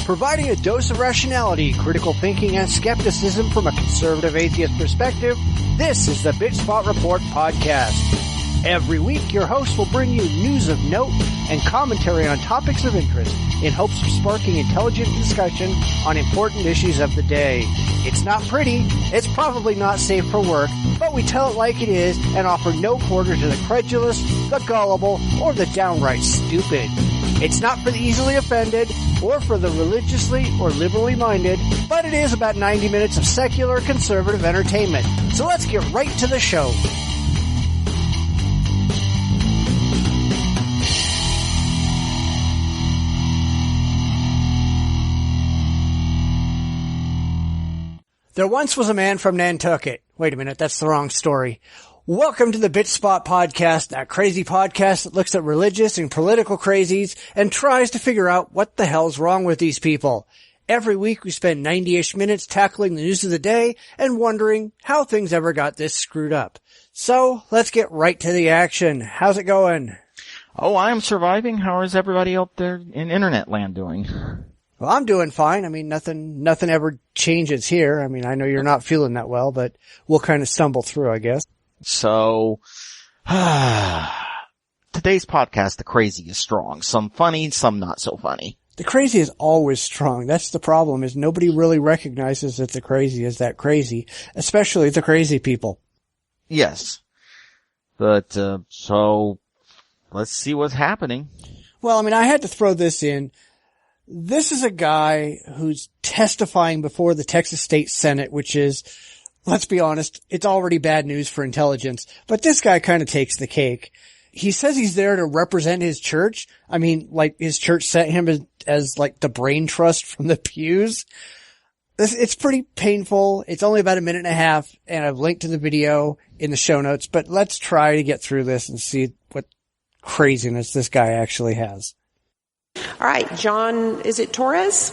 Providing a dose of rationality, critical thinking, and skepticism from a conservative atheist perspective, this is the Bitchspot Report podcast. Every week, your host will bring you news of note and commentary on topics of interest in hopes of sparking intelligent discussion on important issues of the day. It's not pretty, it's probably not safe for work, but we tell it like it is and offer no quarter to the credulous, the gullible, or the downright stupid. It's not for the easily offended or for the religiously or liberally minded, but it is about 90 minutes of secular conservative entertainment. So let's get right to the show. There once was a man from Nantucket. Wait a minute, that's the wrong story. Welcome to the Bitchspot podcast, that crazy podcast that looks at religious and political crazies and tries to figure out what the hell's wrong with these people. Every week we spend 90-ish minutes tackling the news of the day and wondering how things ever got this screwed up. So, let's get right to the action. How's it going? Oh, I'm surviving. How is everybody out there in internet land doing? Well, I'm doing fine. I mean, nothing ever changes here. I mean, I know you're not feeling that well, but we'll kind of stumble through, I guess. So, today's podcast, the crazy is strong. Some funny, some not so funny. The crazy is always strong. That's the problem, is nobody really recognizes that the crazy is that crazy, especially the crazy people. Yes. But, so, let's see what's happening. Well, I mean, I had to throw this in. This is a guy who's testifying before the Texas State Senate, which is, let's be honest, it's already bad news for intelligence, but this guy kind of takes the cake. He says he's there to represent his church. I mean, like, his church sent him as like the brain trust from the pews. It's pretty painful. It's only about a minute and a half, and I've linked to the video in the show notes, but let's try to get through this and see what craziness this guy actually has. All right, John, is it Torres?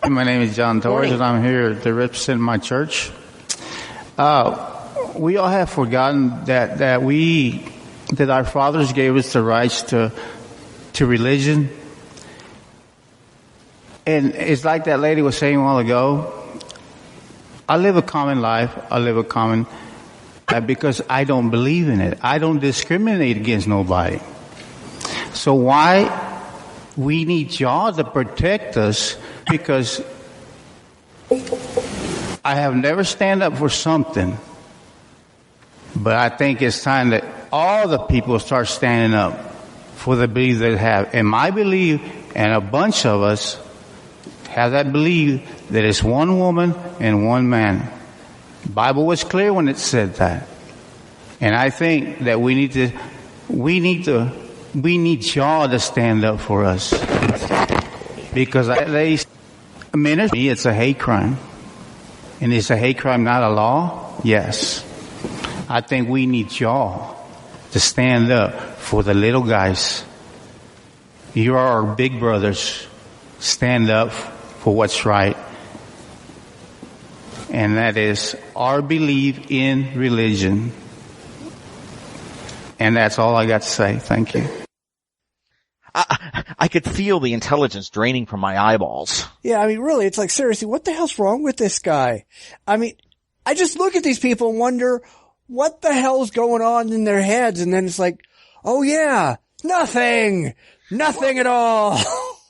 My name is John Torres, and I'm here to represent my church. We all have forgotten that our fathers gave us the rights to religion. And it's like that lady was saying a while ago. I live a common life. I live a common life because I don't believe in it. I don't discriminate against nobody. So why we need y'all to protect us? Because I have never stand up for something, but I think it's time that all the people start standing up for the belief they have. And my belief, and a bunch of us have that belief, that it's one woman and one man. The Bible was clear when it said that. And I think that we need y'all to stand up for us. Because ministry, it's a hate crime. And is a hate crime not a law? Yes. I think we need y'all to stand up for the little guys. You are our big brothers. Stand up for what's right. And that is our belief in religion. And that's all I got to say. Thank you. I could feel the intelligence draining from my eyeballs. Yeah, I mean, really, it's like, seriously, what the hell's wrong with this guy? I mean, I just look at these people and wonder what the hell's going on in their heads, and then it's like, oh yeah, nothing at all.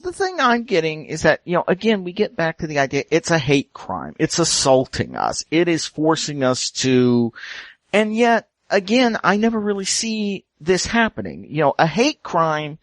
The thing I'm getting is that, again, we get back to the idea, it's a hate crime. It's assaulting us. It is forcing us to, and yet, again, I never really see this happening. A hate crime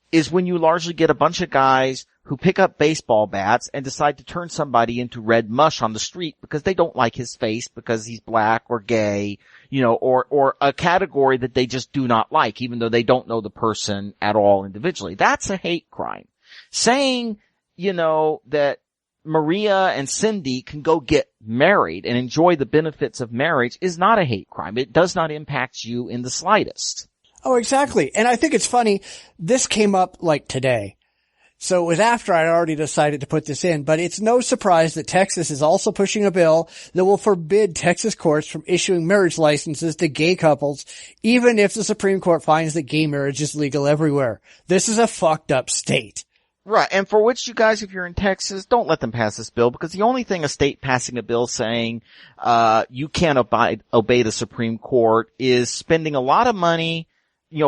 is when you largely get a bunch of guys who pick up baseball bats and decide to turn somebody into red mush on the street because they don't like his face because he's black or gay, or a category that they just do not like, even though they don't know the person at all individually. That's a hate crime. Saying, that Maria and Cindy can go get married and enjoy the benefits of marriage is not a hate crime. It does not impact you in the slightest. Oh, exactly. And I think it's funny, this came up like today. So it was after I'd already decided to put this in, but it's no surprise that Texas is also pushing a bill that will forbid Texas courts from issuing marriage licenses to gay couples, even if the Supreme Court finds that gay marriage is legal everywhere. This is a fucked up state. Right, and for which you guys, if you're in Texas, don't let them pass this bill, because the only thing a state passing a bill saying you can't obey the Supreme Court is spending a lot of money,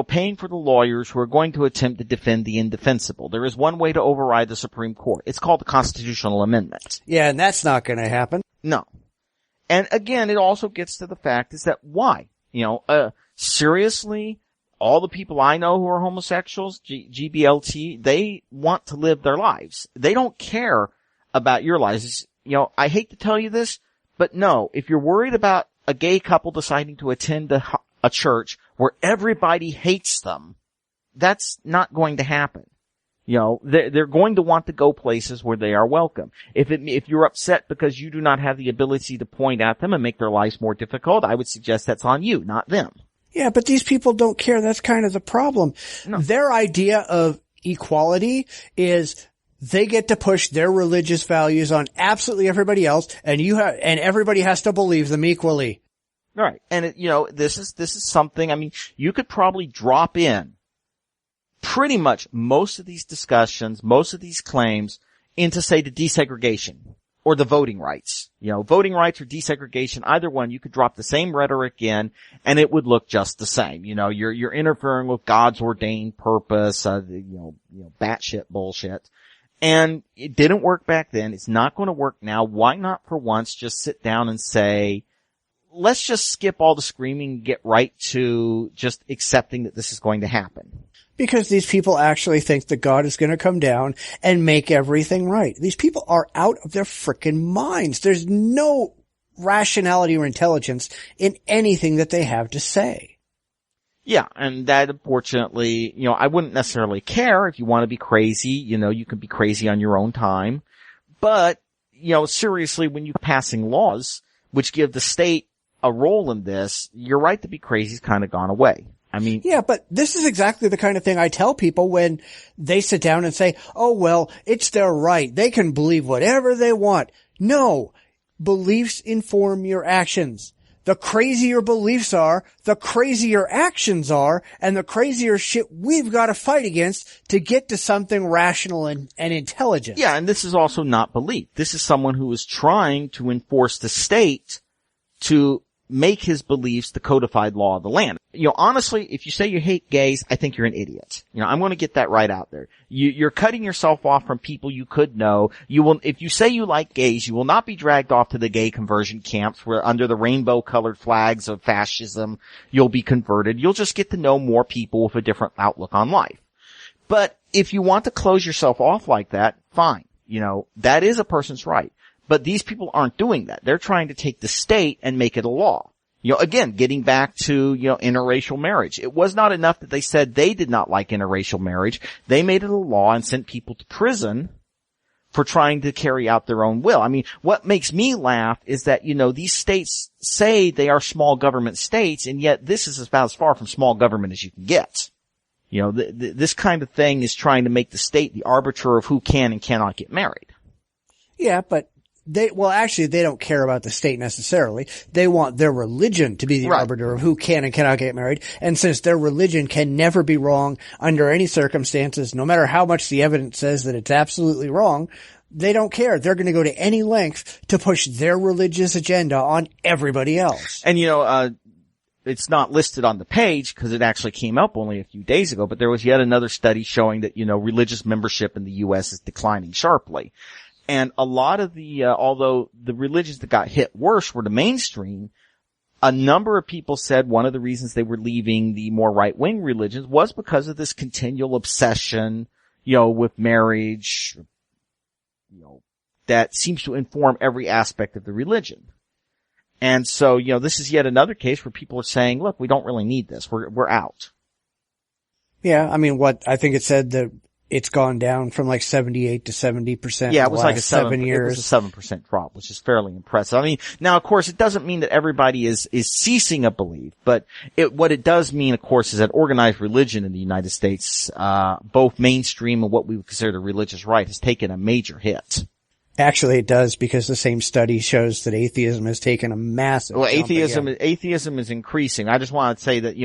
paying for the lawyers who are going to attempt to defend the indefensible. There is one way to override the Supreme Court. It's called the constitutional amendment. Yeah, and that's not going to happen. No. And again, it also gets to the fact is that why? Seriously? All the people I know who are homosexuals, GBLT, they want to live their lives. They don't care about your lives. I hate to tell you this, but no, if you're worried about a gay couple deciding to attend a church where everybody hates them, that's not going to happen. They're going to want to go places where they are welcome. If you're upset because you do not have the ability to point at them and make their lives more difficult, I would suggest that's on you, not them. Yeah, but these people don't care. That's kind of the problem. No. Their idea of equality is they get to push their religious values on absolutely everybody else, and everybody has to believe them equally. Right. And this is something, I mean, you could probably drop in pretty much most of these discussions, most of these claims into, say, the desegregation or the voting rights. Voting rights or desegregation, either one, you could drop the same rhetoric in and it would look just the same. You're interfering with God's ordained purpose, batshit bullshit. And it didn't work back then. It's not going to work now. Why not for once just sit down and say, let's just skip all the screaming and get right to just accepting that this is going to happen. Because these people actually think that God is going to come down and make everything right. These people are out of their frickin' minds. There's no rationality or intelligence in anything that they have to say. Yeah, and that unfortunately, I wouldn't necessarily care if you want to be crazy, you can be crazy on your own time. But, seriously, when you're passing laws which give the state a role in this, your right to be crazy has kind of gone away. I mean, yeah, but this is exactly the kind of thing I tell people when they sit down and say, oh, well, it's their right. They can believe whatever they want. No, beliefs inform your actions. The crazier beliefs are, the crazier actions are, and the crazier shit we've got to fight against to get to something rational and intelligent. Yeah, and this is also not belief. This is someone who is trying to enforce the state to make his beliefs the codified law of the land. Honestly, if you say you hate gays, I think you're an idiot. I'm going to get that right out there. You're cutting yourself off from people you could know. If you say you like gays, you will not be dragged off to the gay conversion camps where under the rainbow colored flags of fascism, you'll be converted. You'll just get to know more people with a different outlook on life. But if you want to close yourself off like that, fine. That is a person's right. But these people aren't doing that. They're trying to take the state and make it a law. Again, getting back to, interracial marriage. It was not enough that they said they did not like interracial marriage. They made it a law and sent people to prison for trying to carry out their own will. I mean, what makes me laugh is that, these states say they are small government states, and yet this is about as far from small government as you can get. This kind of thing is trying to make the state the arbiter of who can and cannot get married. Yeah, but they don't care about the state necessarily. They want their religion to be the arbiter of who can and cannot get married. And since their religion can never be wrong under any circumstances, no matter how much the evidence says that it's absolutely wrong, they don't care. They're going to go to any length to push their religious agenda on everybody else. And it's not listed on the page because it actually came up only a few days ago, but there was yet another study showing that, religious membership in the U.S. is declining sharply. And a lot of although the religions that got hit worse were the mainstream, a number of people said one of the reasons they were leaving the more right-wing religions was because of this continual obsession, with marriage, that seems to inform every aspect of the religion. And so, this is yet another case where people are saying, look, we don't really need this. We're out. Yeah, I mean, I think it said that it's gone down from like 78 to 70%. Yeah, it was like a 7 years. It was a 7% drop, which is fairly impressive. I mean, now of course it doesn't mean that everybody is ceasing a belief, but what it does mean, of course, is that organized religion in the United States, both mainstream and what we would consider the religious right, has taken a major hit. Actually, it does, because the same study shows that atheism has taken a massive jump atheism is increasing. I just want to say that,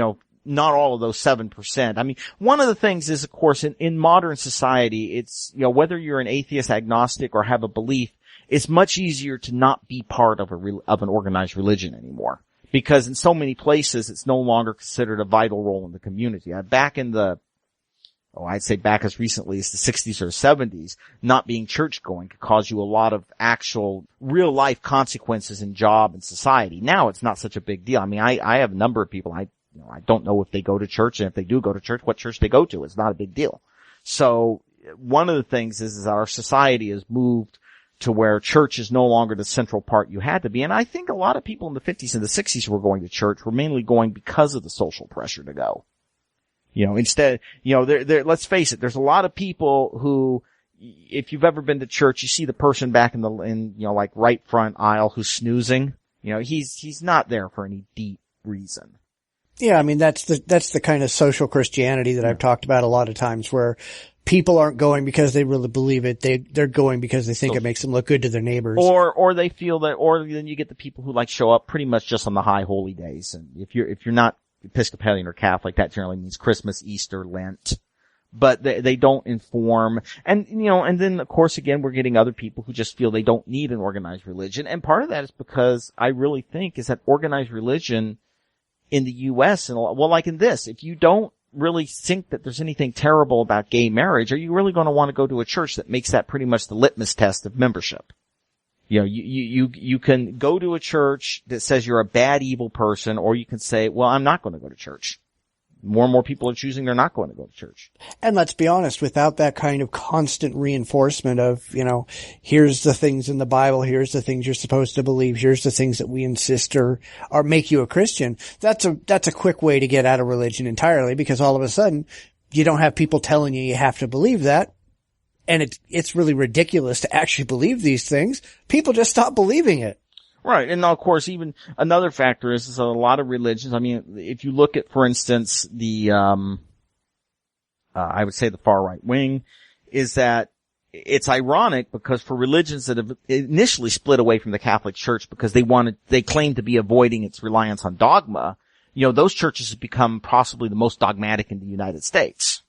not all of those 7%. I mean, one of the things is, of course, in modern society, it's, whether you're an atheist, agnostic, or have a belief, it's much easier to not be part of an organized religion anymore. Because in so many places, it's no longer considered a vital role in the community. Back in I'd say back as recently as the 60s or 70s, not being church going could cause you a lot of actual real life consequences in job and society. Now it's not such a big deal. I mean, I have a number of people, I don't know if they go to church, and if they do go to church, what church they go to. It's not a big deal. So one of the things is that our society has moved to where church is no longer the central part you had to be. And I think a lot of people in the 50s and the 60s who were going to church were mainly going because of the social pressure to go. Instead, let's face it, there's a lot of people who, if you've ever been to church, you see the person back in like right front aisle who's snoozing. He's not there for any deep reason. Yeah, I mean, that's the kind of social Christianity that I've talked about a lot of times, where people aren't going because they really believe it. They're going because they think it makes them look good to their neighbors. Or they feel that, or then you get the people who like show up pretty much just on the high holy days. And if you're not Episcopalian or Catholic, that generally means Christmas, Easter, Lent. But they don't inform. And, and then of course again, we're getting other people who just feel they don't need an organized religion. And part of that is because I really think is that organized religion in the U.S. and like in this, if you don't really think that there's anything terrible about gay marriage, are you really going to want to go to a church that makes that pretty much the litmus test of membership? You can go to a church that says you're a bad, evil person, or you can say, well, I'm not going to go to church. More and more people are choosing they're not going to go to church. And let's be honest, without that kind of constant reinforcement of, here's the things in the Bible, here's the things you're supposed to believe, here's the things that we insist or make you a Christian, that's a quick way to get out of religion entirely, because all of a sudden you don't have people telling you have to believe that. And it's really ridiculous to actually believe these things. People just stop believing it. Right. And of course, even another factor is a lot of religions. I mean, if you look at, for instance, the, I would say the far right wing, is that it's ironic because for religions that have initially split away from the Catholic Church because they claimed to be avoiding its reliance on dogma, those churches have become possibly the most dogmatic in the United States.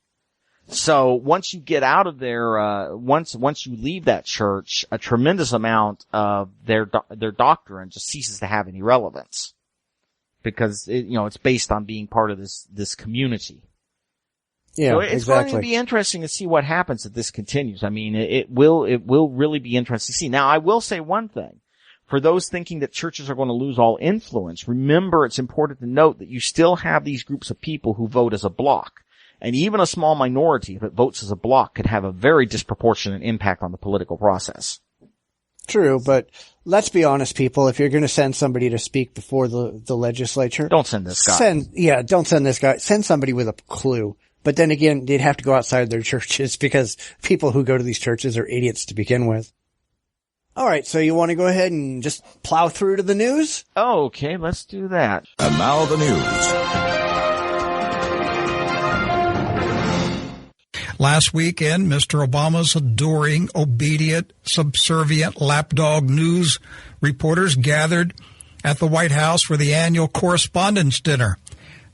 So once you get out of there, once you leave that church, a tremendous amount of their doctrine just ceases to have any relevance because it's based on being part of this community. Yeah, so it's exactly. going to be interesting to see what happens if this continues. I mean, it will really be interesting to see. Now, I will say one thing. For those thinking that churches are going to lose all influence, remember it's important to note that you still have these groups of people who vote as a bloc. And even a small minority, if it votes as a bloc, could have a very disproportionate impact on the political process. True, but let's be honest, people. If you're going to send somebody to speak before the legislature, don't send this guy. Don't send this guy. Send somebody with a clue. But then again, they'd have to go outside their churches because people who go to these churches are idiots to begin with. All right, so you want to go ahead and just plow through to the news? Okay, let's do that. And now the news. Last weekend, Mr. Obama's adoring, obedient, subservient lapdog news reporters gathered at the White House for the annual Correspondents' Dinner.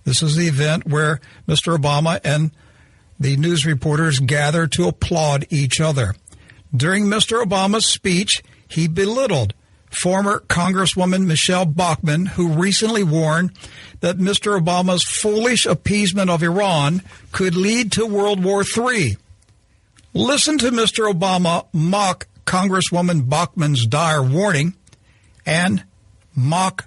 This is the event where Mr. Obama and the news reporters gather to applaud each other. During Mr. Obama's speech, he belittled former Congresswoman Michelle Bachmann, who recently warned that Mr. Obama's foolish appeasement of Iran could lead to World War III. Listen to Mr. Obama mock Congresswoman Bachmann's dire warning and mock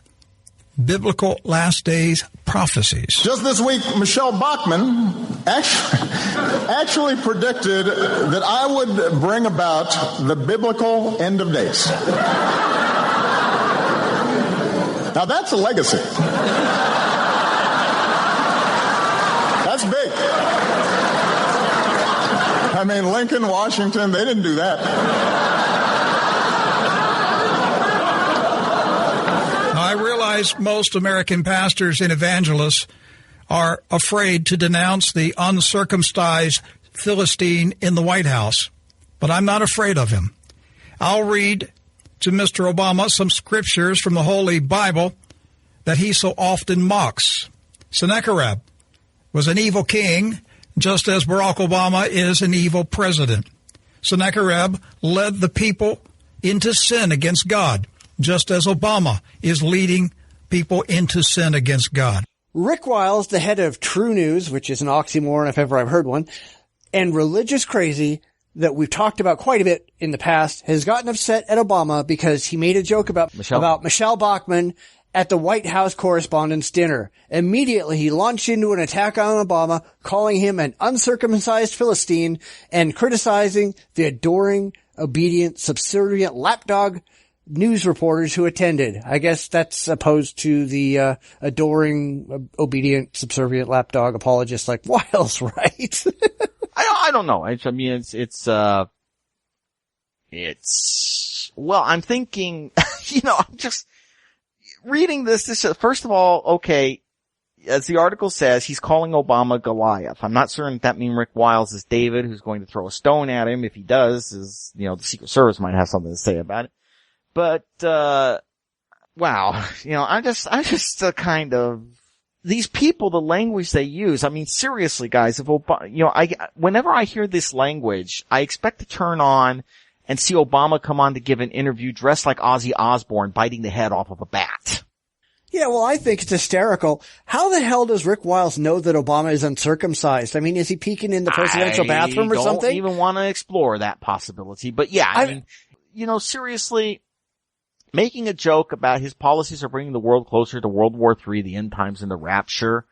biblical last days prophecies. Just this week, Michelle Bachmann actually predicted that I would bring about the biblical end of days. Now that's a legacy. That's big. I mean, Lincoln, Washington, they didn't do that. I realize most American pastors and evangelists are afraid to denounce the uncircumcised Philistine in the White House, but I'm not afraid of him. I'll read to Mr. Obama some scriptures from the Holy Bible that he so often mocks. Sennacherib was an evil king, just as Barack Obama is an evil president. Sennacherib led the people into sin against God, just as Obama is leading people into sin against God. Rick Wiles, the head of True News, which is an oxymoron if ever I've heard one, and religious crazy that we've talked about quite a bit in the past, has gotten upset at Obama because he made a joke about Michelle Bachmann at the White House Correspondents' Dinner. Immediately, he launched into an attack on Obama, calling him an uncircumcised Philistine and criticizing the adoring, obedient, subservient lapdog news reporters who attended. I guess that's opposed to the adoring, obedient, subservient lapdog apologists like Wiles, right? I don't know. I mean, well, I'm thinking, I'm just reading this, first of all, okay, as the article says, he's calling Obama Goliath. I'm not certain if that means Rick Wiles is David, who's going to throw a stone at him. If he does, the Secret Service might have something to say about it. But, wow, I just kind of, these people, the language they use, I mean, seriously, guys, if Obama, whenever I hear this language, I expect to turn on and see Obama come on to give an interview dressed like Ozzy Osbourne biting the head off of a bat. Yeah, well, I think it's hysterical. How the hell does Rick Wiles know that Obama is uncircumcised? I mean, is he peeking in the presidential bathroom or something? I don't even want to explore that possibility. But yeah, I mean, seriously, making a joke about his policies are bringing the world closer to World War III, the end times, and the rapture.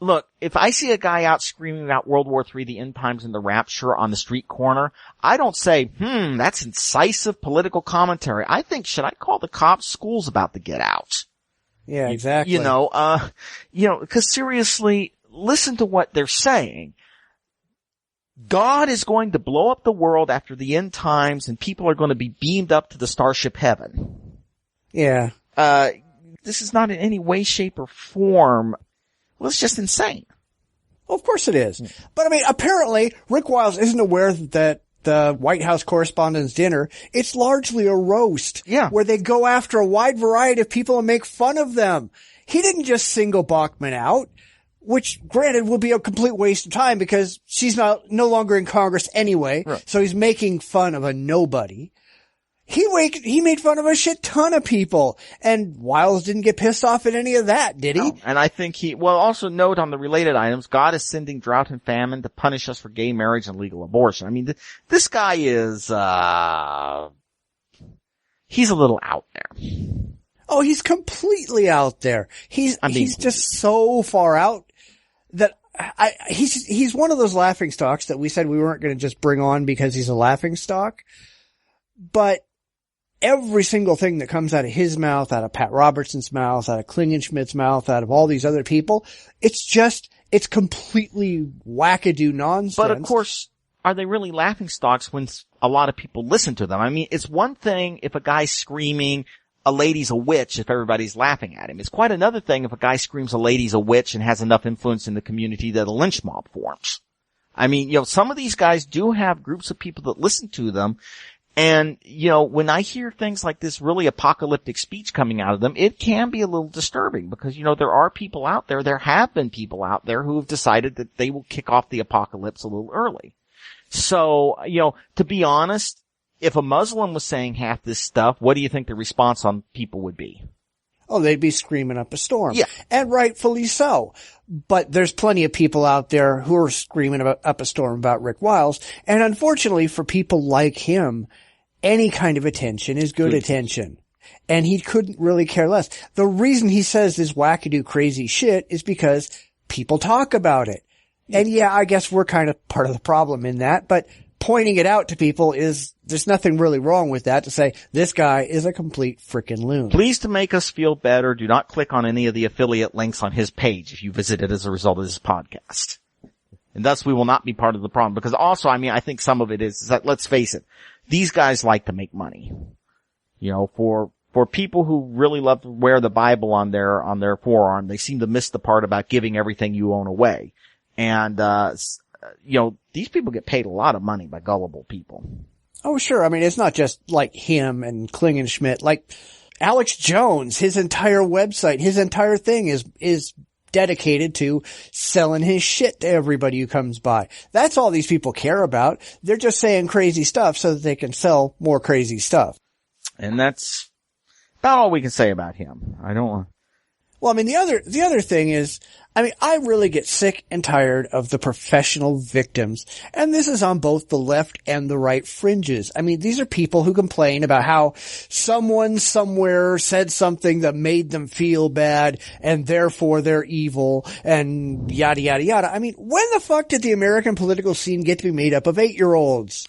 Look, if I see a guy out screaming about World War III, the end times, and the rapture on the street corner, I don't say, that's incisive political commentary. I think, should I call the cops? School's about to get out. Yeah, exactly. Because seriously, listen to what they're saying. God is going to blow up the world after the end times, and people are going to be beamed up to the starship heaven. Yeah. This is not in any way, shape, or form. Well, it's just insane. Well, of course it is. But I mean, apparently, Rick Wiles isn't aware that the White House Correspondents' Dinner, it's largely a roast. Yeah. Where they go after a wide variety of people and make fun of them. He didn't just single Bachmann out, which granted will be a complete waste of time because she's no longer in Congress anyway. Right. So he's making fun of a nobody. He made fun of a shit ton of people, and Wiles didn't get pissed off at any of that, did he? No. And I think also note on the related items, God is sending drought and famine to punish us for gay marriage and legal abortion. I mean, this guy is, he's a little out there. Oh, he's completely out there. He's just so far out that he's one of those laughing stocks that we said we weren't going to just bring on because he's a laughing stock. But every single thing that comes out of his mouth, out of Pat Robertson's mouth, out of Klingenschmidt's mouth, out of all these other people, it's completely wackadoo nonsense. But of course, are they really laughing stocks when a lot of people listen to them? I mean, it's one thing if a guy's screaming, a lady's a witch, if everybody's laughing at him. It's quite another thing if a guy screams a lady's a witch and has enough influence in the community that a lynch mob forms. I mean, some of these guys do have groups of people that listen to them. And, when I hear things like this really apocalyptic speech coming out of them, it can be a little disturbing because, there are people out there, there have been people out there who have decided that they will kick off the apocalypse a little early. So, to be honest, if a Muslim was saying half this stuff, what do you think the response on people would be? Oh, they'd be screaming up a storm. Yeah. And rightfully so. But there's plenty of people out there who are screaming up a storm about Rick Wiles. And unfortunately for people like him, any kind of attention is good attention. And he couldn't really care less. The reason he says this wackadoo crazy shit is because people talk about it. And yeah, I guess we're kind of part of the problem in that, but pointing it out to people there's nothing really wrong with that to say, this guy is a complete frickin' loon. Please, to make us feel better, do not click on any of the affiliate links on his page if you visit it as a result of this podcast. And thus we will not be part of the problem. Because also, I think some of it is that, let's face it, these guys like to make money. For people who really love to wear the Bible on their forearm, they seem to miss the part about giving everything you own away. And, these people get paid a lot of money by gullible people. Oh, sure. I mean, it's not just like him and Klingenschmidt. Like Alex Jones, his entire website, his entire thing is dedicated to selling his shit to everybody who comes by. That's all these people care about. They're just saying crazy stuff so that they can sell more crazy stuff. And that's about all we can say about him. I don't want... Well, I mean, the other thing is, I mean, I really get sick and tired of the professional victims. And this is on both the left and the right fringes. I mean, these are people who complain about how someone somewhere said something that made them feel bad and therefore they're evil and yada, yada, yada. I mean, when the fuck did the American political scene get to be made up of 8-year-olds?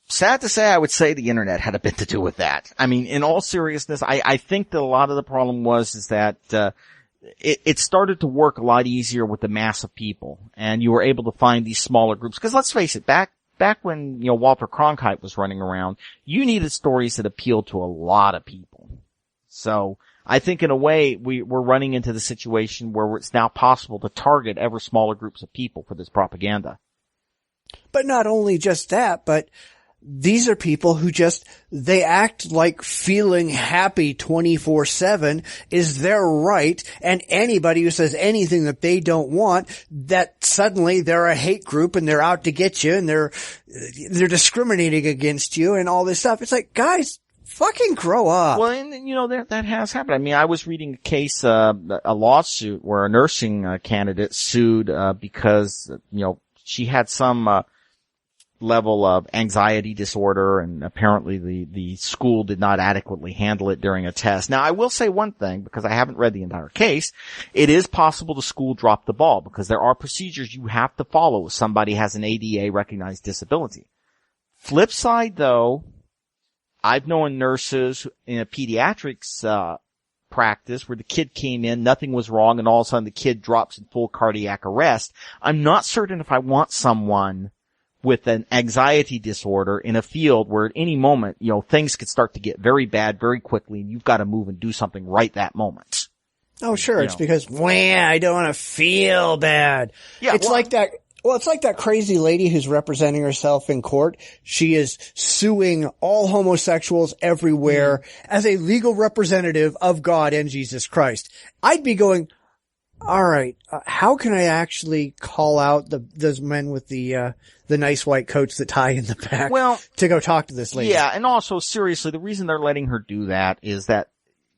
Sad to say, I would say the internet had a bit to do with that. I mean, in all seriousness, I think that a lot of the problem is that, it started to work a lot easier with the mass of people, and you were able to find these smaller groups. Because let's face it, back when, Walter Cronkite was running around, you needed stories that appealed to a lot of people. So, I think in a way, we're running into the situation where it's now possible to target ever smaller groups of people for this propaganda. But not only just that, but these are people who they act like feeling happy 24/7 is their right, and anybody who says anything that they don't want, that suddenly they're a hate group and they're out to get you and they're discriminating against you and all this stuff. It's like, guys, fucking grow up. Well, and that has happened. I mean, I was reading a case, a lawsuit where a nursing candidate sued because, she had some level of anxiety disorder, and apparently the school did not adequately handle it during a test. Now, I will say one thing, because I haven't read the entire case. It is possible the school dropped the ball, because there are procedures you have to follow if somebody has an ADA recognized disability. Flip side, though, I've known nurses in a pediatrics practice where the kid came in, nothing was wrong, and all of a sudden the kid drops in full cardiac arrest. I'm not certain if I want someone with an anxiety disorder in a field where at any moment, things could start to get very bad very quickly, and you've got to move and do something right that moment. Oh, sure. It's because, I don't want to feel bad. Yeah, it's like that. Well, it's like that crazy lady who's representing herself in court. She is suing all homosexuals everywhere as a legal representative of God and Jesus Christ. I'd be going, all right, how can I actually call out those men with the nice white coats that tie in the back to go talk to this lady? Yeah, and also, seriously, the reason they're letting her do that is that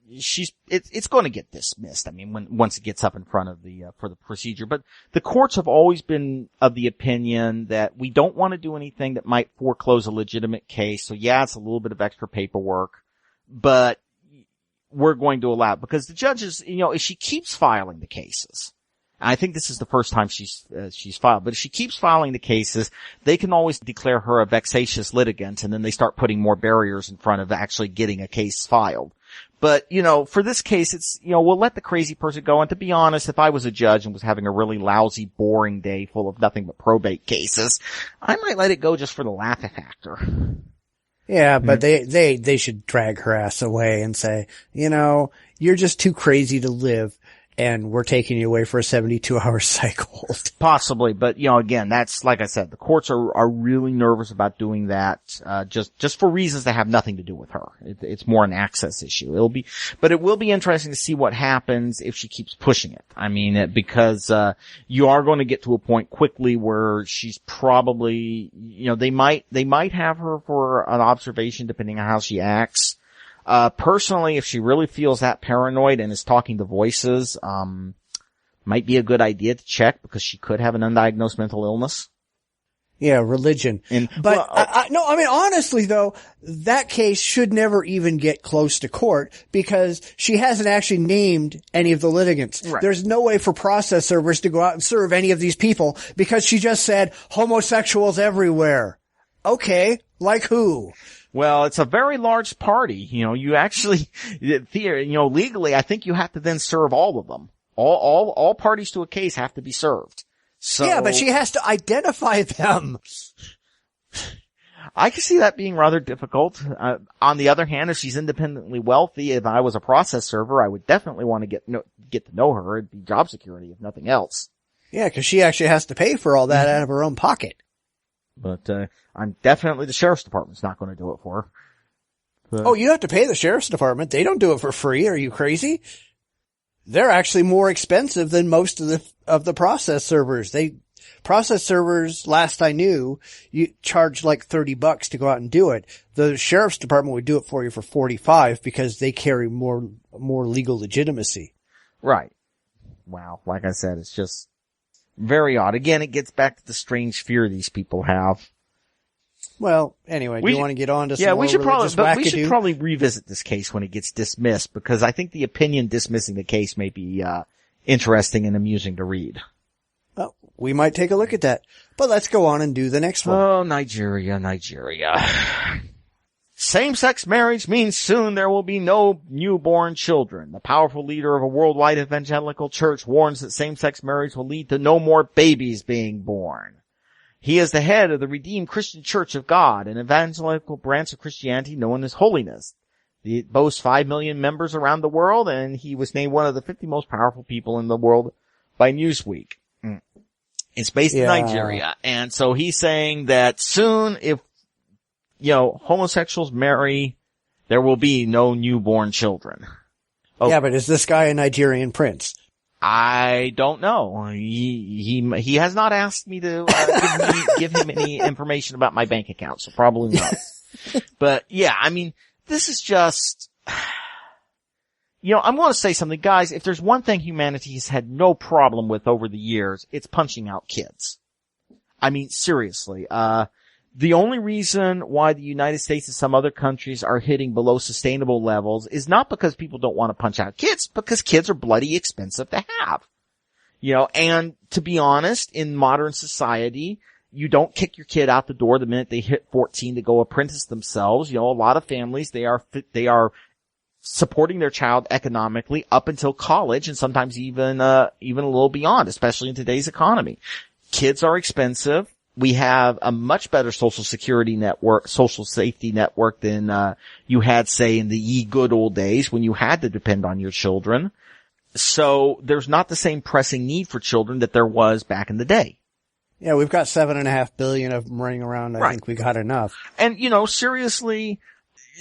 it's going to get dismissed. I mean, once it gets up in front of for the procedure. But the courts have always been of the opinion that we don't want to do anything that might foreclose a legitimate case. So yeah, it's a little bit of extra paperwork, but we're going to allow it because the judges, if she keeps filing the cases, and I think this is the first time she's filed, but if she keeps filing the cases, they can always declare her a vexatious litigant, and then they start putting more barriers in front of actually getting a case filed. But, for this case, it's, we'll let the crazy person go. And to be honest, if I was a judge and was having a really lousy, boring day full of nothing but probate cases, I might let it go just for the laugh factor. Yeah, but they should drag her ass away and say, you're just too crazy to live, and we're taking you away for a 72-hour cycle. Possibly, but again, that's like I said, the courts are really nervous about doing that, just for reasons that have nothing to do with her. It's more an access issue. But it will be interesting to see what happens if she keeps pushing it. I mean, because you are going to get to a point quickly where she's probably, they might have her for an observation depending on how she acts. Personally, if she really feels that paranoid and is talking to voices, might be a good idea to check because she could have an undiagnosed mental illness. Yeah, religion. Honestly though, that case should never even get close to court because she hasn't actually named any of the litigants. Right. There's no way for process servers to go out and serve any of these people because she just said homosexuals everywhere. Okay, like who? Well, it's a very large party. You actually, legally, I think you have to then serve all of them. All parties to a case have to be served. So. Yeah, but she has to identify them. I can see that being rather difficult. On the other hand, if she's independently wealthy, if I was a process server, I would definitely want to get to know her. It'd be job security, if nothing else. Yeah, because she actually has to pay for all that out of her own pocket. But, I'm definitely the sheriff's department's not going to do it for her. But, oh, you have to pay the sheriff's department. They don't do it for free. Are you crazy? they're actually more expensive than most of the process servers. Process servers, last I knew, you charge like $30 to go out and do it. The sheriff's department would do it for you for $45 because they carry more legal legitimacy. Right. Wow. Like I said, it's just very odd. Again, it gets back to the strange fear these people have. Well, anyway, do you want to get on to some more we should probably revisit this case when it gets dismissed, because I think the opinion dismissing the case may be interesting and amusing to read. Well, we might take a look at that. But let's go on and do the next one. Oh, Nigeria. Same-sex marriage means soon there will be no newborn children. The powerful leader of a worldwide evangelical church warns that same-sex marriage will lead to no more babies being born. He is the head of the Redeemed Christian Church of God, an evangelical branch of Christianity known as Holiness. It boasts 5 million members around the world, and he was named one of the 50 most powerful people in the world by Newsweek. It's based in Nigeria. And so he's saying that soon, if, homosexuals marry, there will be no newborn children. Oh. Yeah, but is this guy a Nigerian prince? I don't know. He has not asked me to give him any information about my bank account, so probably not. But yeah, I mean, this is just, I'm going to say something, guys. If there's one thing humanity has had no problem with over the years, it's punching out kids. I mean, seriously. The only reason why the United States and some other countries are hitting below sustainable levels is not because people don't want to punch out kids, because kids are bloody expensive to have. And to be honest, in modern society, you don't kick your kid out the door the minute they hit 14 to go apprentice themselves. A lot of families, they are supporting their child economically up until college, and sometimes even a little beyond, especially in today's economy. Kids are expensive. We have a much better social safety network than you had, say, in the good old days when you had to depend on your children. So there's not the same pressing need for children that there was back in the day. Yeah, we've got 7.5 billion of them running around. I think we got enough. And, seriously,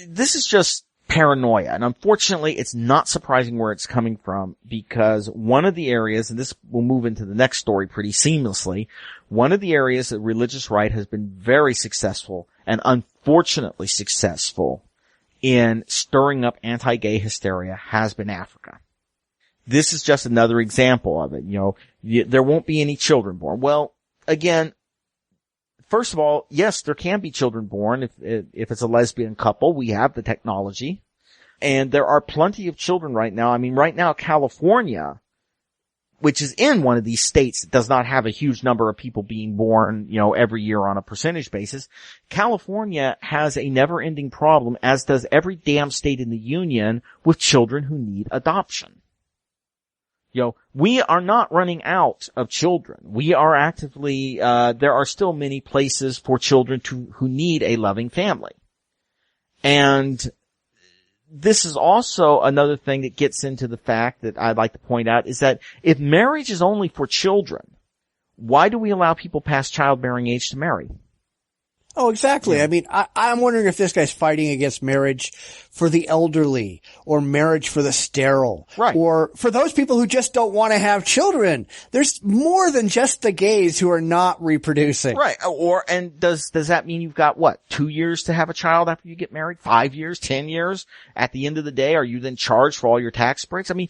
this is just paranoia. And unfortunately, it's not surprising where it's coming from, because one of the areas, and this will move into the next story pretty seamlessly, one of the areas that religious right has been very successful, and unfortunately successful, in stirring up anti-gay hysteria has been Africa. This is just another example of it. There won't be any children born. Well, again, first of all, yes, there can be children born if it's a lesbian couple. We have the technology. And there are plenty of children right now. I mean, right now, California, which is in one of these states that does not have a huge number of people being born, every year on a percentage basis, California has a never-ending problem, as does every damn state in the union, with children who need adoption. We are not running out of children. We are actively, there are still many places for children who need a loving family. And this is also another thing that gets into the fact that I'd like to point out, is that if marriage is only for children, why do we allow people past childbearing age to marry? Oh, exactly. Yeah. I mean, I'm wondering if this guy's fighting against marriage for the elderly, or marriage for the sterile, right, or for those people who just don't want to have children. There's more than just the gays who are not reproducing. Right. And does that mean you've got 2 years to have a child after you get married? 5 years? 10 years? At the end of the day, are you then charged for all your tax breaks? I mean,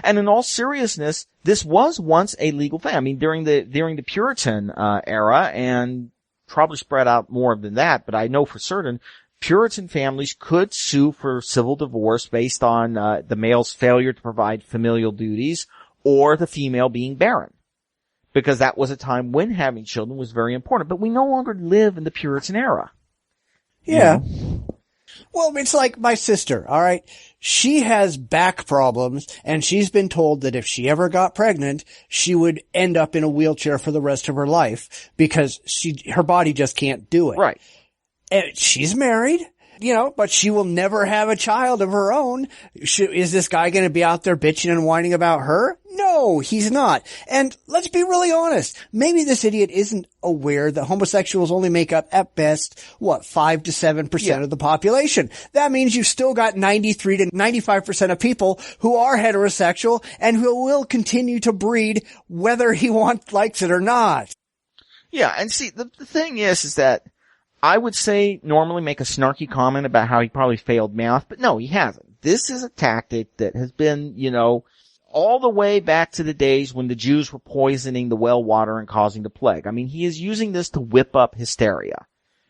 and in all seriousness, this was once a legal thing. I mean, during the Puritan era, and probably spread out more than that, but I know for certain Puritan families could sue for civil divorce based on the male's failure to provide familial duties, or the female being barren, because that was a time when having children was very important. But we no longer live in the Puritan era. Yeah. Well, it's like my sister, all right? She has back problems, and she's been told that if she ever got pregnant, she would end up in a wheelchair for the rest of her life, because her body just can't do it. Right. And she's married. but she will never have a child of her own. Is this guy going to be out there bitching and whining about her? No, he's not. And let's be really honest. Maybe this idiot isn't aware that homosexuals only make up at best, 5 to 7% of the population. That means you've still got 93 to 95% of people who are heterosexual and who will continue to breed whether he likes it or not. Yeah, and see, the thing is that I would say normally make a snarky comment about how he probably failed math, but no, he hasn't. This is a tactic that has been, all the way back to the days when the Jews were poisoning the well water and causing the plague. I mean, he is using this to whip up hysteria.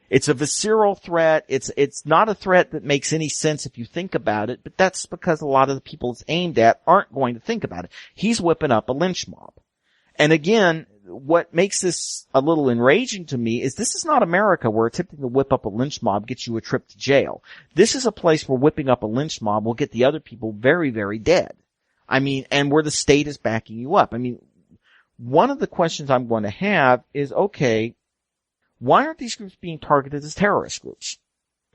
It's a visceral threat. It's not a threat that makes any sense if you think about it, but that's because a lot of the people it's aimed at aren't going to think about it. He's whipping up a lynch mob. And again, what makes this a little enraging to me is this is not America where attempting to whip up a lynch mob gets you a trip to jail. This is a place where whipping up a lynch mob will get the other people very, very dead. I mean, and where the state is backing you up. I mean, one of the questions I'm going to have is, okay, why aren't these groups being targeted as terrorist groups?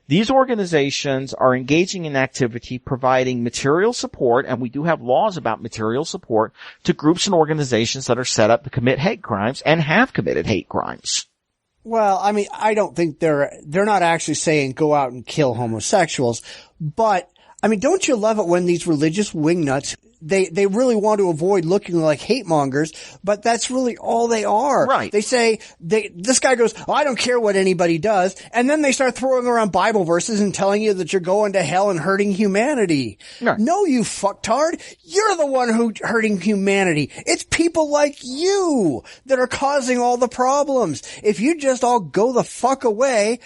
These organizations are engaging in activity providing material support, and we do have laws about material support, to groups and organizations that are set up to commit hate crimes and have committed hate crimes. Well, I mean, I don't think they're not actually saying go out and kill homosexuals, but I mean, don't you love it when these religious wingnuts, they really want to avoid looking like hate mongers, but that's really all they are. Right. They say, this guy goes, I don't care what anybody does. And then they start throwing around Bible verses and telling you that you're going to hell and hurting humanity. Right. No, you fucktard. You're the one who's hurting humanity. It's people like you that are causing all the problems. If you just all go the fuck away,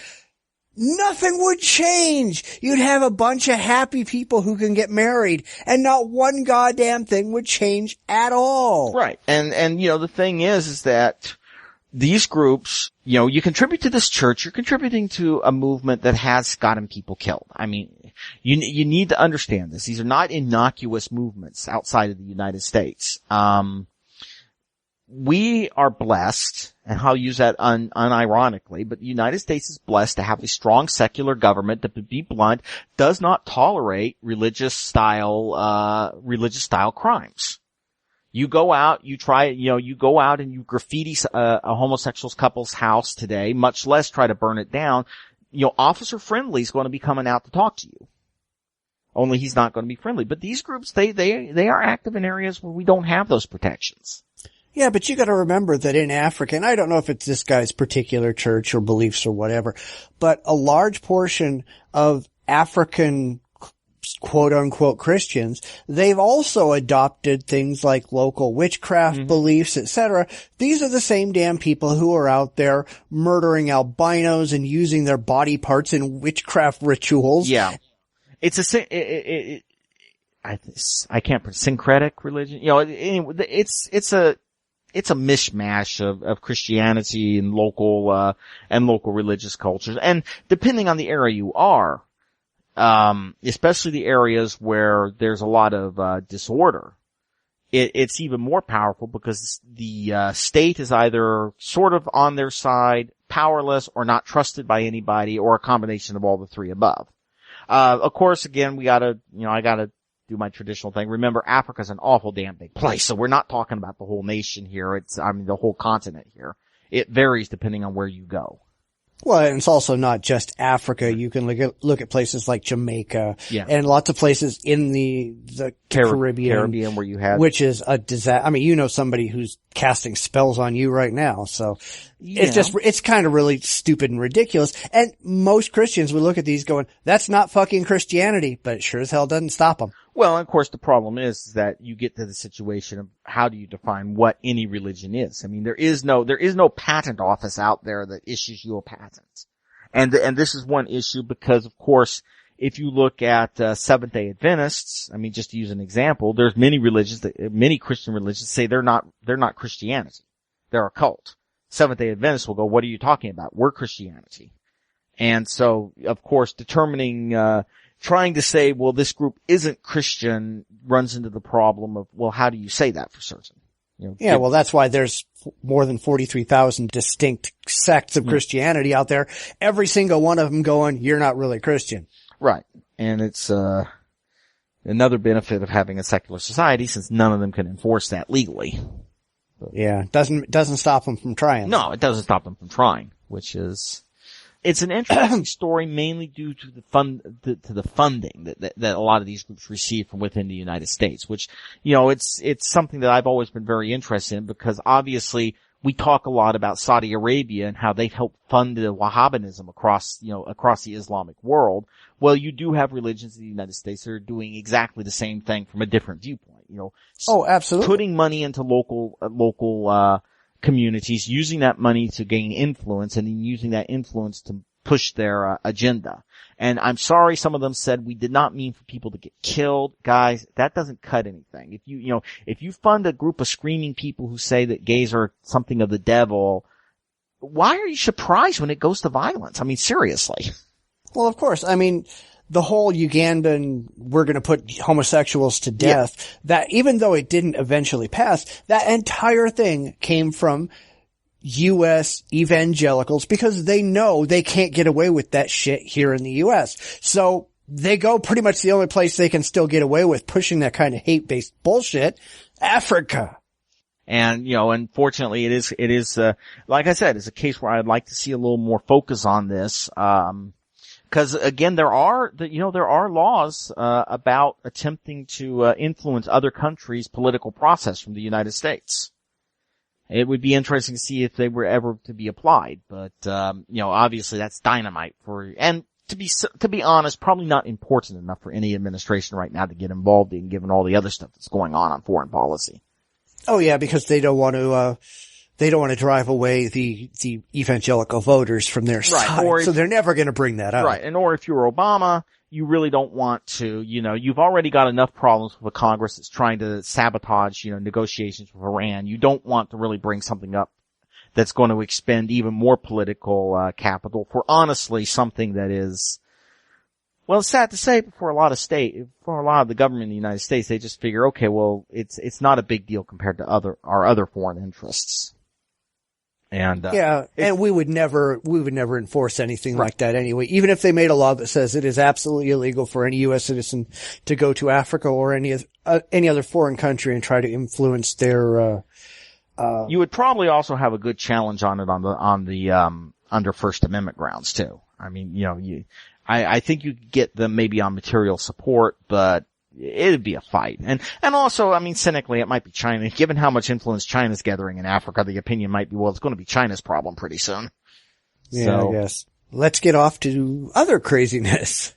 nothing would change. You'd have a bunch of happy people who can get married, and not one goddamn thing would change at all. Right. And the thing is that these groups, you contribute to this church, you're contributing to a movement that has gotten people killed. I mean, you need to understand this. These are not innocuous movements outside of the United States. We are blessed, and I'll use that unironically, but the United States is blessed to have a strong secular government that, to be blunt, does not tolerate religious style crimes. You go out, you go out and you graffiti a homosexual couple's house today, much less try to burn it down. Officer Friendly is going to be coming out to talk to you. Only he's not going to be friendly. But these groups, they are active in areas where we don't have those protections. Yeah, but you got to remember that in Africa, and I don't know if it's this guy's particular church or beliefs or whatever, but a large portion of African quote-unquote Christians, they've also adopted things like local witchcraft beliefs, etc. These are the same damn people who are out there murdering albinos and using their body parts in witchcraft rituals. Yeah. It's I can't syncretic religion. It's a mishmash of Christianity and local religious cultures. And depending on the area you are, especially the areas where there's a lot of disorder, it's even more powerful because the state is either sort of on their side, powerless, or not trusted by anybody, or a combination of all the three above. Of course, again, I gotta do my traditional thing. Remember, Africa's an awful damn big place, so we're not talking about the whole nation here. The whole continent here. It varies depending on where you go. Well, and it's also not just Africa. You can look at places like Jamaica, and lots of plaplaces in the Caribbean where you have, which is a disaster. I mean, somebody who's casting spells on you right now. So it's kind of really stupid and ridiculous. And most Christians would look at these going, that's not fucking Christianity, but it sure as hell doesn't stop them. Well, and of course, the problem is that you get to the situation of how do you define what any religion is? I mean, there is no patent office out there that issues you a patent. And this is one issue because, of course, if you look at Seventh-day Adventists, I mean, just to use an example, there's many Christian religions say they're not Christianity. They're a cult. Seventh-day Adventists will go, what are you talking about? We're Christianity. And so, of course, trying to say, well, this group isn't Christian runs into the problem of, well, how do you say that for certain? Yeah, well, that's why there's more than 43,000 distinct sects of Christianity out there. Every single one of them going, you're not really Christian. Right. And it's, another benefit of having a secular society, since none of them can enforce that legally. But, yeah, doesn't stop them from trying. No, it doesn't stop them from trying, which is, it's an interesting story mainly due to the funding that a lot of these groups receive from within the United States, which, it's something that I've always been very interested in, because obviously we talk a lot about Saudi Arabia and how they've helped fund the Wahhabism across the Islamic world. Well, you do have religions in the United States that are doing exactly the same thing from a different viewpoint, Oh, absolutely. Putting money into local communities, using that money to gain influence, and then using that influence to push their agenda. And I'm sorry, some of them said we did not mean for people to get killed. Guys, that doesn't cut anything. If you fund a group of screaming people who say that gays are something of the devil, why are you surprised when it goes to violence? I mean, seriously. Well, of course. I mean, the whole Ugandan, we're going to put homosexuals to death, that even though it didn't eventually pass, that entire thing came from U.S. evangelicals, because they know they can't get away with that shit here in the U.S. So they go pretty much the only place they can still get away with pushing that kind of hate-based bullshit, Africa. And, unfortunately it is, like I said, it's a case where I'd like to see a little more focus on this. Cause again, there are laws, about attempting to, influence other countries' political process from the United States. It would be interesting to see if they were ever to be applied, but, obviously that's dynamite and to be honest, probably not important enough for any administration right now to get involved in, given all the other stuff that's going on foreign policy. Oh yeah, because they don't want to drive away the evangelical voters from their side. So they're never going to bring that up. Right. Or if you're Obama, you really don't want to, you've already got enough problems with a Congress that's trying to sabotage, negotiations with Iran. You don't want to really bring something up that's going to expend even more political, capital for honestly something that is, well, it's sad to say, but for a lot of the government in the United States, they just figure, okay, well, it's not a big deal compared to our other foreign interests. And, and we would never enforce anything like that anyway. Even if they made a law that says it is absolutely illegal for any U.S. citizen to go to Africa or any other foreign country and try to influence their, you would probably also have a good challenge on it under First Amendment grounds too. I mean, I think you could get them maybe on material support, but it'd be a fight. And also, I mean, cynically, it might be China. Given how much influence China's gathering in Africa, the opinion might be, well, it's going to be China's problem pretty soon. Yeah, I guess. Let's get off to other craziness.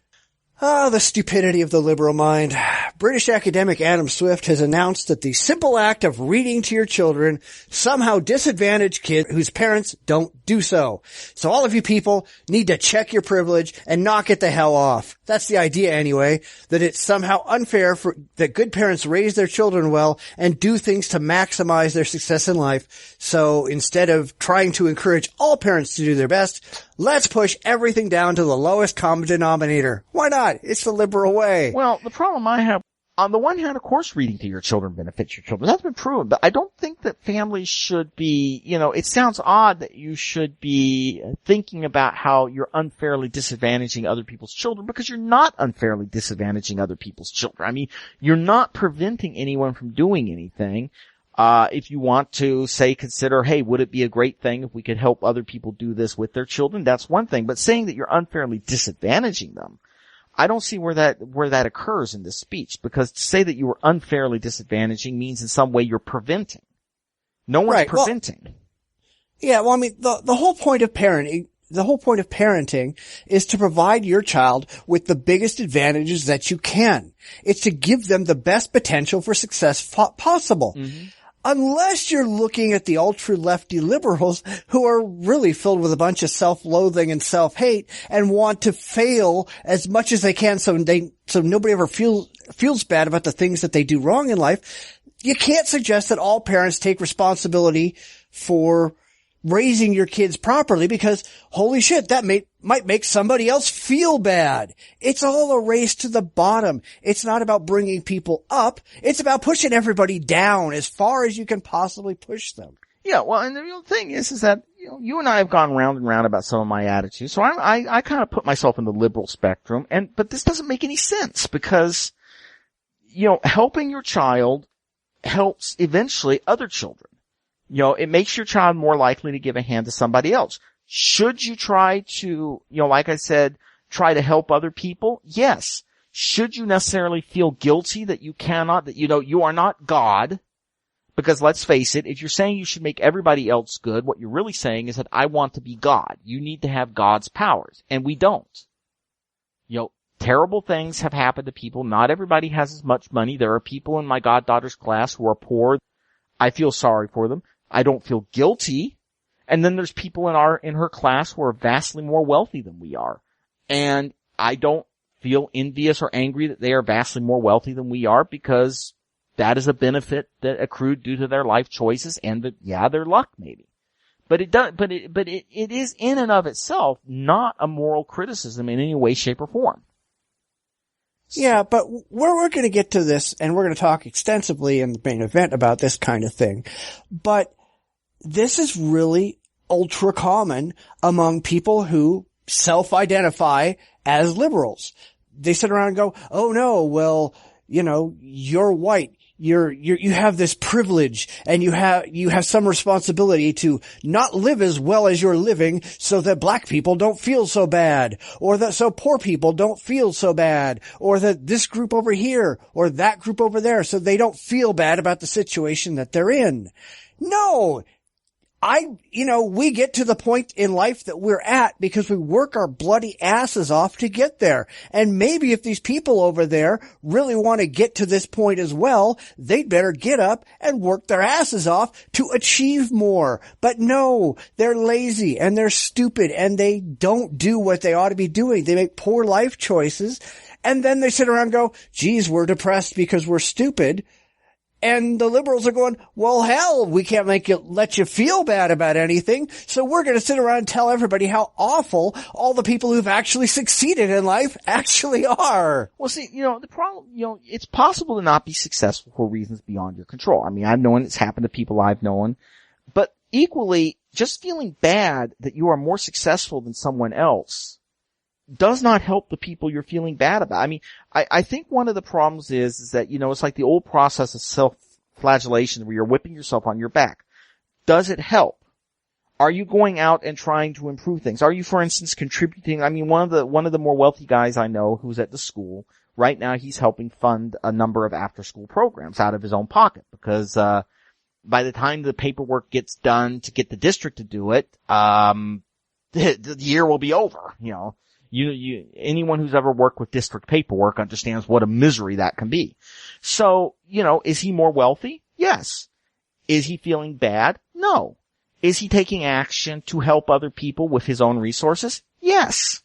The stupidity of the liberal mind. British academic Adam Swift has announced that the simple act of reading to your children somehow disadvantage kids whose parents don't do so. So all of you people need to check your privilege and knock it the hell off. That's the idea anyway, that it's somehow unfair that good parents raise their children well and do things to maximize their success in life. So instead of trying to encourage all parents to do their best, let's push everything down to the lowest common denominator. Why not? It's the liberal way. Well, the problem I have, on the one hand, of course, reading to your children benefits your children. That's been proven, but I don't think that families should be, it sounds odd that you should be thinking about how you're unfairly disadvantaging other people's children, because you're not unfairly disadvantaging other people's children. I mean, you're not preventing anyone from doing anything. If you want to say, consider, hey, would it be a great thing if we could help other people do this with their children? That's one thing. But saying that you're unfairly disadvantaging them, I don't see where that occurs in this speech, because to say that you were unfairly disadvantaging means in some way you're preventing. No one's preventing. I mean, the whole point of parenting, is to provide your child with the biggest advantages that you can. It's to give them the best potential for success possible. Mm-hmm. Unless you're looking at the ultra-lefty liberals who are really filled with a bunch of self-loathing and self-hate and want to fail as much as they can so nobody ever feels bad about the things that they do wrong in life. You can't suggest that all parents take responsibility for raising your kids properly because holy shit, that might make somebody else feel bad. It's all a race to the bottom. It's not about bringing people up. It's about pushing everybody down as far as you can possibly push them. Yeah, well, and the real thing is that, you and I have gone round and round about some of my attitudes. So I kind of put myself in the liberal spectrum, but this doesn't make any sense because, helping your child helps eventually other children. It makes your child more likely to give a hand to somebody else. Should you try to, like I said, try to help other people? Yes. Should you necessarily feel guilty that you cannot, that you are not God? Because let's face it, if you're saying you should make everybody else good, what you're really saying is that I want to be God. You need to have God's powers. And we don't. Terrible things have happened to people. Not everybody has as much money. There are people in my goddaughter's class who are poor. I feel sorry for them. I don't feel guilty. And then there's people in her class who are vastly more wealthy than we are. And I don't feel envious or angry that they are vastly more wealthy than we are because that is a benefit that accrued due to their life choices and their luck maybe. But it is in and of itself not a moral criticism in any way, shape, or form. Yeah, but we're going to get to this and we're going to talk extensively in the main event about this kind of thing. But this is really ultra common among people who self-identify as liberals. They sit around and go, oh no, well, you're white. You have this privilege and you have some responsibility to not live as well as you're living so that black people don't feel so bad, or that so poor people don't feel so bad, or that this group over here or that group over there so they don't feel bad about the situation that they're in. No. We get to the point in life that we're at because we work our bloody asses off to get there. And maybe if these people over there really want to get to this point as well, they'd better get up and work their asses off to achieve more. But no, they're lazy and they're stupid and they don't do what they ought to be doing. They make poor life choices and then they sit around and go, geez, we're depressed because we're stupid. And the liberals are going, well, hell, we can't let you feel bad about anything. So we're going to sit around and tell everybody how awful all the people who've actually succeeded in life actually are. Well, see, the problem, it's possible to not be successful for reasons beyond your control. I mean, I've known it's happened to people I've known, but equally, just feeling bad that you are more successful than someone else does not help the people you're feeling bad about. I mean, I think one of the problems is that, it's like the old process of self-flagellation where you're whipping yourself on your back. Does it help? Are you going out and trying to improve things? Are you, for instance, contributing? I mean, one of the more wealthy guys I know who's at the school, right now he's helping fund a number of after-school programs out of his own pocket because, by the time the paperwork gets done to get the district to do it, the year will be over, anyone who's ever worked with district paperwork understands what a misery that can be. So, is he more wealthy? Yes. Is he feeling bad? No. Is he taking action to help other people with his own resources? Yes.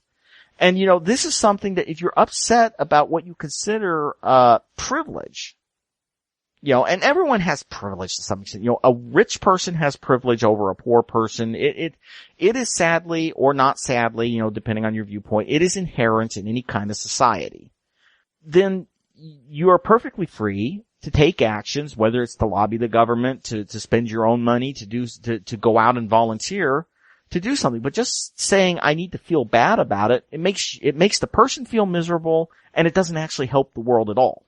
And, this is something that if you're upset about what you consider, privilege, and everyone has privilege to some extent. A rich person has privilege over a poor person. It is sadly or not sadly, depending on your viewpoint, it is inherent in any kind of society. Then you are perfectly free to take actions, whether it's to lobby the government, to spend your own money, to go out and volunteer, to do something. But just saying I need to feel bad about it, it makes the person feel miserable and it doesn't actually help the world at all.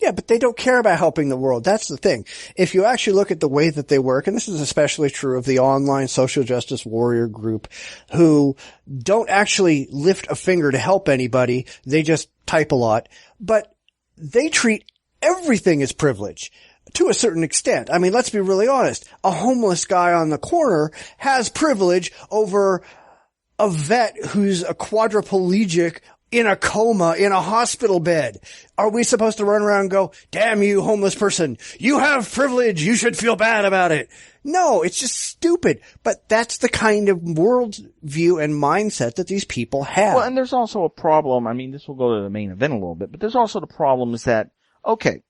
Yeah, but they don't care about helping the world. That's the thing. If you actually look at the way that they work, and this is especially true of the online social justice warrior group, who don't actually lift a finger to help anybody, they just type a lot, but they treat everything as privilege. To a certain extent. I mean, let's be really honest. A homeless guy on the corner has privilege over a vet who's a quadriplegic in a coma in a hospital bed. Are we supposed to run around and go, damn you, homeless person, you have privilege, you should feel bad about it? No, it's just stupid. But that's the kind of worldview and mindset that these people have. Well, and there's also a problem. I mean, this will go to the main event a little bit, but there's also the problem is that, okay,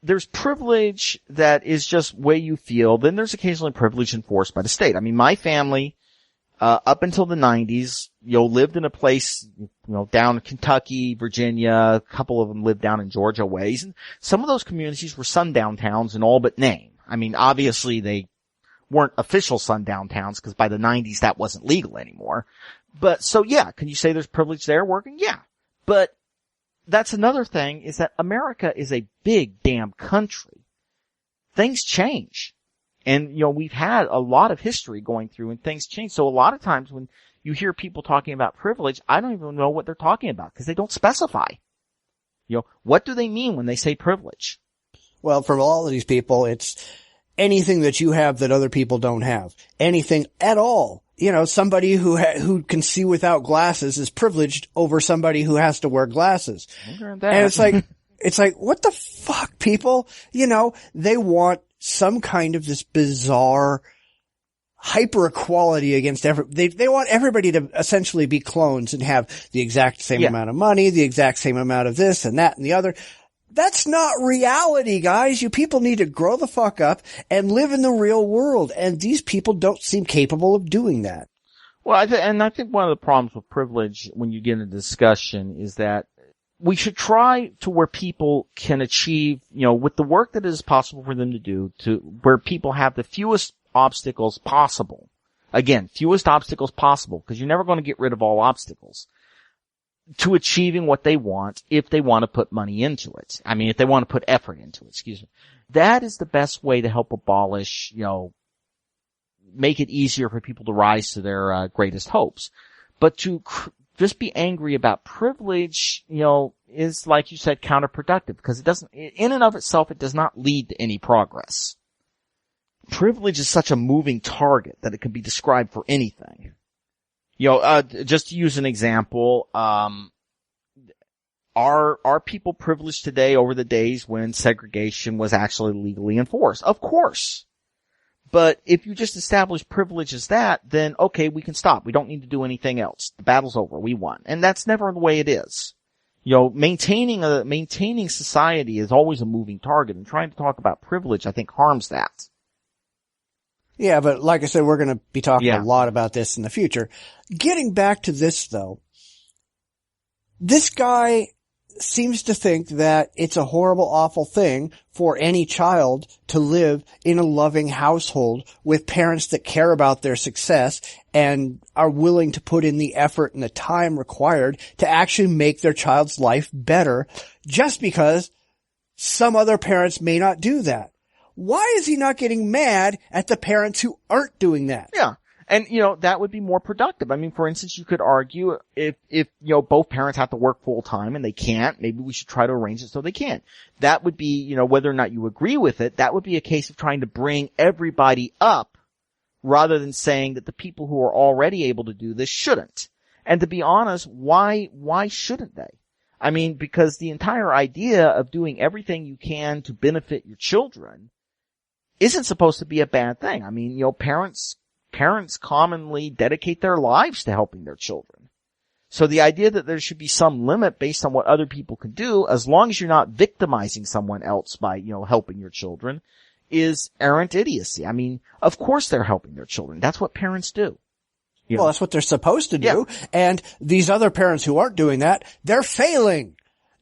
there's privilege that is just way you feel. Then there's occasionally privilege enforced by the state. I mean, my family, up until the 90s, lived in a place, down in Kentucky, Virginia, a couple of them lived down in Georgia ways, and some of those communities were sundown towns in all but name. I mean, obviously they weren't official sundown towns because by the 90s that wasn't legal anymore. But so yeah, can you say there's privilege there working? Yeah. But that's another thing, is that America is a big damn country. Things change. And, we've had a lot of history going through and things change. So a lot of times when you hear people talking about privilege, I don't even know what they're talking about because they don't specify. What do they mean when they say privilege? Well, for all of these people, it's anything that you have that other people don't have. Anything at all. Somebody who can see without glasses is privileged over somebody who has to wear glasses. And it's like, what the fuck, people? They want some kind of this bizarre hyper equality against they want everybody to essentially be clones and have the exact same amount of money, the exact same amount of this and that and the other. That's not reality, guys. You people need to grow the fuck up and live in the real world. And these people don't seem capable of doing that. Well, I think one of the problems with privilege when you get into discussion is that we should try to where people can achieve, with the work that is possible for them to do, to where people have the fewest obstacles possible. Again, fewest obstacles possible, because you're never going to get rid of all obstacles. To achieving what they want, if they want to put money into it. I mean, if they want to put effort into it, excuse me. That is the best way to help abolish, make it easier for people to rise to their greatest hopes. But to just be angry about privilege, is, like you said, counterproductive, because it doesn't, in and of itself, it does not lead to any progress. Privilege is such a moving target that it can be described for anything. Just to use an example, are people privileged today over the days when segregation was actually legally enforced? Of course. But if you just establish privilege as that, then okay, we can stop. We don't need to do anything else. The battle's over. We won. And that's never the way it is. Maintaining society is always a moving target, and trying to talk about privilege, I think, harms that. Yeah, but like I said, we're going to be talking a lot about this in the future. Getting back to this, though, this guy seems to think that it's a horrible, awful thing for any child to live in a loving household with parents that care about their success and are willing to put in the effort and the time required to actually make their child's life better, just because some other parents may not do that. Why is he not getting mad at the parents who aren't doing that? Yeah. And, that would be more productive. I mean, for instance, you could argue if, both parents have to work full time and they can't, maybe we should try to arrange it so they can. That would be, whether or not you agree with it, that would be a case of trying to bring everybody up rather than saying that the people who are already able to do this shouldn't. And to be honest, why shouldn't they? I mean, because the entire idea of doing everything you can to benefit your children isn't supposed to be a bad thing. I mean, parents commonly dedicate their lives to helping their children. So the idea that there should be some limit based on what other people can do, as long as you're not victimizing someone else by, helping your children, is errant idiocy. I mean, of course they're helping their children. That's what parents do. Well, that's what they're supposed to do. Yeah. And these other parents who aren't doing that, they're failing.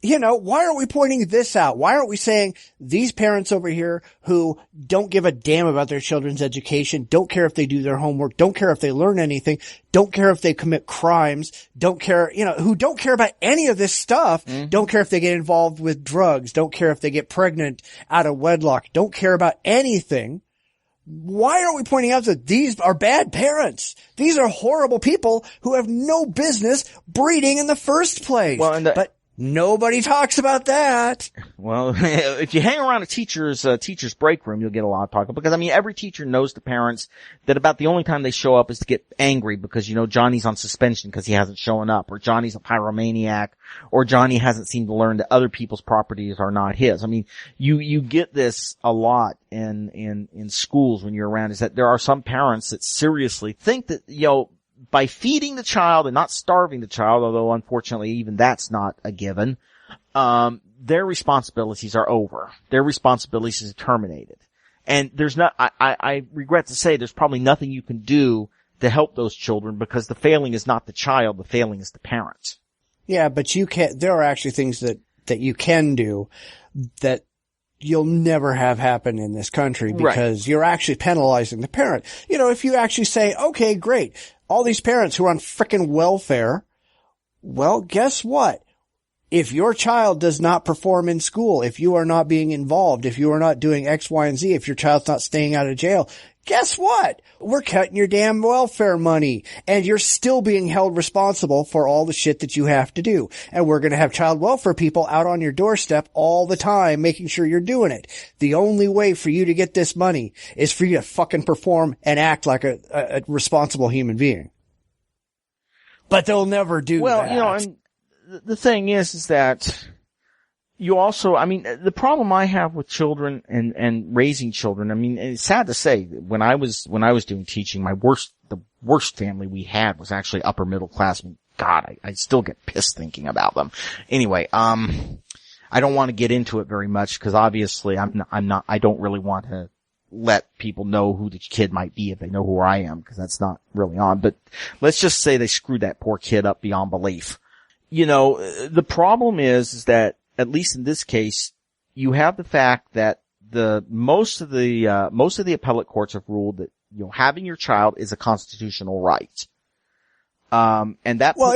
Why aren't we pointing this out? Why aren't we saying these parents over here who don't give a damn about their children's education, don't care if they do their homework, don't care if they learn anything, don't care if they commit crimes, don't care, who don't care about any of this stuff, don't care if they get involved with drugs, don't care if they get pregnant out of wedlock, don't care about anything. Why aren't we pointing out that these are bad parents? These are horrible people who have no business breeding in the first place. Well, but nobody talks about that. Well, if you hang around a teacher's break room, you'll get a lot of talk. Because, I mean, every teacher knows the parents that about the only time they show up is to get angry because, Johnny's on suspension because he hasn't shown up, or Johnny's a pyromaniac, or Johnny hasn't seemed to learn that other people's properties are not his. I mean, you get this a lot in schools when you're around, is that there are some parents that seriously think that, by feeding the child and not starving the child, although unfortunately even that's not a given, their responsibilities are over. Their responsibilities are terminated. And there's not, I regret to say there's probably nothing you can do to help those children because the failing is not the child, the failing is the parent. Yeah, but there are actually things that you can do that you'll never have happen in this country because you're actually penalizing the parent. You know, if you actually say, okay, great, all these parents who are on frickin' welfare, well, guess what? If your child does not perform in school, if you are not being involved, if you are not doing X, Y, and Z, if your child's not staying out of jail, guess what? We're cutting your damn welfare money and you're still being held responsible for all the shit that you have to do. And we're going to have child welfare people out on your doorstep all the time making sure you're doing it. The only way for you to get this money is for you to fucking perform and act like a responsible human being. But they'll never do that. Well, you know, and the thing is that you also, I mean, the problem I have with children and raising children, I mean, it's sad to say, when I was doing teaching, the worst family we had was actually upper middle class. God, I still get pissed thinking about them. Anyway, I don't want to get into it very much because obviously I don't really want to let people know who the kid might be if they know who I am because that's not really on. But let's just say they screwed that poor kid up beyond belief. You know, the problem is that, at least in this case, you have the fact that most of the appellate courts have ruled that, you know, having your child is a constitutional right. And that, well,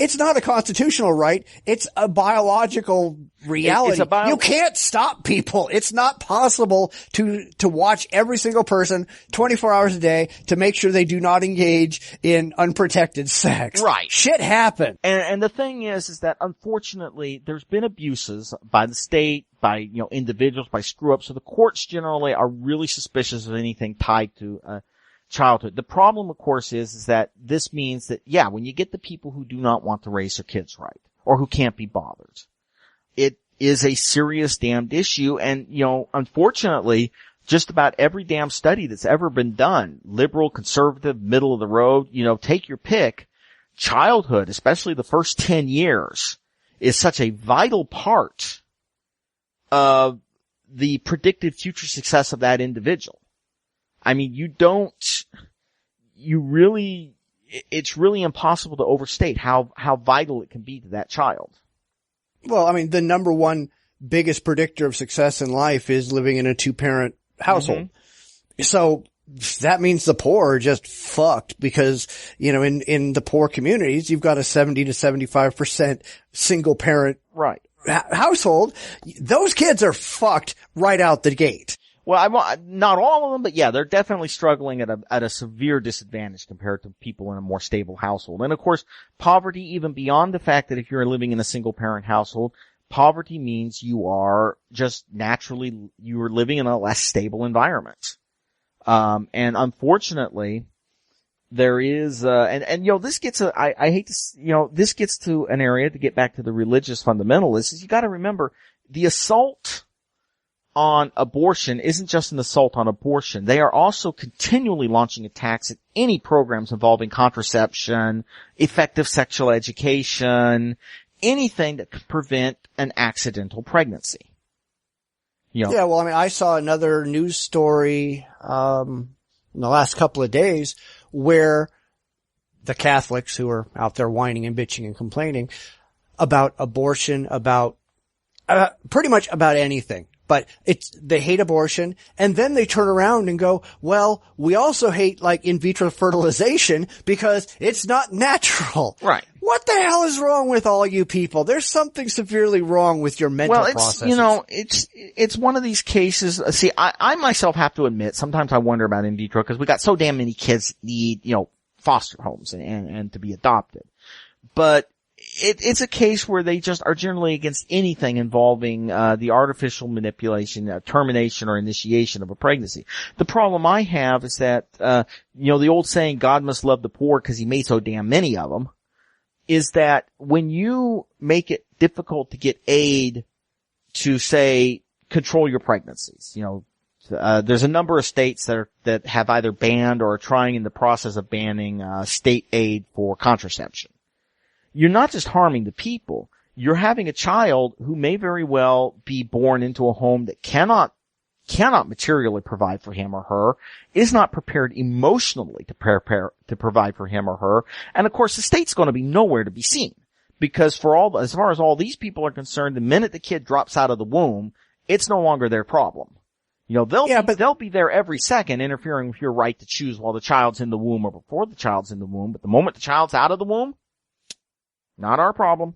it's not a constitutional right. It's a biological reality. You can't stop people. It's not possible to watch every single person 24 hours a day to make sure they do not engage in unprotected sex. Right. Shit happens. And the thing is that unfortunately there's been abuses by the state, by, you know, individuals, by screw-ups. So the courts generally are really suspicious of anything tied to, childhood. The problem, of course, is that this means that, yeah, when you get the people who do not want to raise their kids right, or who can't be bothered, it is a serious damned issue. And, you know, unfortunately, just about every damn study that's ever been done, liberal, conservative, middle of the road, you know, take your pick, childhood, especially the first 10 years, is such a vital part of the predicted future success of that individual. I mean, it's really impossible to overstate how vital it can be to that child. Well, I mean, the number one biggest predictor of success in life is living in a two-parent household. Mm-hmm. So that means the poor are just fucked because, you know, in the poor communities, you've got a 70 to 75% single parent household. Those kids are fucked right out the gate. Well, not all of them, but yeah, they're definitely struggling at a severe disadvantage compared to people in a more stable household. And of course, poverty, even beyond the fact that if you're living in a single parent household, poverty means you are just naturally, you are living in a less stable environment. And unfortunately, there is, and you know, this gets I hate to, you know, this gets to an area, to get back to the religious fundamentalists, is you gotta remember, the assault on abortion isn't just an assault on abortion. They are also continually launching attacks at any programs involving contraception, effective sexual education, anything that could prevent an accidental pregnancy. You know. Yeah, well, I mean, I saw another news story in the last couple of days where the Catholics who are out there whining and bitching and complaining about abortion, about pretty much about anything. But they hate abortion, and then they turn around and go, well, we also hate, like, in vitro fertilization because it's not natural. Right. What the hell is wrong with all you people? There's something severely wrong with your mental processes. You know, it's one of these cases. See, I myself have to admit, sometimes I wonder about in vitro because we got so damn many kids need, you know, foster homes and to be adopted. But it's a case where they just are generally against anything involving the artificial manipulation, termination, or initiation of a pregnancy. The problem I have is that, you know, the old saying, God must love the poor because he made so damn many of them, is that when you make it difficult to get aid to, say, control your pregnancies, you know, there's a number of states that have either banned or are trying in the process of banning state aid for contraception. You're not just harming the people, you're having a child who may very well be born into a home that cannot materially provide for him or her, is not prepared emotionally to provide for him or her. And of course, the state's going to be nowhere to be seen, because as far as all these people are concerned, the minute the kid drops out of the womb, it's no longer their problem. They'll be there every second interfering with your right to choose while the child's in the womb or before the child's in the womb. But the moment the child's out of the womb, not our problem.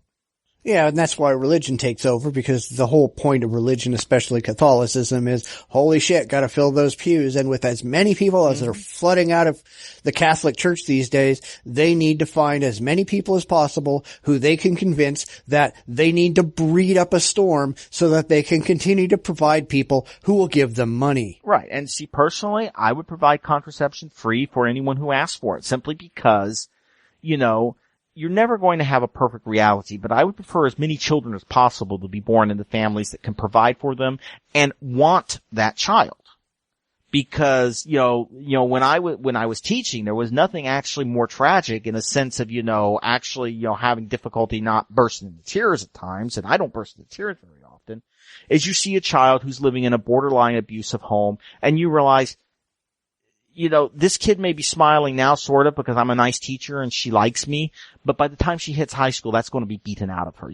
Yeah, and that's why religion takes over, because the whole point of religion, especially Catholicism, is, holy shit, gotta fill those pews. And with as many people as are flooding out of the Catholic Church these days, they need to find as many people as possible who they can convince that they need to breed up a storm so that they can continue to provide people who will give them money. Right. And see, personally, I would provide contraception free for anyone who asks for it, simply because, you're never going to have a perfect reality, but I would prefer as many children as possible to be born into families that can provide for them and want that child. Because, when I was teaching, there was nothing actually more tragic in a sense of, having difficulty not bursting into tears at times, and I don't burst into tears very often, is you see a child who's living in a borderline abusive home, and you realize, this kid may be smiling now, sort of, because I'm a nice teacher and she likes me, but by the time she hits high school, that's going to be beaten out of her.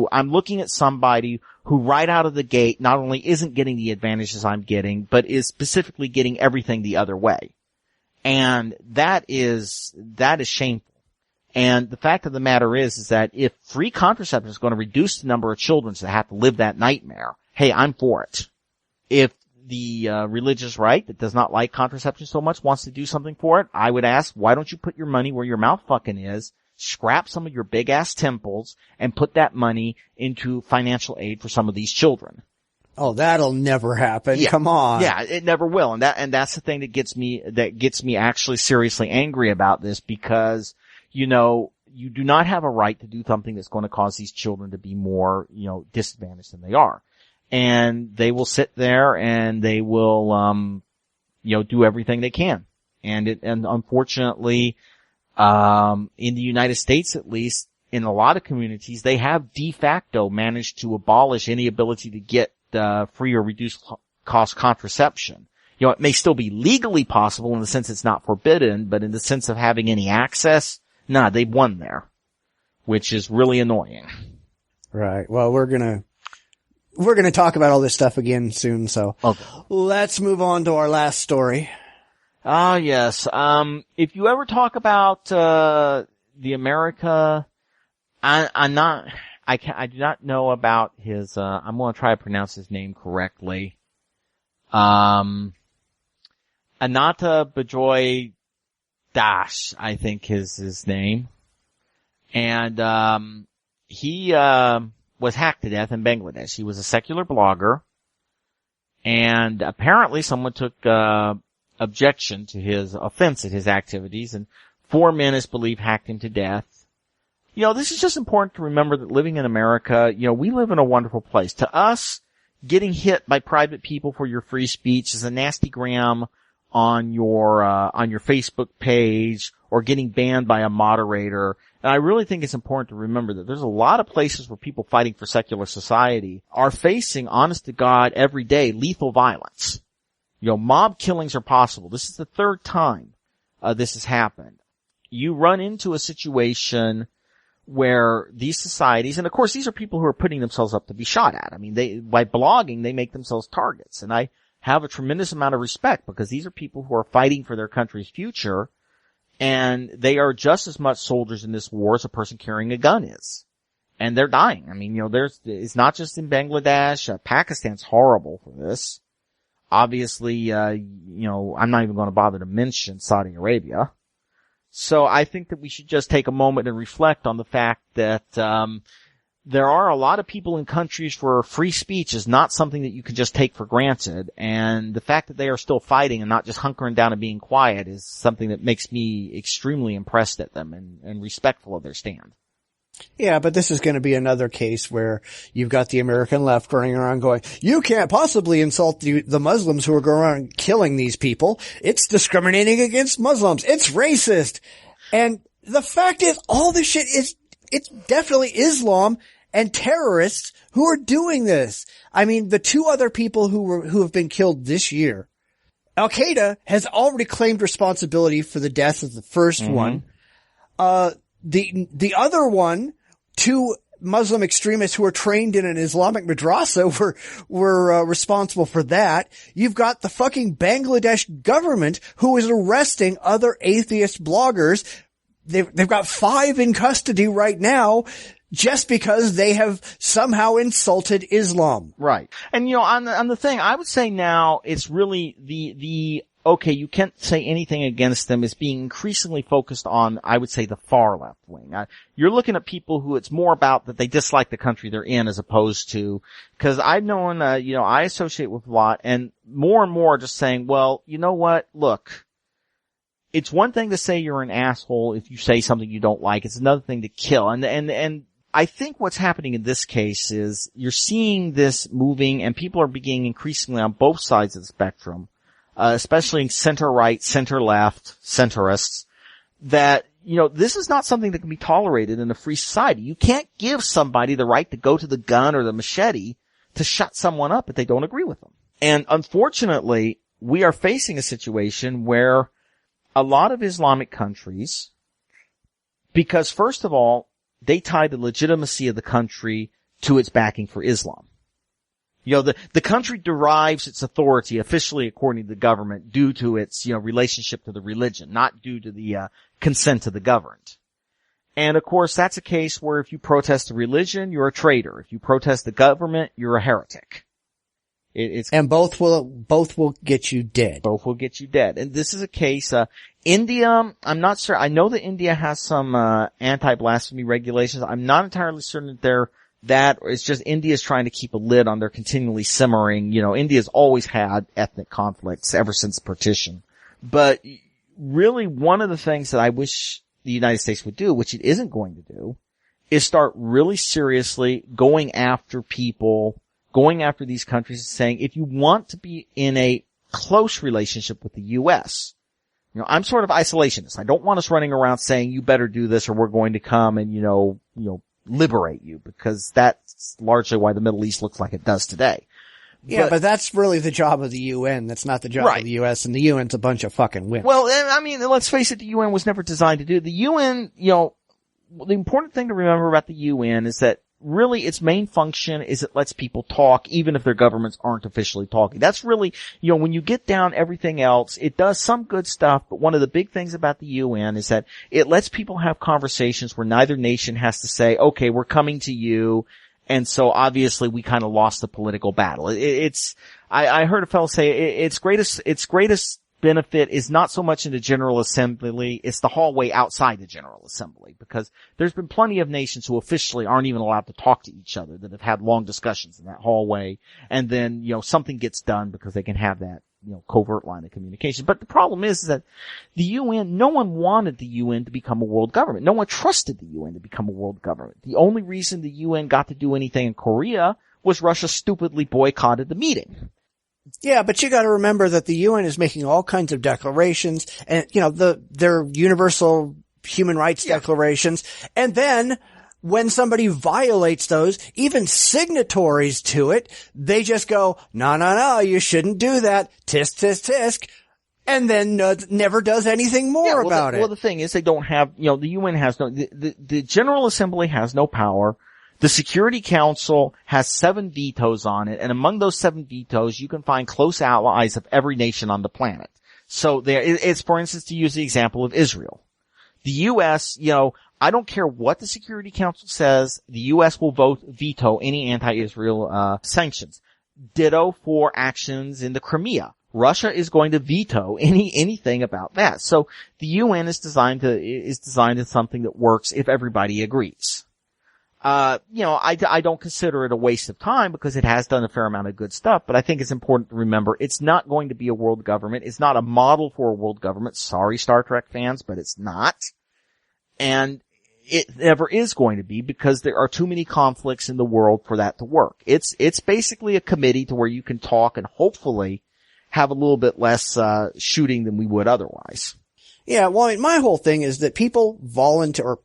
I'm looking at somebody who right out of the gate not only isn't getting the advantages I'm getting, but is specifically getting everything the other way. And that is shameful. And the fact of the matter is that if free contraception is going to reduce the number of children that have to live that nightmare, hey, I'm for it. If the religious right that does not like contraception so much wants to do something for it, I would ask, why don't you put your money where your mouth fucking is, scrap some of your big ass temples, and put that money into financial aid for some of these children? Oh, that'll never happen. Yeah. Come on. Yeah, it never will. And that's the thing that gets me actually seriously angry about this, because, you do not have a right to do something that's going to cause these children to be more, disadvantaged than they are. And they will sit there and they will, do everything they can. And unfortunately, in the United States, at least, in a lot of communities, they have de facto managed to abolish any ability to get, free or reduced cost contraception. It may still be legally possible in the sense it's not forbidden, but in the sense of having any access, they've won there, which is really annoying. Right. Well, we're gonna talk about all this stuff again soon, so okay. Let's move on to our last story. Ah, yes. If you ever talk about, the America, I do not know about his, I'm gonna try to pronounce his name correctly. Ananta Bajoy Dash, I think is his name. And, he, was hacked to death in Bangladesh. He was a secular blogger, and apparently someone took objection to his offense at his activities, and 4 men, it's believed, hacked him to death. This is just important to remember that living in America, we live in a wonderful place. To us, getting hit by private people for your free speech is a nasty gram on your Facebook page, or getting banned by a moderator. And I really think it's important to remember that there's a lot of places where people fighting for secular society are facing, honest to God, every day, lethal violence. Mob killings are possible. This is the third time this has happened. You run into a situation where these societies, and of course these are people who are putting themselves up to be shot at. I mean, by blogging, they make themselves targets. And I have a tremendous amount of respect, because these are people who are fighting for their country's future, and they are just as much soldiers in this war as a person carrying a gun is. And they're dying. I mean, it's not just in Bangladesh. Pakistan's horrible for this. Obviously, I'm not even going to bother to mention Saudi Arabia. So I think that we should just take a moment and reflect on the fact that, there are a lot of people in countries where free speech is not something that you can just take for granted, and the fact that they are still fighting and not just hunkering down and being quiet is something that makes me extremely impressed at them and respectful of their stand. Yeah, but this is going to be another case where you've got the American left running around going, you can't possibly insult the Muslims who are going around killing these people. It's discriminating against Muslims. It's racist. And the fact is, all this shit it's definitely Islam. and terrorists who are doing this. I mean, the two other people who have been killed this year, Al-Qaeda has already claimed responsibility for the death of the first one. The other one, two Muslim extremists who were trained in an Islamic madrasa were responsible for that. You've got the fucking Bangladesh government who is arresting other atheist bloggers. They've got 5 in custody right now just because they have somehow insulted Islam. Right. And on the thing, I would say now it's really okay, you can't say anything against them is being increasingly focused on, I would say, the far left wing. You're looking at people who it's more about that they dislike the country they're in as opposed to, because I've known, I associate with a lot and more just saying, well, you know what? Look, it's one thing to say you're an asshole if you say something you don't like. It's another thing to kill. And I think what's happening in this case is you're seeing this moving and people are beginning increasingly on both sides of the spectrum, especially center-right, center-left, centrists, that, this is not something that can be tolerated in a free society. You can't give somebody the right to go to the gun or the machete to shut someone up if they don't agree with them. And unfortunately, we are facing a situation where a lot of Islamic countries, because first of all, they tie the legitimacy of the country to its backing for Islam. The country derives its authority officially according to the government due to its, relationship to the religion, not due to the, consent of the governed. And of course, that's a case where if you protest the religion, you're a traitor. If you protest the government, you're a heretic. And both will get you dead. Both will get you dead. And this is a case, India, I'm not sure. I know that India has some, anti-blasphemy regulations. I'm not entirely certain that or it's just India's trying to keep a lid on their continually simmering. India's always had ethnic conflicts ever since partition. But really one of the things that I wish the United States would do, which it isn't going to do, is start really seriously going after these countries and saying, if you want to be in a close relationship with the U.S., I'm sort of isolationist. I don't want us running around saying you better do this or we're going to come and, liberate you, because that's largely why the Middle East looks like it does today. Yeah, but that's really the job of the UN. That's not the job of the US, and the UN's a bunch of fucking wimps. Well, I mean, let's face it, the UN was never designed to do. The UN, the important thing to remember about the UN is that really its main function is it lets people talk even if their governments aren't officially talking. That's really, when you get down everything else, it does some good stuff, but one of the big things about the UN is that it lets people have conversations where neither nation has to say, okay, we're coming to you, and so obviously we kind of lost the political battle. I heard a fellow say its greatest benefit is not so much in the General Assembly, it's the hallway outside the General Assembly, because there's been plenty of nations who officially aren't even allowed to talk to each other that have had long discussions in that hallway, and then, something gets done because they can have that, covert line of communication. But the problem is that the UN, no one wanted the UN to become a world government. No one trusted the UN to become a world government. The only reason the UN got to do anything in Korea was Russia stupidly boycotted the meeting. Yeah, but you gotta remember that the UN is making all kinds of declarations and, their universal human rights declarations. And then when somebody violates those, even signatories to it, they just go, no, you shouldn't do that. Tisk, tisk, tisk. And then never does anything more about it. Well, the thing is they don't have, the UN has the General Assembly has no power. The Security Council has 7 vetoes on it, and among those 7 vetoes, you can find close allies of every nation on the planet. So it's, for instance, to use the example of Israel. The U.S., I don't care what the Security Council says, the U.S. will veto any anti-Israel, sanctions. Ditto for actions in the Crimea. Russia is going to veto anything about that. So the UN is designed as something that works if everybody agrees. I don't consider it a waste of time because it has done a fair amount of good stuff, but I think it's important to remember it's not going to be a world government. It's not a model for a world government. Sorry, Star Trek fans, but it's not. And it never is going to be because there are too many conflicts in the world for that to work. It's basically a committee to where you can talk and hopefully have a little bit less, shooting than we would otherwise. Yeah, well, my whole thing is that people volunteer, or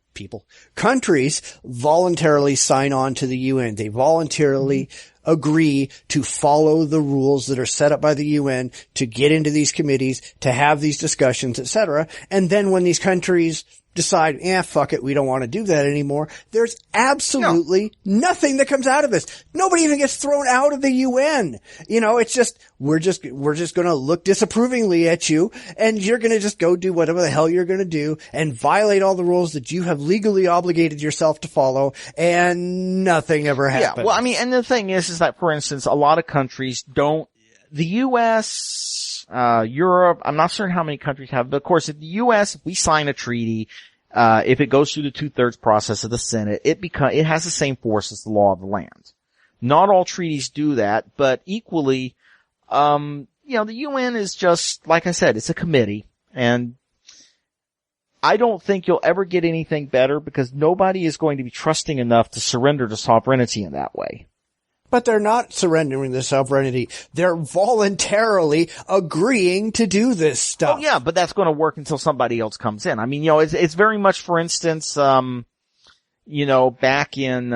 countries voluntarily sign on to the UN. They voluntarily agree to follow the rules that are set up by the UN to get into these committees, to have these discussions, etc. And then when these countries decide, fuck it, we don't want to do that anymore, there's absolutely nothing that comes out of this. Nobody even gets thrown out of the UN. It's just, we're just going to look disapprovingly at you, and you're going to just go do whatever the hell you're going to do and violate all the rules that you have legally obligated yourself to follow, and nothing ever happens. Yeah, well, I mean, and the thing is that, for instance, a lot of countries don't, the US, Europe, I'm not certain how many countries have, but of course, if the US, if we sign a treaty, if it goes through the 2/3 process of the Senate, it has the same force as the law of the land. Not all treaties do that, but equally, the UN is just, like I said, it's a committee, and I don't think you'll ever get anything better because nobody is going to be trusting enough to surrender to sovereignty in that way. But they're not surrendering the sovereignty. They're voluntarily agreeing to do this stuff. Oh yeah, but that's going to work until somebody else comes in. I mean, it's very much, for instance, back in,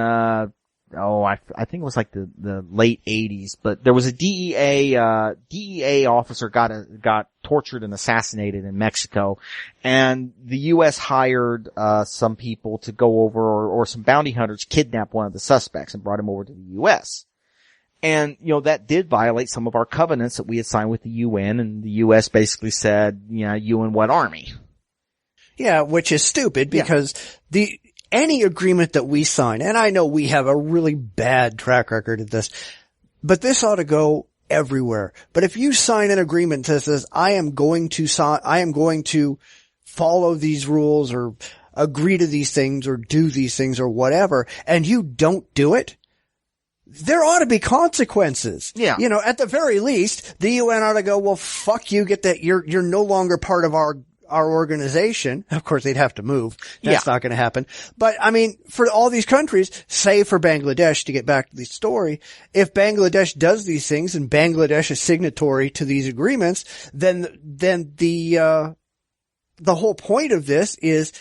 I think it was like the late 80s, but there was a DEA officer got tortured and assassinated in Mexico, and the U.S. hired, some people to go over, or some bounty hunters kidnapped one of the suspects and brought him over to the U.S. And, that did violate some of our covenants that we had signed with the UN, and the U.S. basically said, you and what army? Yeah, which is stupid because any agreement that we sign, and I know we have a really bad track record of this, but this ought to go everywhere. But if you sign an agreement that says, I am going to follow these rules or agree to these things or do these things or whatever, and you don't do it, there ought to be consequences. Yeah. At the very least, the UN ought to go, well, fuck you, get that, you're no longer part of our organization. Of course, they'd have to move. That's not going to happen. But I mean, for all these countries, say for Bangladesh, to get back to the story, if Bangladesh does these things and Bangladesh is signatory to these agreements, then the whole point of this is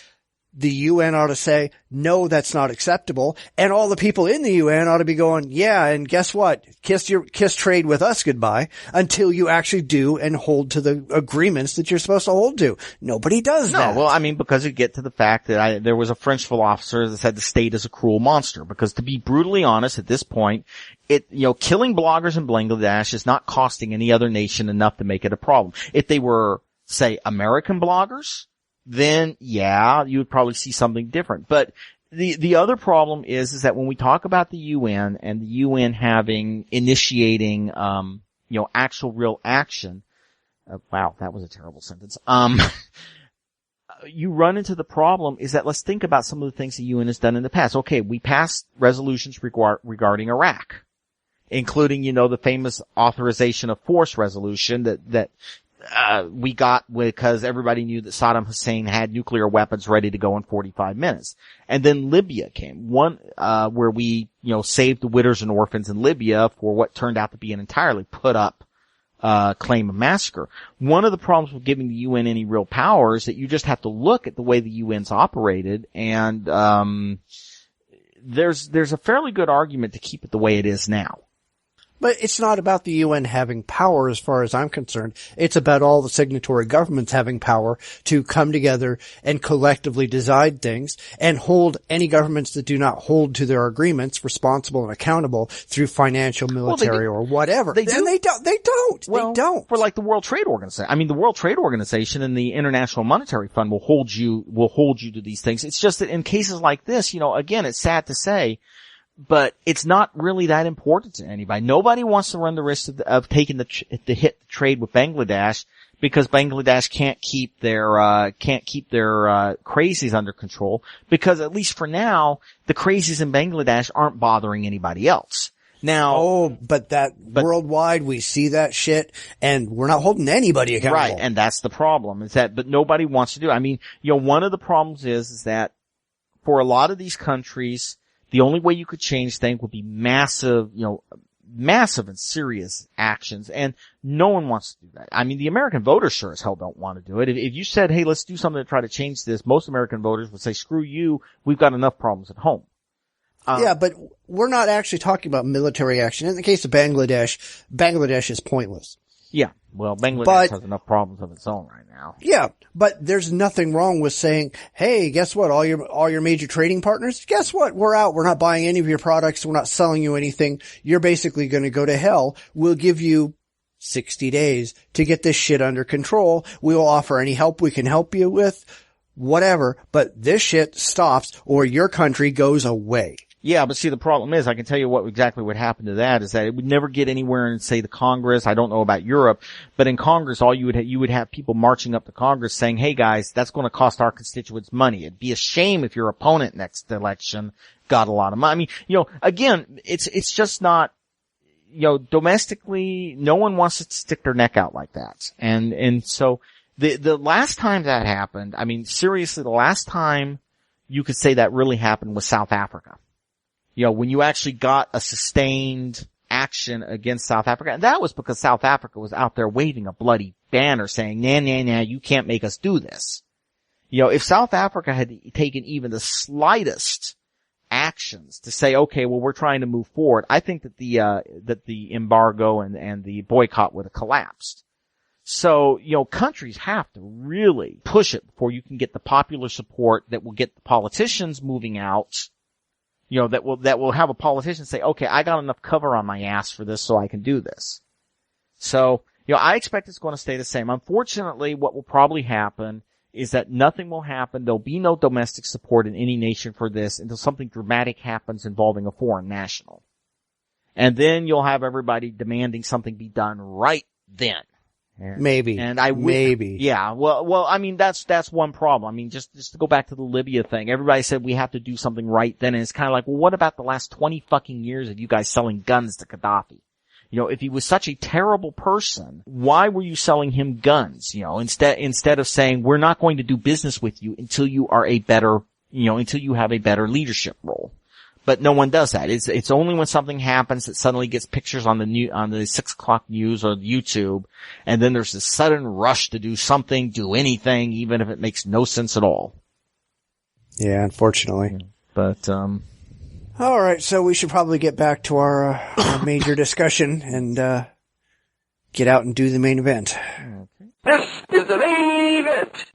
the UN ought to say, no, that's not acceptable. And all the people in the UN ought to be going, yeah, and guess what? Kiss trade with us goodbye until you actually do and hold to the agreements that you're supposed to hold to. Nobody does that. No, well, I mean, because you get to the fact that there was a French philosopher that said the state is a cruel monster. Because to be brutally honest, at this point, killing bloggers in Bangladesh is not costing any other nation enough to make it a problem. If they were, say, American bloggers, then you would probably see something different. But the other problem is that when we talk about the UN and the UN initiating, actual real action, wow, that was a terrible sentence. You run into the problem is that let's think about some of the things the UN has done in the past. Okay, we passed resolutions regarding Iraq, including, the famous authorization of force resolution that we got because everybody knew that Saddam Hussein had nuclear weapons ready to go in 45 minutes. And then Libya came, where we, saved the widows and orphans in Libya for what turned out to be an entirely put up, claim of massacre. One of the problems with giving the UN any real power is that you just have to look at the way the UN's operated, and, there's a fairly good argument to keep it the way it is now. But it's not about the UN having power as far as I'm concerned. It's about all the signatory governments having power to come together and collectively decide things and hold any governments that do not hold to their agreements responsible and accountable through financial, military, or whatever. They don't. Well, for like the World Trade Organization. I mean, the World Trade Organization and the International Monetary Fund will hold you to these things. It's just that in cases like this, again, it's sad to say, but it's not really that important to anybody. Nobody wants to run the risk of taking the hit to trade with Bangladesh because Bangladesh can't keep their crazies under control, because at least for now, the crazies in Bangladesh aren't bothering anybody else. Now, but worldwide we see that shit and we're not holding anybody accountable. Right, and that's the problem. But nobody wants to do it. I mean, one of the problems is that for a lot of these countries, the only way you could change things would be massive, massive and serious actions, and no one wants to do that. I mean, the American voters sure as hell don't want to do it. If you said, hey, let's do something to try to change this, most American voters would say, screw you, we've got enough problems at home. Yeah, but we're not actually talking about military action. In the case of Bangladesh is pointless. Yeah, well, Bangladesh has enough problems of its own right now. Yeah, but there's nothing wrong with saying, hey, guess what? All your major trading partners, guess what? We're out. We're not buying any of your products. We're not selling you anything. You're basically going to go to hell. We'll give you 60 days to get this shit under control. We will offer any help we can help you with, whatever, but this shit stops or your country goes away. Yeah, but see, the problem is, I can tell you what exactly would happen to that is that it would never get anywhere in, say, the Congress. I don't know about Europe, but in Congress, you would have people marching up to Congress saying, hey guys, that's going to cost our constituents money. It'd be a shame if your opponent next election got a lot of money. I mean, again, it's just not, domestically, no one wants to stick their neck out like that. And so the last time that happened, I mean, seriously, the last time you could say that really happened was South Africa. When you actually got a sustained action against South Africa, and that was because South Africa was out there waving a bloody banner saying, nah, you can't make us do this. If South Africa had taken even the slightest actions to say, okay, well, we're trying to move forward, I think that the embargo and the boycott would have collapsed. So, countries have to really push it before you can get the popular support that will get the politicians moving out. That will have a politician say, okay, I got enough cover on my ass for this so I can do this. So, I expect it's going to stay the same. Unfortunately, what will probably happen is that nothing will happen. There'll be no domestic support in any nation for this until something dramatic happens involving a foreign national. And then you'll have everybody demanding something be done right then. Maybe. And maybe. Yeah. Well, I mean, that's one problem. I mean, just to go back to the Libya thing, everybody said we have to do something right then. And it's kind of like, well, what about the last 20 fucking years of you guys selling guns to Gaddafi? If he was such a terrible person, why were you selling him guns? Instead of saying, we're not going to do business with you until you are until you have a better leadership role. But no one does that. It's only when something happens that suddenly gets pictures on the 6:00 news or YouTube, and then there's this sudden rush to do something, do anything, even if it makes no sense at all. Yeah, unfortunately. But, all right, so we should probably get back to our major discussion and get out and do the main event. Okay. This is the main event.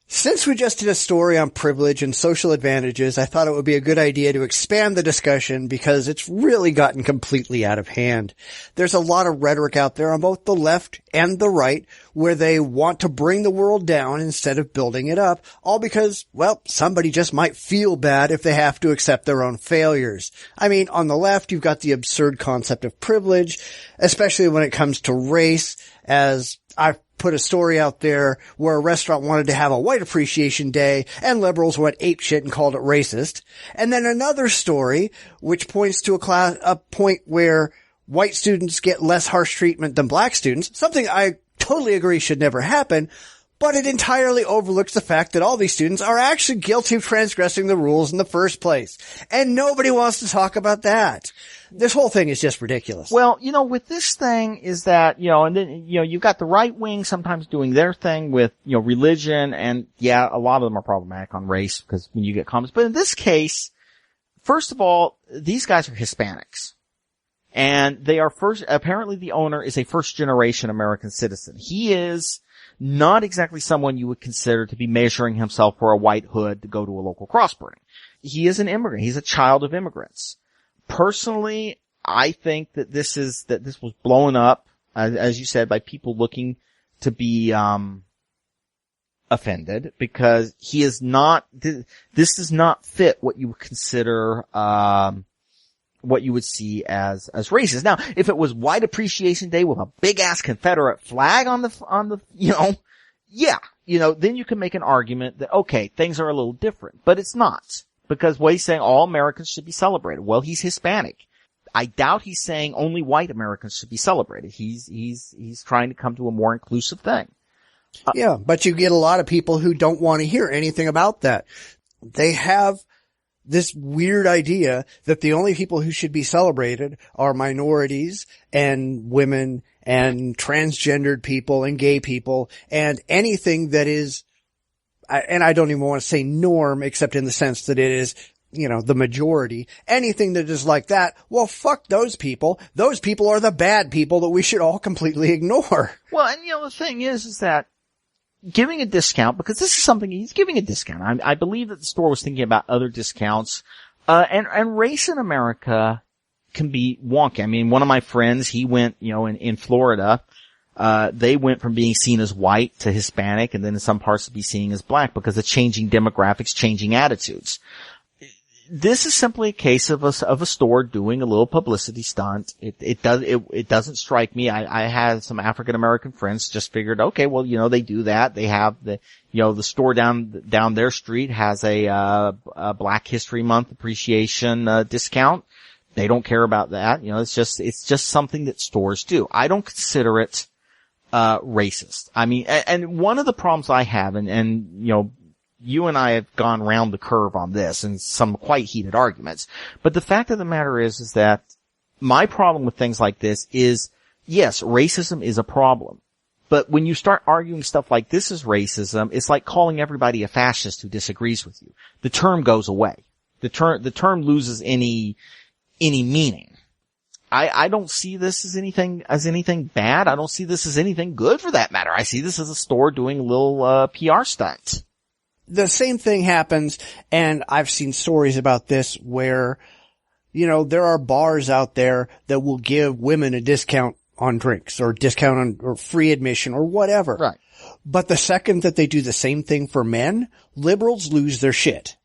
Since we just did a story on privilege and social advantages, I thought it would be a good idea to expand the discussion because it's really gotten completely out of hand. There's a lot of rhetoric out there on both the left and the right where they want to bring the world down instead of building it up, all because, well, somebody just might feel bad if they have to accept their own failures. I mean, on the left, you've got the absurd concept of privilege, especially when it comes to race, as I've put a story out there where a restaurant wanted to have a white appreciation day and liberals went apeshit and called it racist. And then another story which points to a point where white students get less harsh treatment than black students, something I totally agree should never happen, but it entirely overlooks the fact that all these students are actually guilty of transgressing the rules in the first place. And nobody wants to talk about that. This whole thing is just ridiculous. Well, with this thing is that, and then, you've got the right wing sometimes doing their thing with, religion, and yeah, a lot of them are problematic on race because when you get comments. But in this case, first of all, these guys are Hispanics. And they are apparently the owner is a first generation American citizen. He is not exactly someone you would consider to be measuring himself for a white hood to go to a local crossbreeding. He is an immigrant. He's a child of immigrants. Personally, I think that this was blown up, as you said, by people looking to be, offended because he is not, this does not fit what you would consider, what you would see as racist. Now, if it was White Appreciation Day with a big ass Confederate flag on the, yeah, then you can make an argument that, okay, things are a little different, but it's not. Because what he's saying, all Americans should be celebrated. Well, he's Hispanic. I doubt he's saying only white Americans should be celebrated. He's trying to come to a more inclusive thing. Yeah, but you get a lot of people who don't want to hear anything about that. They have this weird idea that the only people who should be celebrated are minorities and women and transgendered people and gay people and anything that is, and I don't even want to say norm except in the sense that it is, the majority, anything that is like that. Well, fuck those people. Those people are the bad people that we should all completely ignore. Well, and the thing is that giving a discount, because this is something he's giving a discount. I believe that the store was thinking about other discounts. And race in America can be wonky. I mean, one of my friends, he went, in Florida, they went from being seen as white to Hispanic and then in some parts to be seen as black because of changing demographics, changing attitudes. This is simply a case of a store doing a little publicity stunt. It doesn't strike me. I had some African American friends just figured, okay, well, they do that. They have the store down their street has a Black History Month appreciation, discount. They don't care about that. It's just something that stores do. I don't consider it, racist. I mean, and one of the problems I have, and you and I have gone round the curve on this in some quite heated arguments. But the fact of the matter is that my problem with things like this is, yes, racism is a problem. But when you start arguing stuff like this is racism, it's like calling everybody a fascist who disagrees with you. The term goes away. The term loses any meaning. I don't see this as anything bad. I don't see this as anything good for that matter. I see this as a store doing a little, PR stunt. The same thing happens, and I've seen stories about this where, there are bars out there that will give women a discount on drinks or discount on or free admission or whatever. Right. But the second that they do the same thing for men, liberals lose their shit.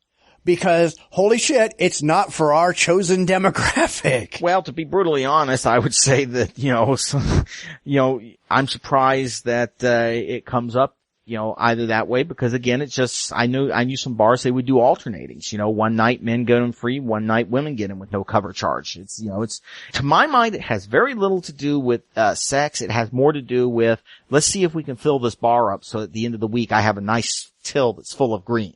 Because, holy shit, it's not for our chosen demographic. Well, to be brutally honest, I would say that, I'm surprised that, it comes up, either that way, because again, it's just, I knew some bars, they would do alternatings. One night men get them free, one night women get them with no cover charge. It's, to my mind, it has very little to do with, sex. It has more to do with, let's see if we can fill this bar up so at the end of the week I have a nice till that's full of green.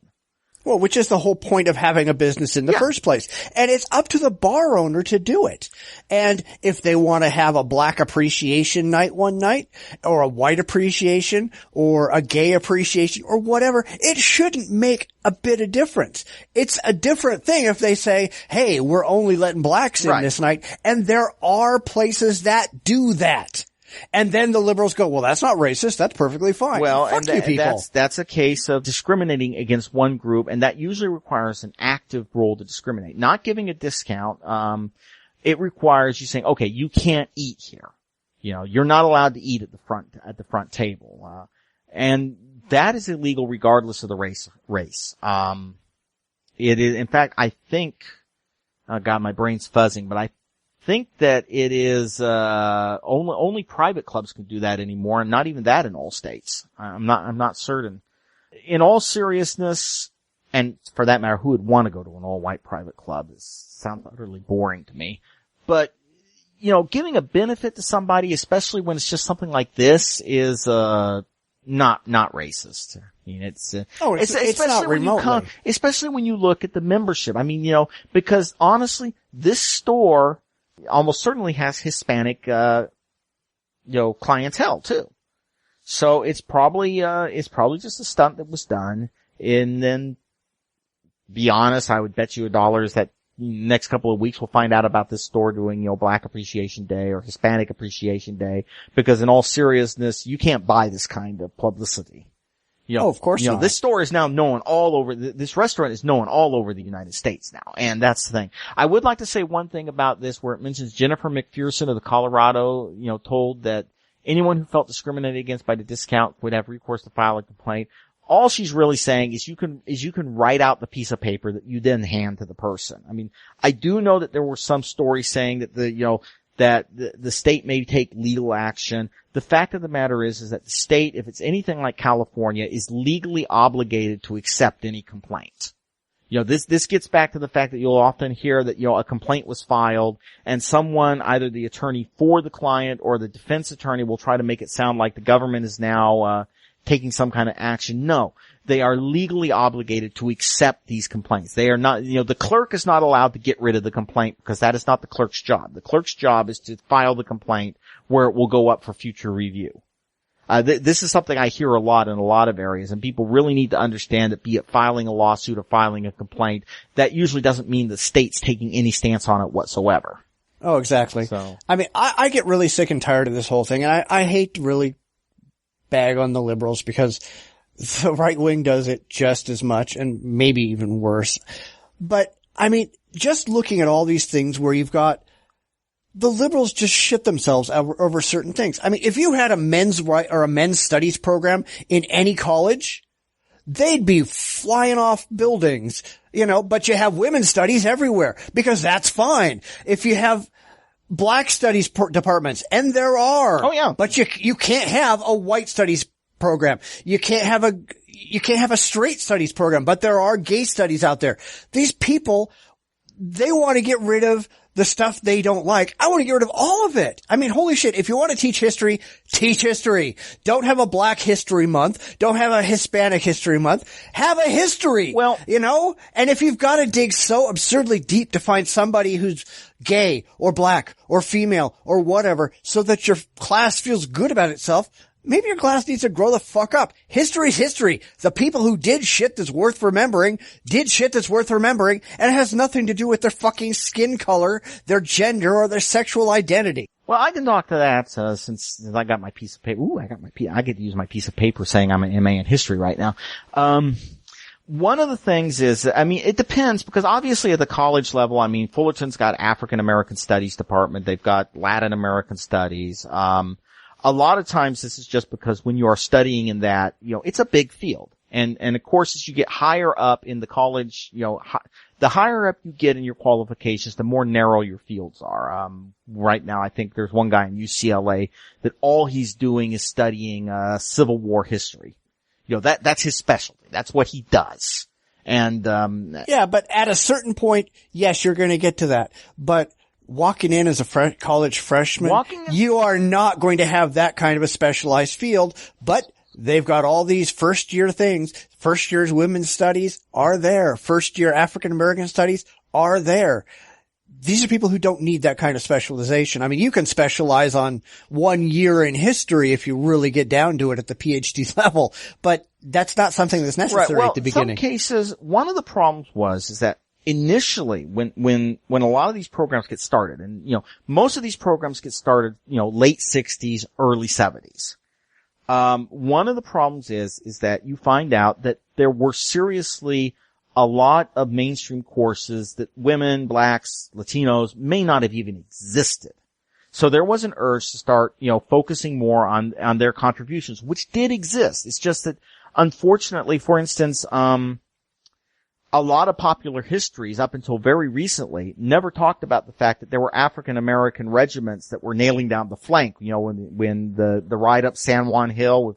Well, which is the whole point of having a business in the first place. And it's up to the bar owner to do it. And if they want to have a black appreciation night one night, or a white appreciation, or a gay appreciation, or whatever, it shouldn't make a bit of difference. It's a different thing if they say, hey, we're only letting blacks in this night. And there are places that do that. And then the liberals go, well, that's not racist. That's perfectly fine. Well, fuck you people. That's a case of discriminating against one group, and that usually requires an active role to discriminate. Not giving a discount, it requires you saying, okay, you can't eat here. You're not allowed to eat at the front table. And that is illegal regardless of the race. It is, in fact, I think, God, my brain's fuzzing, but I think that it is only private clubs can do that anymore, and not even that in all states. I'm not certain. In all seriousness, and for that matter, who would want to go to an all-white private club? This sounds utterly boring to me. But giving a benefit to somebody, especially when it's just something like this, is not racist. I mean, it's not remotely. Especially when you look at the membership. I mean, because honestly, this store almost certainly has Hispanic, clientele too. So it's probably just a stunt that was done. And then, be honest, I would bet you $1 that next couple of weeks we'll find out about this store doing, Black Appreciation Day or Hispanic Appreciation Day, because in all seriousness, you can't buy this kind of publicity. Of course not. This store is now known all over, this restaurant is known all over the United States now, and that's the thing. I would like to say one thing about this where it mentions Jennifer McPherson of the Colorado, told that anyone who felt discriminated against by the discount would have recourse to file a complaint. All she's really saying is you can write out the piece of paper that you then hand to the person. I mean, I do know that there were some stories saying that the state may take legal action. The fact of the matter is that the state, if it's anything like California, is legally obligated to accept any complaint. This gets back to the fact that you'll often hear that, a complaint was filed and someone, either the attorney for the client or the defense attorney, will try to make it sound like the government is now, taking some kind of action. No. They are legally obligated to accept these complaints. They are not, the clerk is not allowed to get rid of the complaint because that is not the clerk's job. The clerk's job is to file the complaint where it will go up for future review. This is something I hear a lot in a lot of areas, and people really need to understand that, be it filing a lawsuit or filing a complaint, that usually doesn't mean the state's taking any stance on it whatsoever. Oh, exactly. So, I mean, I get really sick and tired of this whole thing, and I hate to really bag on the liberals because the right wing does it just as much and maybe even worse. But, I mean, just looking at all these things where you've got the liberals just shit themselves over certain things. I mean, if you had a men's right or a men's studies program in any college, they'd be flying off buildings, but you have women's studies everywhere because that's fine. If you have black studies departments, and there are. Oh yeah. But you can't have a white studies program. You can't have a straight studies program, but there are gay studies out there. These people, they want to get rid of the stuff they don't like. I want to get rid of all of it. I mean, holy shit. If you want to teach history, teach history. Don't have a Black History Month. Don't have a Hispanic History Month. Have a history. Well, and if you've got to dig so absurdly deep to find somebody who's gay or black or female or whatever so that your class feels good about itself, maybe your class needs to grow the fuck up. History's history. The people who did shit that's worth remembering, and it has nothing to do with their fucking skin color, their gender, or their sexual identity. Well, I can talk to that, since I got my piece of paper. I get to use my piece of paper saying I'm an MA in history right now. One of the things is, it depends, because obviously at the college level, Fullerton's got African American Studies department, they've got Latin American Studies, a lot of times this is just because when you are studying in that, it's a big field. And of course, as you get higher up in the college, the higher up you get in your qualifications, the more narrow your fields are. Right now, I think there's one guy in UCLA that all he's doing is studying, Civil War history. That's his specialty. That's what he does. And, yeah, but at a certain point, yes, you're going to get to that. But walking in as a college freshman, you are not going to have that kind of a specialized field, but they've got all these first year things. First year's women's studies are there. First year African American studies are there. These are people who don't need that kind of specialization. You can specialize on 1 year in history if you really get down to it at the PhD level, but that's not something that's necessary at the beginning. In some cases, one of the problems is that initially, when a lot of these programs get started, and, most of these programs get started, late 60s, early 70s. One of the problems is that you find out that there were seriously a lot of mainstream courses that women, blacks, Latinos may not have even existed. So there was an urge to start, focusing more on their contributions, which did exist. It's just that, unfortunately, for instance, a lot of popular histories up until very recently never talked about the fact that there were African American regiments that were nailing down the flank, when the ride up San Juan Hill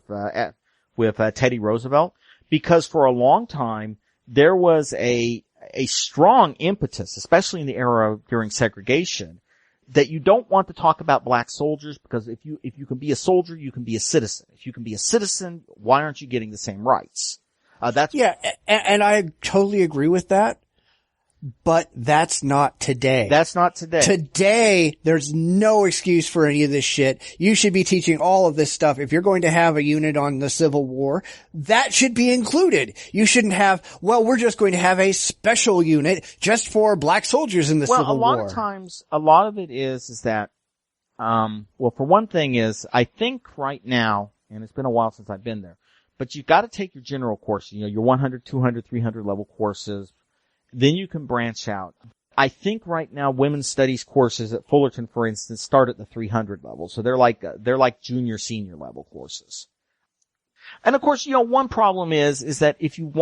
with Teddy Roosevelt, because for a long time there was a strong impetus, especially in the era during segregation, that you don't want to talk about black soldiers because if you can be a soldier, you can be a citizen. If you can be a citizen, why aren't you getting the same rights? And I totally agree with that, but that's not today. That's not today. Today, there's no excuse for any of this shit. You should be teaching all of this stuff. If you're going to have a unit on the Civil War, that should be included. You shouldn't have, we're just going to have a special unit just for black soldiers in the Civil War. Well, a lot of times, a lot of it is that, for one thing is, I think right now, and it's been a while since I've been there, but you've got to take your general course, your 100, 200, 300 level courses. Then you can branch out. I think right now women's studies courses at Fullerton, for instance, start at the 300 level. So they're like junior, senior level courses. And of course, one problem is that if you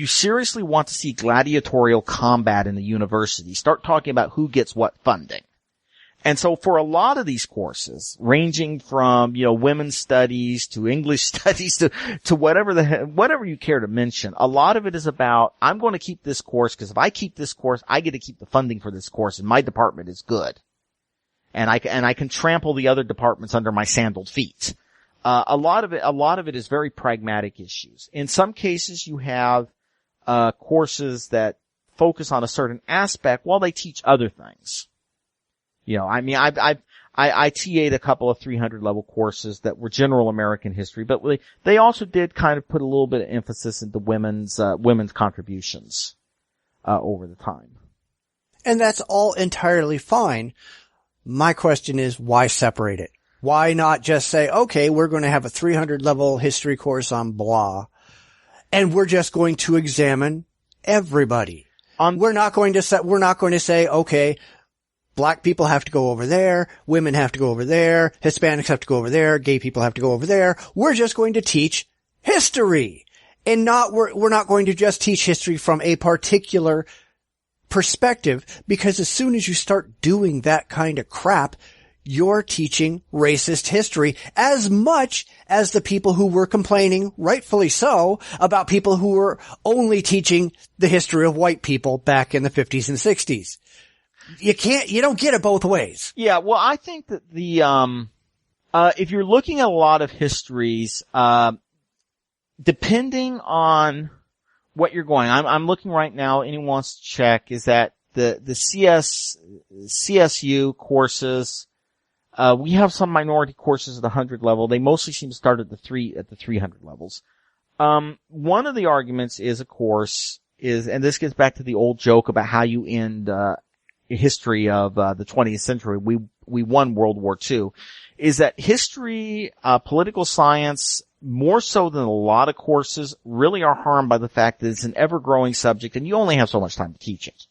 seriously want to see gladiatorial combat in the university, start talking about who gets what funding. And so for a lot of these courses, ranging from, women's studies to English studies to whatever you care to mention, a lot of it is about, I'm going to keep this course because if I keep this course, I get to keep the funding for this course and my department is good. And I can trample the other departments under my sandaled feet. A lot of it is very pragmatic issues. In some cases, you have courses that focus on a certain aspect while they teach other things. You know, I mean, I TA'd a couple of 300 level courses that were general American history, but they also did kind of put a little bit of emphasis into women's contributions, over the time. And that's all entirely fine. My question is, why separate it? Why not just say, okay, we're going to have a 300 level history course on blah, and we're just going to examine everybody. We're not going to say, okay, black people have to go over there, women have to go over there, Hispanics have to go over there, gay people have to go over there. We're just going to teach history. And we're not going to just teach history from a particular perspective, because as soon as you start doing that kind of crap, you're teaching racist history as much as the people who were complaining, rightfully so, about people who were only teaching the history of white people back in the 50s and 60s. You don't get it both ways. Yeah, well, I think that if you're looking at a lot of histories, depending on what you're going, I'm looking right now, anyone wants to check, is that the CSU courses, we have some minority courses at the 100 level. They mostly seem to start at the 300 levels. One of the arguments is, of course, and this gets back to the old joke about how you end, history of, the 20th century. We won World War II, is that history, political science, more so than a lot of courses, really are harmed by the fact that it's an ever-growing subject and you only have so much time to teach it.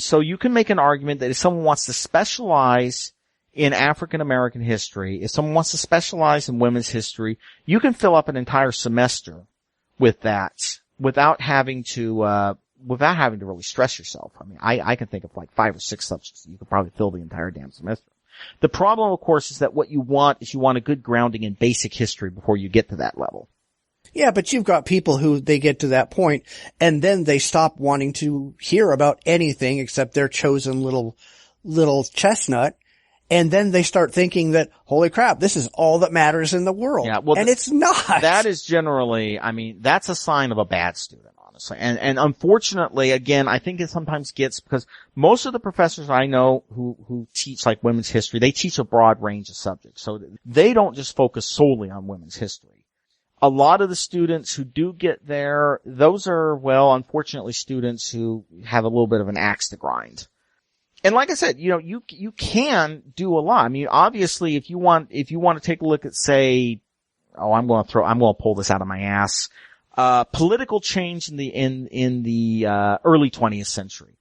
So you can make an argument that if someone wants to specialize in African American history, if someone wants to specialize in women's history, you can fill up an entire semester with that without having to really stress yourself. I mean, I can think of like 5 or 6 subjects. You could probably fill the entire damn semester. The problem, of course, is that what you want is you want a good grounding in basic history before you get to that level. Yeah, but you've got people who they get to that point and then they stop wanting to hear about anything except their chosen little chestnut. And then they start thinking that, holy crap, this is all that matters in the world. Yeah, well, and it's not. That is generally, I mean, that's a sign of a bad student, honestly. And unfortunately, again, I think it sometimes gets, because most of the professors I know who teach like women's history, they teach a broad range of subjects. So they don't just focus solely on women's history. A lot of the students who do get there, those are, well, unfortunately students who have a little bit of an axe to grind. And like I said, you know, you can do a lot. I mean, obviously, if you want to take a look at, say, I'm going to pull this out of my ass, political change in the early 20th century.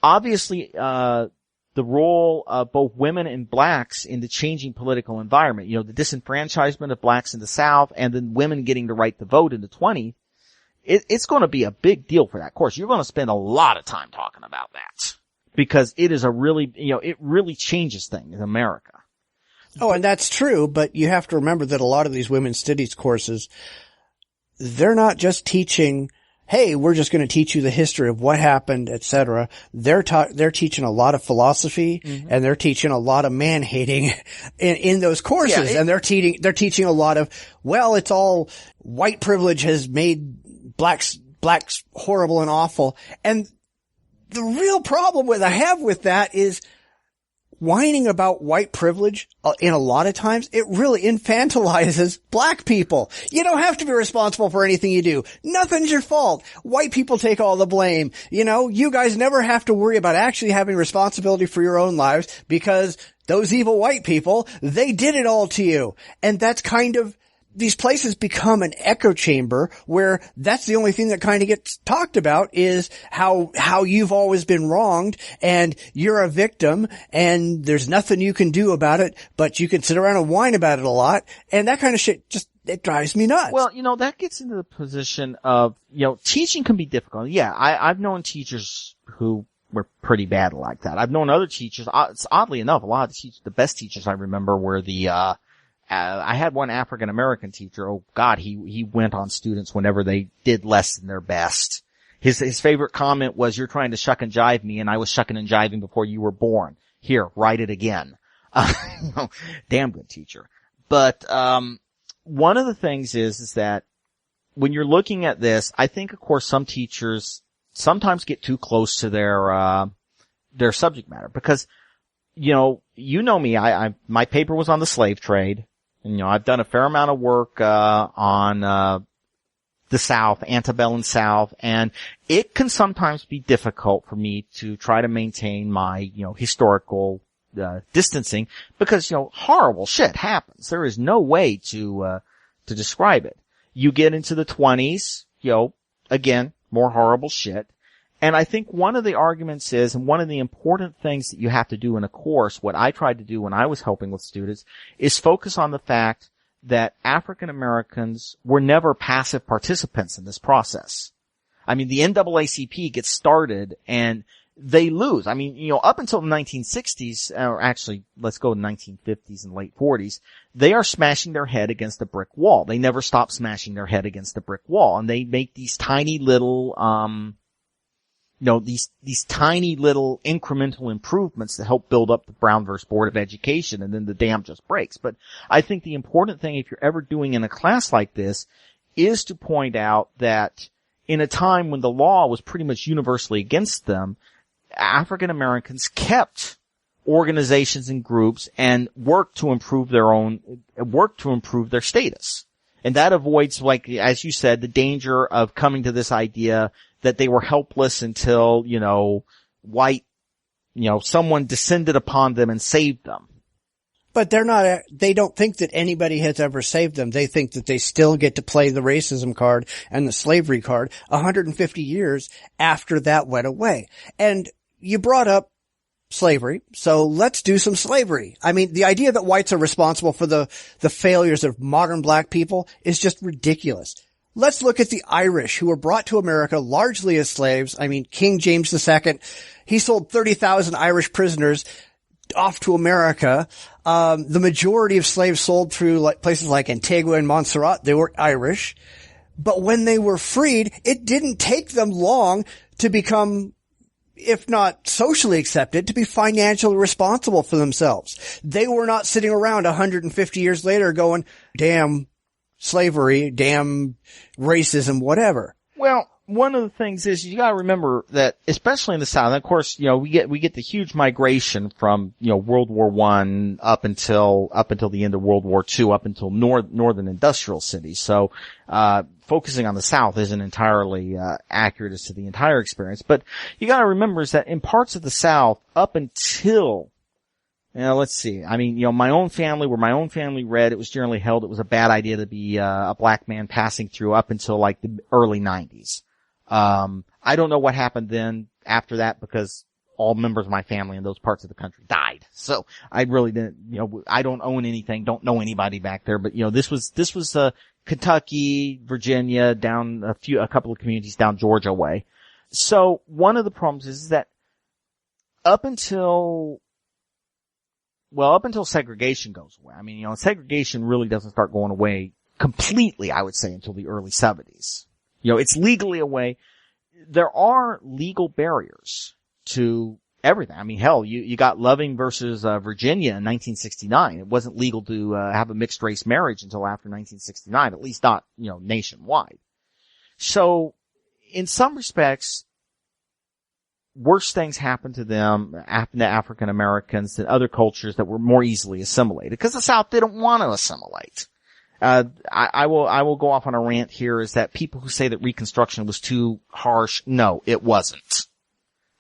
Obviously, the role of both women and blacks in the changing political environment, you know, the disenfranchisement of blacks in the South and then women getting the right to vote in the 20s, it's going to be a big deal for that course. You're going to spend a lot of time talking about that. Because it is it really changes things in America. Oh, and that's true, but you have to remember that a lot of these women's studies courses, they're not just teaching, hey, we're just going to teach you the history of what happened, etc. They're teaching a lot of philosophy, mm-hmm. and they're teaching a lot of man-hating in those courses. And they're teaching a lot of, well, it's all white privilege has made blacks horrible and awful. And the real problem I have with that is whining about white privilege in a lot of times, it really infantilizes black people. You don't have to be responsible for anything you do. Nothing's your fault. White people take all the blame. You know, you guys never have to worry about actually having responsibility for your own lives because those evil white people, they did it all to you. And that's kind of, these places become an echo chamber where that's the only thing that kind of gets talked about is how you've always been wronged and you're a victim and there's nothing you can do about it, but you can sit around and whine about it a lot. And that kind of shit it drives me nuts. Well, you know, that gets into the position of, you know, teaching can be difficult. Yeah, I've known teachers who were pretty bad like that. I've known other teachers, oddly enough, a lot of the best teachers I remember were I had one African American teacher. Oh God, he went on students whenever they did less than their best. His favorite comment was, "You're trying to shuck and jive me, and I was shucking and jiving before you were born. Here, write it again." Damn good teacher. But one of the things is that when you're looking at this, I think, of course, some teachers sometimes get too close to their subject matter because, you know me, my paper was on the slave trade, and, you know, I've done a fair amount of work, on, the South, antebellum South, and it can sometimes be difficult for me to try to maintain my, you know, historical, distancing because, you know, horrible shit happens. There is no way to describe it. You get into the 20s, you know, again, more horrible shit. And I think one of the arguments is, and one of the important things that you have to do in a course, what I tried to do when I was helping with students, is focus on the fact that African Americans were never passive participants in this process. I mean, the NAACP gets started and they lose. I mean, you know, up until the 1960s, or actually, let's go to the 1950s and late 40s, they are smashing their head against a brick wall. They never stop smashing their head against the brick wall. And they make these tiny little, these tiny little incremental improvements that help build up the Brown versus Board of Education, and then the dam just breaks. But I think the important thing, if you're ever doing in a class like this, is to point out that in a time when the law was pretty much universally against them, African Americans kept organizations and groups and worked to improve their status. And that avoids, like, as you said, the danger of coming to this idea that they were helpless until, you know, someone descended upon them and saved them. But they don't think that anybody has ever saved them. They think that they still get to play the racism card and the slavery card 150 years after that went away. And you brought up slavery, so let's do some slavery. I mean, the idea that whites are responsible for the failures of modern black people is just ridiculous. Let's look at the Irish, who were brought to America largely as slaves. I mean, King James II, he sold 30,000 Irish prisoners off to America. The majority of slaves sold through places like Antigua and Montserrat, they were Irish. But when they were freed, it didn't take them long to become, if not socially accepted, to be financially responsible for themselves. They were not sitting around 150 years later going, damn slavery, damn racism, whatever. Well, one of the things is you got to remember that, especially in the South, and of course, you know, we get the huge migration from, you know, World War I up until the end of World War II, up until northern industrial cities. So, focusing on the South isn't entirely accurate as to the entire experience. But you got to remember is that in parts of the South, up until, you know, let's see. I mean, you know, where my own family read, it was generally held it was a bad idea to be a black man passing through up until like the early 90s. I don't know what happened then after that because all members of my family in those parts of the country died. So I really didn't, you know, I don't own anything, don't know anybody back there, but you know, this was Kentucky, Virginia, down a couple of communities down Georgia way. So one of the problems is that up until segregation goes away. I mean, you know, segregation really doesn't start going away completely, I would say, until the early 70s. You know, it's legally away. There are legal barriers to everything. I mean, hell, you got Loving versus Virginia in 1969. It wasn't legal to have a mixed race marriage until after 1969, at least not, you know, nationwide. So, in some respects, worse things happen to them, happen to African Americans than other cultures that were more easily assimilated, because the South didn't want to assimilate. I will go off on a rant here, is that people who say that Reconstruction was too harsh, no, it wasn't.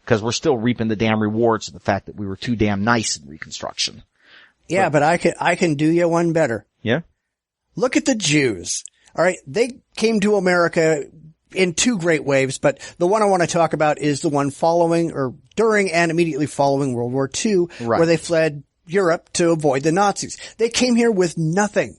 Because we're still reaping the damn rewards of the fact that we were too damn nice in Reconstruction. Yeah, but I can do you one better. Yeah? Look at the Jews. All right, they came to America in two great waves, but the one I want to talk about is the one following or during and immediately following World War II, right, where they fled Europe to avoid the Nazis. They came here with nothing.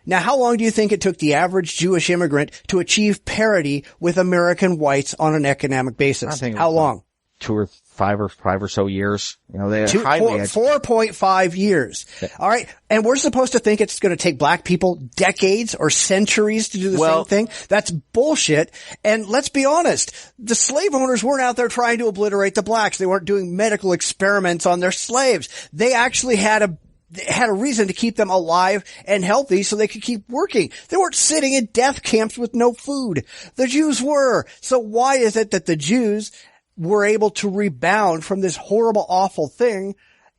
Now, how long do you think it took the average Jewish immigrant to achieve parity with American whites on an economic basis? How long? 5 or so years. You know, they 4.5 years. All right. And we're supposed to think it's going to take black people decades or centuries to do the same thing? That's bullshit. And let's be honest, the slave owners weren't out there trying to obliterate the blacks. They weren't doing medical experiments on their slaves. They actually had had a reason to keep them alive and healthy so they could keep working. They weren't sitting in death camps with no food. The Jews were. So why is it that the Jews were able to rebound from this horrible, awful thing,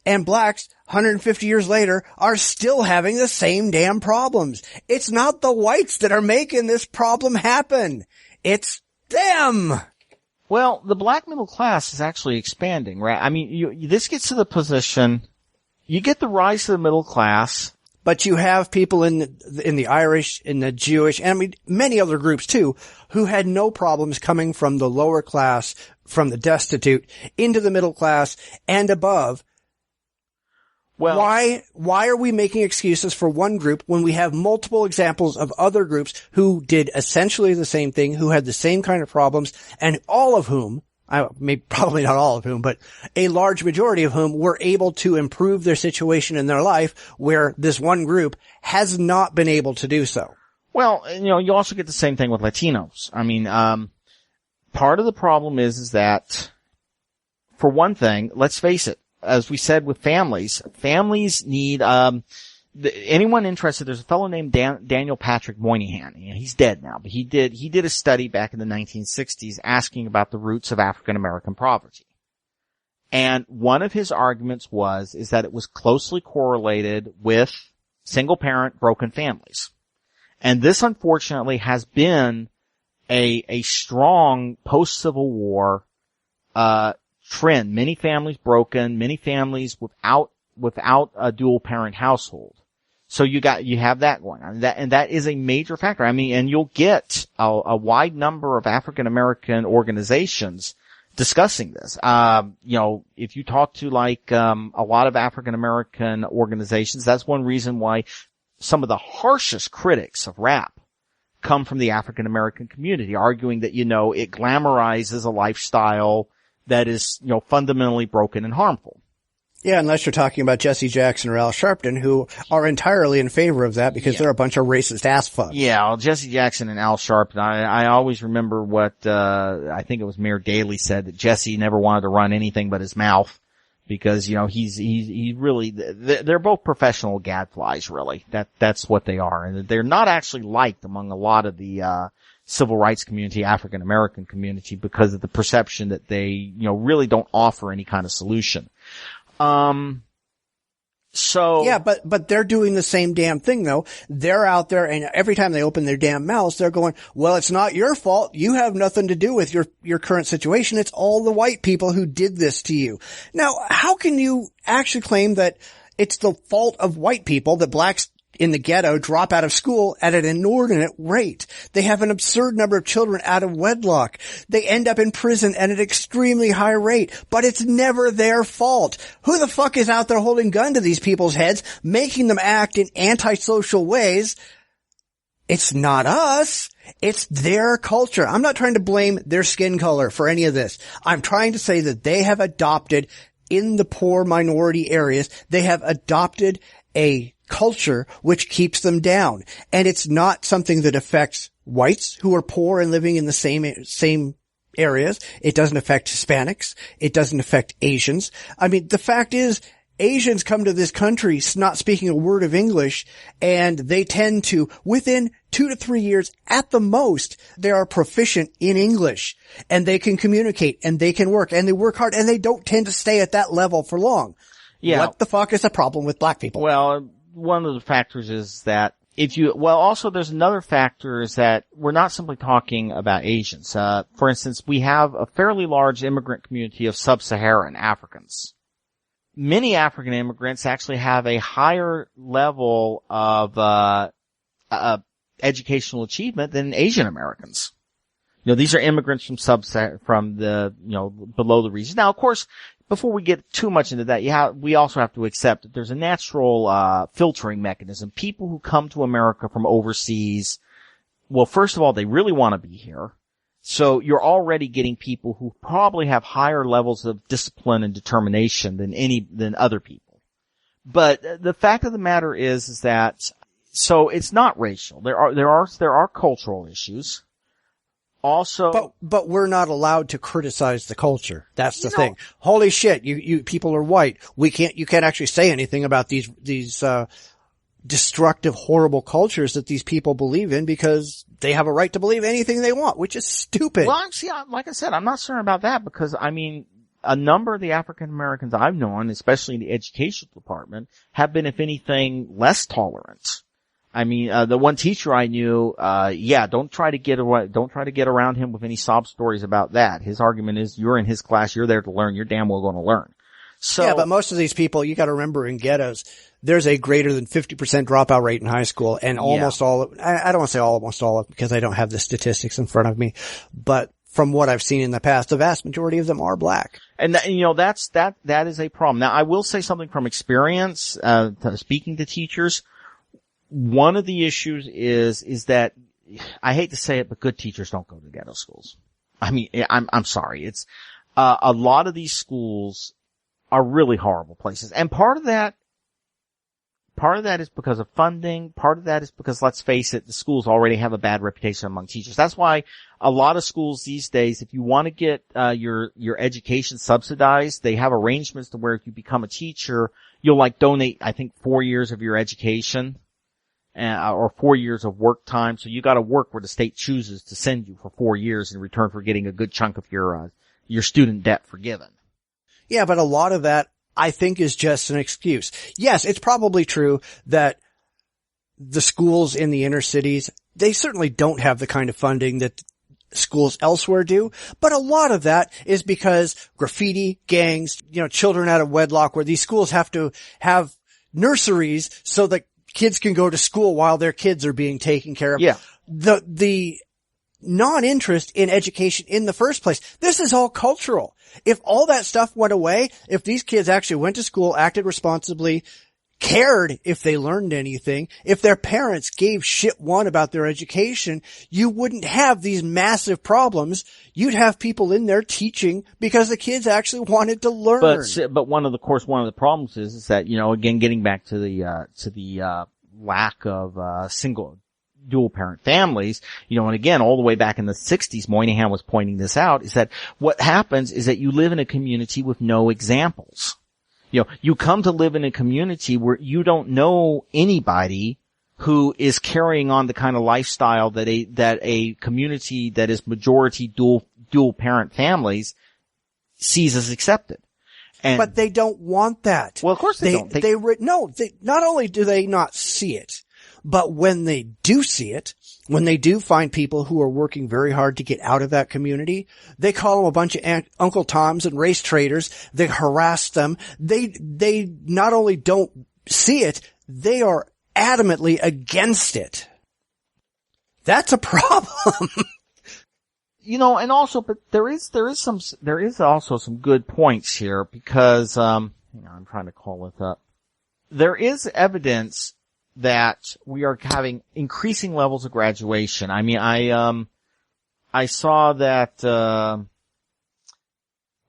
and blacks 150 years later are still having the same damn problems? It's not the whites that are making this problem happen. It's them. Well, the black middle class is actually expanding, right? I mean, this gets to the position, you get the rise of the middle class. But you have people in the Irish, in the Jewish, and I mean, many other groups too, who had no problems coming from the lower class, from the destitute, into the middle class and above. Well, why are we making excuses for one group when we have multiple examples of other groups who did essentially the same thing, who had the same kind of problems, and all of whom, probably not all of whom, but a large majority of whom were able to improve their situation in their life, where this one group has not been able to do so? Well, you also get the same thing with Latinos. I mean, part of the problem is that, for one thing, let's face it, as we said with families need, anyone interested, there's a fellow named Daniel Patrick Moynihan. He's dead now, but he did a study back in the 1960s asking about the roots of African American poverty. And one of his arguments is that it was closely correlated with single parent broken families. And this unfortunately has been a strong post-Civil War, trend. Many families broken, many families without a dual parent household. So you have that going on. And that is a major factor. I mean, and you'll get a wide number of African American organizations discussing this. If you talk to a lot of African American organizations, that's one reason why some of the harshest critics of rap come from the African American community, arguing that, it glamorizes a lifestyle that is, fundamentally broken and harmful. Yeah, unless you're talking about Jesse Jackson or Al Sharpton, who are entirely in favor of that because they're a bunch of racist ass fucks. Yeah, well, Jesse Jackson and Al Sharpton, I always remember what, I think it was Mayor Daley said, that Jesse never wanted to run anything but his mouth because, he really, they're both professional gadflies, really. That's what they are. And they're not actually liked among a lot of the, civil rights community, African American community, because of the perception that they, really don't offer any kind of solution. Yeah, but they're doing the same damn thing though. They're out there, and every time they open their damn mouths, they're going, well, it's not your fault. You have nothing to do with your current situation. It's all the white people who did this to you. Now, how can you actually claim that it's the fault of white people that blacks in the ghetto drop out of school at an inordinate rate? They have an absurd number of children out of wedlock. They end up in prison at an extremely high rate, but it's never their fault. Who the fuck is out there holding gun to these people's heads, making them act in antisocial ways? It's not us. It's their culture. I'm not trying to blame their skin color for any of this. I'm trying to say that they have adopted, in the poor minority areas, they have adopted a culture which keeps them down. And it's not something that affects whites who are poor and living in the same areas. It doesn't affect Hispanics. It doesn't affect Asians. I mean, the fact is, Asians come to this country not speaking a word of English, and they tend to, within 2 to 3 years at the most, they are proficient in English, and they can communicate, and they can work, and they work hard, and they don't tend to stay at that level for long. Yeah. What the fuck is the problem with black people? Well, one of the factors is that also there's another factor is that we're not simply talking about Asians. For instance, we have a fairly large immigrant community of sub-Saharan Africans. Many African immigrants actually have a higher level of, educational achievement than Asian Americans. These are immigrants from below the region. Now, of course, before we get too much into that, we also have to accept that there's a natural, filtering mechanism. People who come to America from overseas, well, first of all, they really want to be here. So you're already getting people who probably have higher levels of discipline and determination than other people. But the fact of the matter is that, so it's not racial. There are cultural issues. Also, but we're not allowed to criticize the culture. That's the thing. Holy shit, you people are white. You can't actually say anything about these destructive, horrible cultures that these people believe in because they have a right to believe anything they want, which is stupid. Well, like I said, I'm not certain about that because, I mean, a number of the African Americans I've known, especially in the education department, have been, if anything, less tolerant. I mean, the one teacher I knew, don't try to get around him with any sob stories about that. His argument is, you're in his class, you're there to learn, you're damn well going to learn. So, yeah, but most of these people, you got to remember, in ghettos, there's a greater than 50% dropout rate in high school, and almost all, I don't want to say almost all of them because I don't have the statistics in front of me, but from what I've seen in the past, the vast majority of them are black. And that is a problem. Now, I will say something from experience, speaking to teachers. One of the issues is that, I hate to say it, but good teachers don't go to ghetto schools. I mean, I'm sorry. It's, a lot of these schools are really horrible places. And part of that is because of funding. Part of that is because, let's face it, the schools already have a bad reputation among teachers. That's why a lot of schools these days, if you want to get, your education subsidized, they have arrangements to where if you become a teacher, you'll donate, I think, 4 years of your education. Or 4 years of work time. So you got to work where the state chooses to send you for 4 years in return for getting a good chunk of your student debt forgiven. Yeah, but a lot of that, I think, is just an excuse. Yes, it's probably true that the schools in the inner cities, they certainly don't have the kind of funding that schools elsewhere do, but a lot of that is because graffiti, gangs, children out of wedlock, where these schools have to have nurseries so that kids can go to school while their kids are being taken care of. Yeah. The non-interest in education in the first place. This is all cultural. If all that stuff went away, if these kids actually went to school, acted responsibly, cared if they learned anything, if their parents gave shit one about their education, you wouldn't have these massive problems. You'd have people in there teaching because the kids actually wanted to learn. But one of the problems is that, again, getting back to the lack of, single, dual parent families, and again, all the way back in the 60s, Moynihan was pointing this out, is that what happens is that you live in a community with no examples. You come to live in a community where you don't know anybody who is carrying on the kind of lifestyle that a community that is majority dual parent families sees as accepted. But they don't want that. Well, of course they don't. Not only do they not see it, but when they do see it, when they do find people who are working very hard to get out of that community, they call them a bunch of Uncle Toms and race traders. They harass them. They not only don't see it, they are adamantly against it. That's a problem. And also, but there is also some good points here because, hang on, I'm trying to call it up. There is evidence that we are having increasing levels of graduation. I mean, I saw that,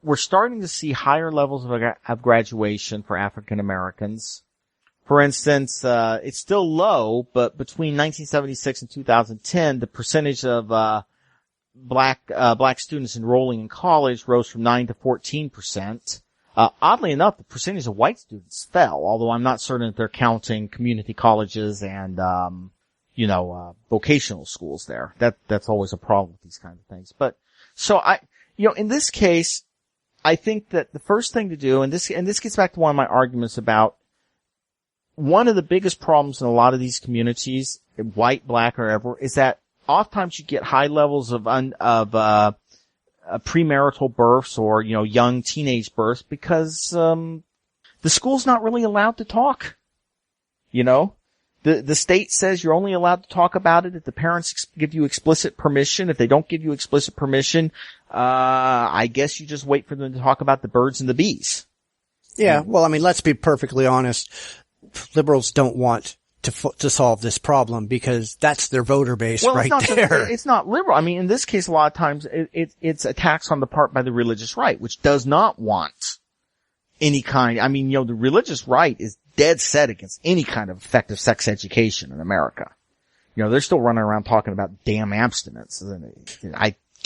we're starting to see higher levels of graduation for African Americans. For instance, it's still low, but between 1976 and 2010, the percentage of, black students enrolling in college rose from 9 to 14%. Oddly enough, the percentage of white students fell, although I'm not certain that they're counting community colleges and, vocational schools there. That's always a problem with these kind of things. But, so in this case, I think that the first thing to do, and this gets back to one of my arguments about one of the biggest problems in a lot of these communities, white, black, or ever, is that oftentimes you get high levels of premarital births or, young teenage births because, the school's not really allowed to talk. The state says you're only allowed to talk about it if the parents give you explicit permission. If they don't give you explicit permission, I guess you just wait for them to talk about the birds and the bees. Yeah. Well, I mean, let's be perfectly honest. Liberals don't want to solve this problem because that's their voter base there. It's not liberal. I mean, in this case, a lot of times it's attacks on the part by the religious right, which does not want any kind. I mean, the religious right is dead set against any kind of effective sex education in America. They're still running around talking about damn abstinence.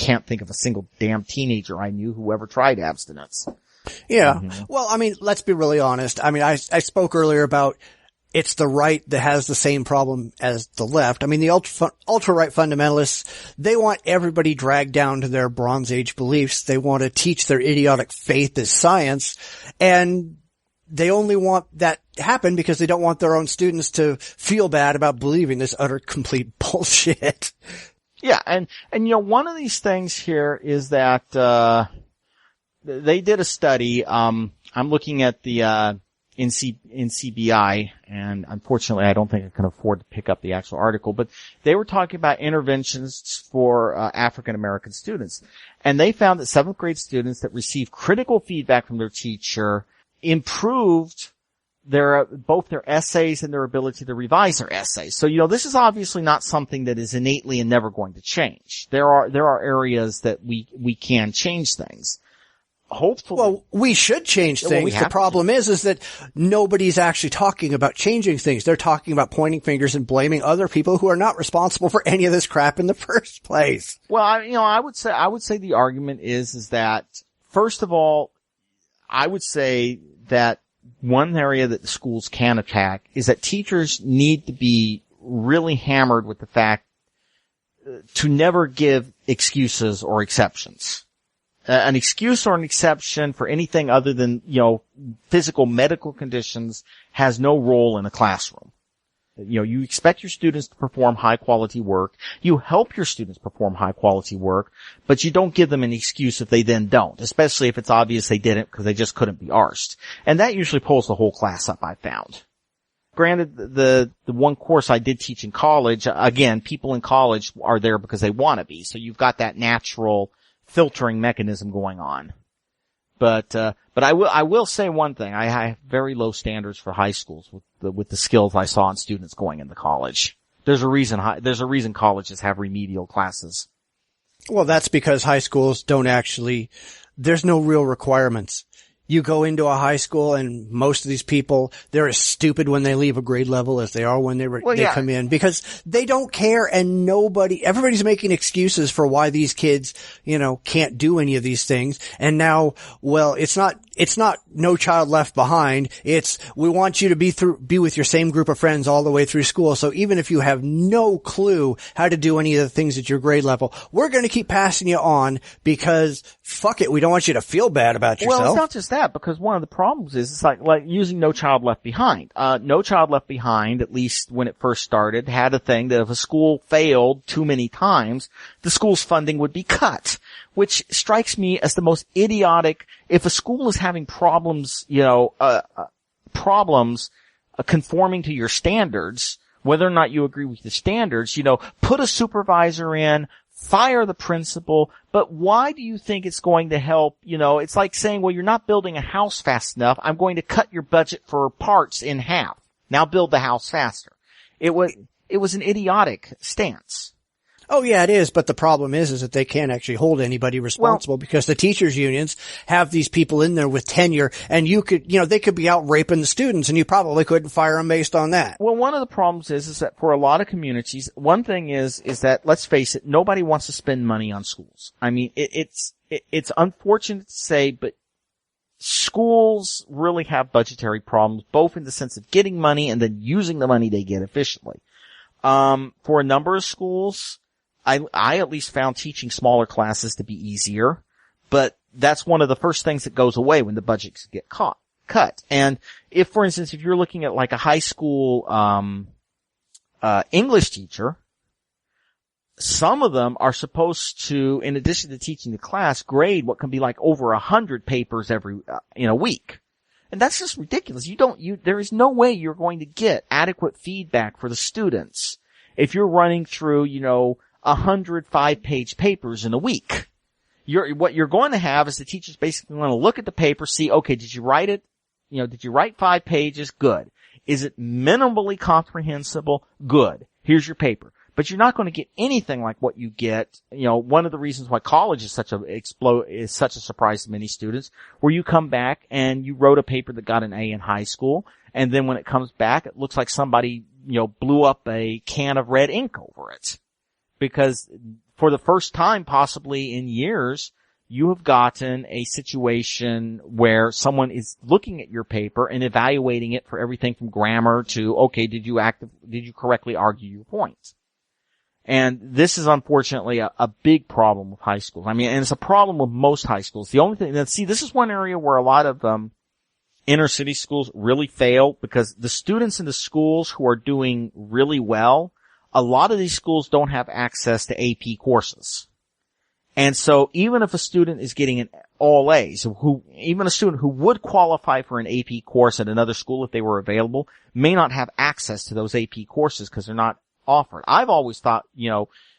can't think of a single damn teenager I knew who ever tried abstinence. Yeah. Mm-hmm. Well, I mean, let's be really honest. I mean, I spoke earlier about it's the right that has the same problem as the left. I mean, the ultra-right fundamentalists, they want everybody dragged down to their Bronze Age beliefs. They want to teach their idiotic faith as science, and they only want that to happen because they don't want their own students to feel bad about believing this utter complete bullshit. Yeah, and one of these things here is that they did a study. I'm looking at the NCBI, and unfortunately I don't think I can afford to pick up the actual article, but they were talking about interventions for African American students. And they found that 7th grade students that received critical feedback from their teacher improved both their essays and their ability to revise their essays. So, this is obviously not something that is innately and never going to change. There are areas that we can change things. Hopefully. Well, we should change things. The problem is that nobody's actually talking about changing things. They're talking about pointing fingers and blaming other people who are not responsible for any of this crap in the first place. Well, I would say the argument is that, first of all, I would say that one area that the schools can attack is that teachers need to be really hammered with the fact to never give excuses or exceptions. An excuse or an exception for anything other than, physical medical conditions has no role in a classroom. You expect your students to perform high quality work. You help your students perform high quality work, but you don't give them an excuse if they then don't, especially if it's obvious they didn't because they just couldn't be arsed. And that usually pulls the whole class up, I found. Granted, the one course I did teach in college, again, people in college are there because they want to be. So you've got that natural filtering mechanism going on. But I will say one thing. I have very low standards for high schools with the skills I saw in students going into college. There's a reason colleges have remedial classes. Well, that's because high schools there's no real requirements. You go into a high school and most of these people, they're as stupid when they leave a grade level as they are when they come in because they don't care and everybody's making excuses for why these kids, can't do any of these things. And now, well, it's not No Child Left Behind. It's we want you to be with your same group of friends all the way through school. So even if you have no clue how to do any of the things at your grade level, we're going to keep passing you on because fuck it, we don't want you to feel bad about yourself. Well, it's not just that, because one of the problems is it's like using No Child Left Behind. No Child Left Behind, at least when it first started, had a thing that if a school failed too many times, the school's funding would be cut, which strikes me as the most idiotic. If a school is having problems, conforming to your standards, whether or not you agree with the standards, put a supervisor in, fire the principal, but why do you think it's going to help? It's like saying, well, you're not building a house fast enough. I'm going to cut your budget for parts in half. Now build the house faster. It was an idiotic stance. Oh yeah, it is, but the problem is that they can't actually hold anybody responsible because the teachers unions have these people in there with tenure and they could be out raping the students and you probably couldn't fire them based on that. Well, one of the problems is that for a lot of communities, one thing is that, let's face it, nobody wants to spend money on schools. I mean, it's unfortunate to say, but schools really have budgetary problems, both in the sense of getting money and then using the money they get efficiently. For a number of schools, I at least found teaching smaller classes to be easier, but that's one of the first things that goes away when the budgets get cut. And if, for instance, if you're looking at like a high school, English teacher, some of them are supposed to, in addition to teaching the class, grade what can be like over 100 papers every, week. And that's just ridiculous. There is no way you're going to get adequate feedback for the students if you're running through, 100 5-page papers in a week. What you're going to have is the teacher's basically going to look at the paper, see, okay, did you write it? Did you write 5 pages? Good. Is it minimally comprehensible? Good. Here's your paper. But you're not going to get anything like what you get. One of the reasons why college is such a surprise to many students, where you come back and you wrote a paper that got an A in high school, and then when it comes back, it looks like somebody, blew up a can of red ink over it. because for the first time possibly in years, you have gotten a situation where someone is looking at your paper and evaluating it for everything from grammar to, okay, did you correctly argue your points? And this is unfortunately a big problem with high schools. I mean, and it's a problem with most high schools. The only thing that, see, this is one area where a lot of, inner city schools really fail, because the students in the schools who are doing really well, a lot of these schools don't have access to AP courses. And so even if a student is getting an all A's, even a student who would qualify for an AP course at another school if they were available, may not have access to those AP courses because they're not offered. I've always thought,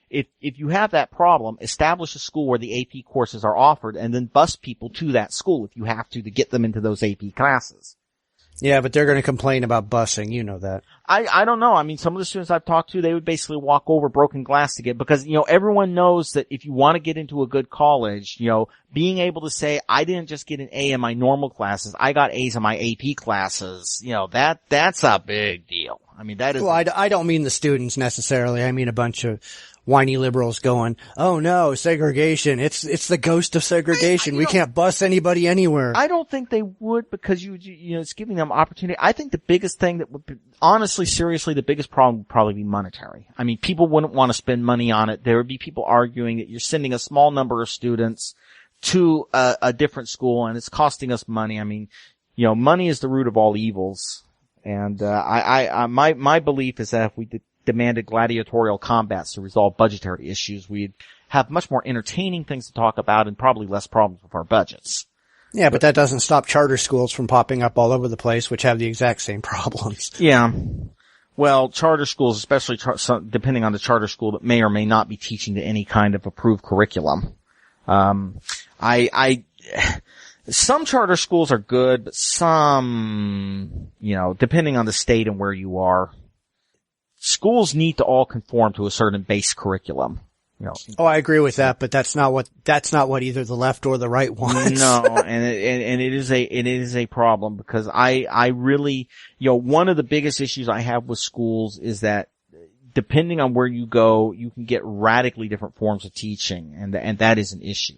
if you have that problem, establish a school where the AP courses are offered and then bus people to that school if you have to get them into those AP classes. Yeah, but they're going to complain about busing. You know that. I don't know. I mean, some of the students I've talked to, they would basically walk over broken glass to get, because, everyone knows that if you want to get into a good college, being able to say, I didn't just get an A in my normal classes, I got A's in my AP classes, that's a big deal. I mean, that is. Well, I don't mean the students necessarily. I mean a bunch of whiny liberals going, oh no, segregation. It's the ghost of segregation. We can't bus anybody anywhere. I don't think they would, because it's giving them opportunity. I think the biggest thing that would be, honestly, seriously, the biggest problem would probably be monetary. I mean, people wouldn't want to spend money on it. There would be people arguing that you're sending a small number of students to a different school and it's costing us money. I mean, money is the root of all evils. And, my belief is that if we demanded gladiatorial combats to resolve budgetary issues, we'd have much more entertaining things to talk about and probably less problems with our budgets. Yeah, but that doesn't stop charter schools from popping up all over the place, which have the exact same problems. Yeah. Well, charter schools, especially depending on the charter school, that may or may not be teaching to any kind of approved curriculum. Some charter schools are good, but some, depending on the state and where you are, schools need to all conform to a certain base curriculum. Oh, I agree with that, but that's not what either the left or the right wants. No, and it is a problem, because I really, one of the biggest issues I have with schools is that depending on where you go, you can get radically different forms of teaching, and that is an issue.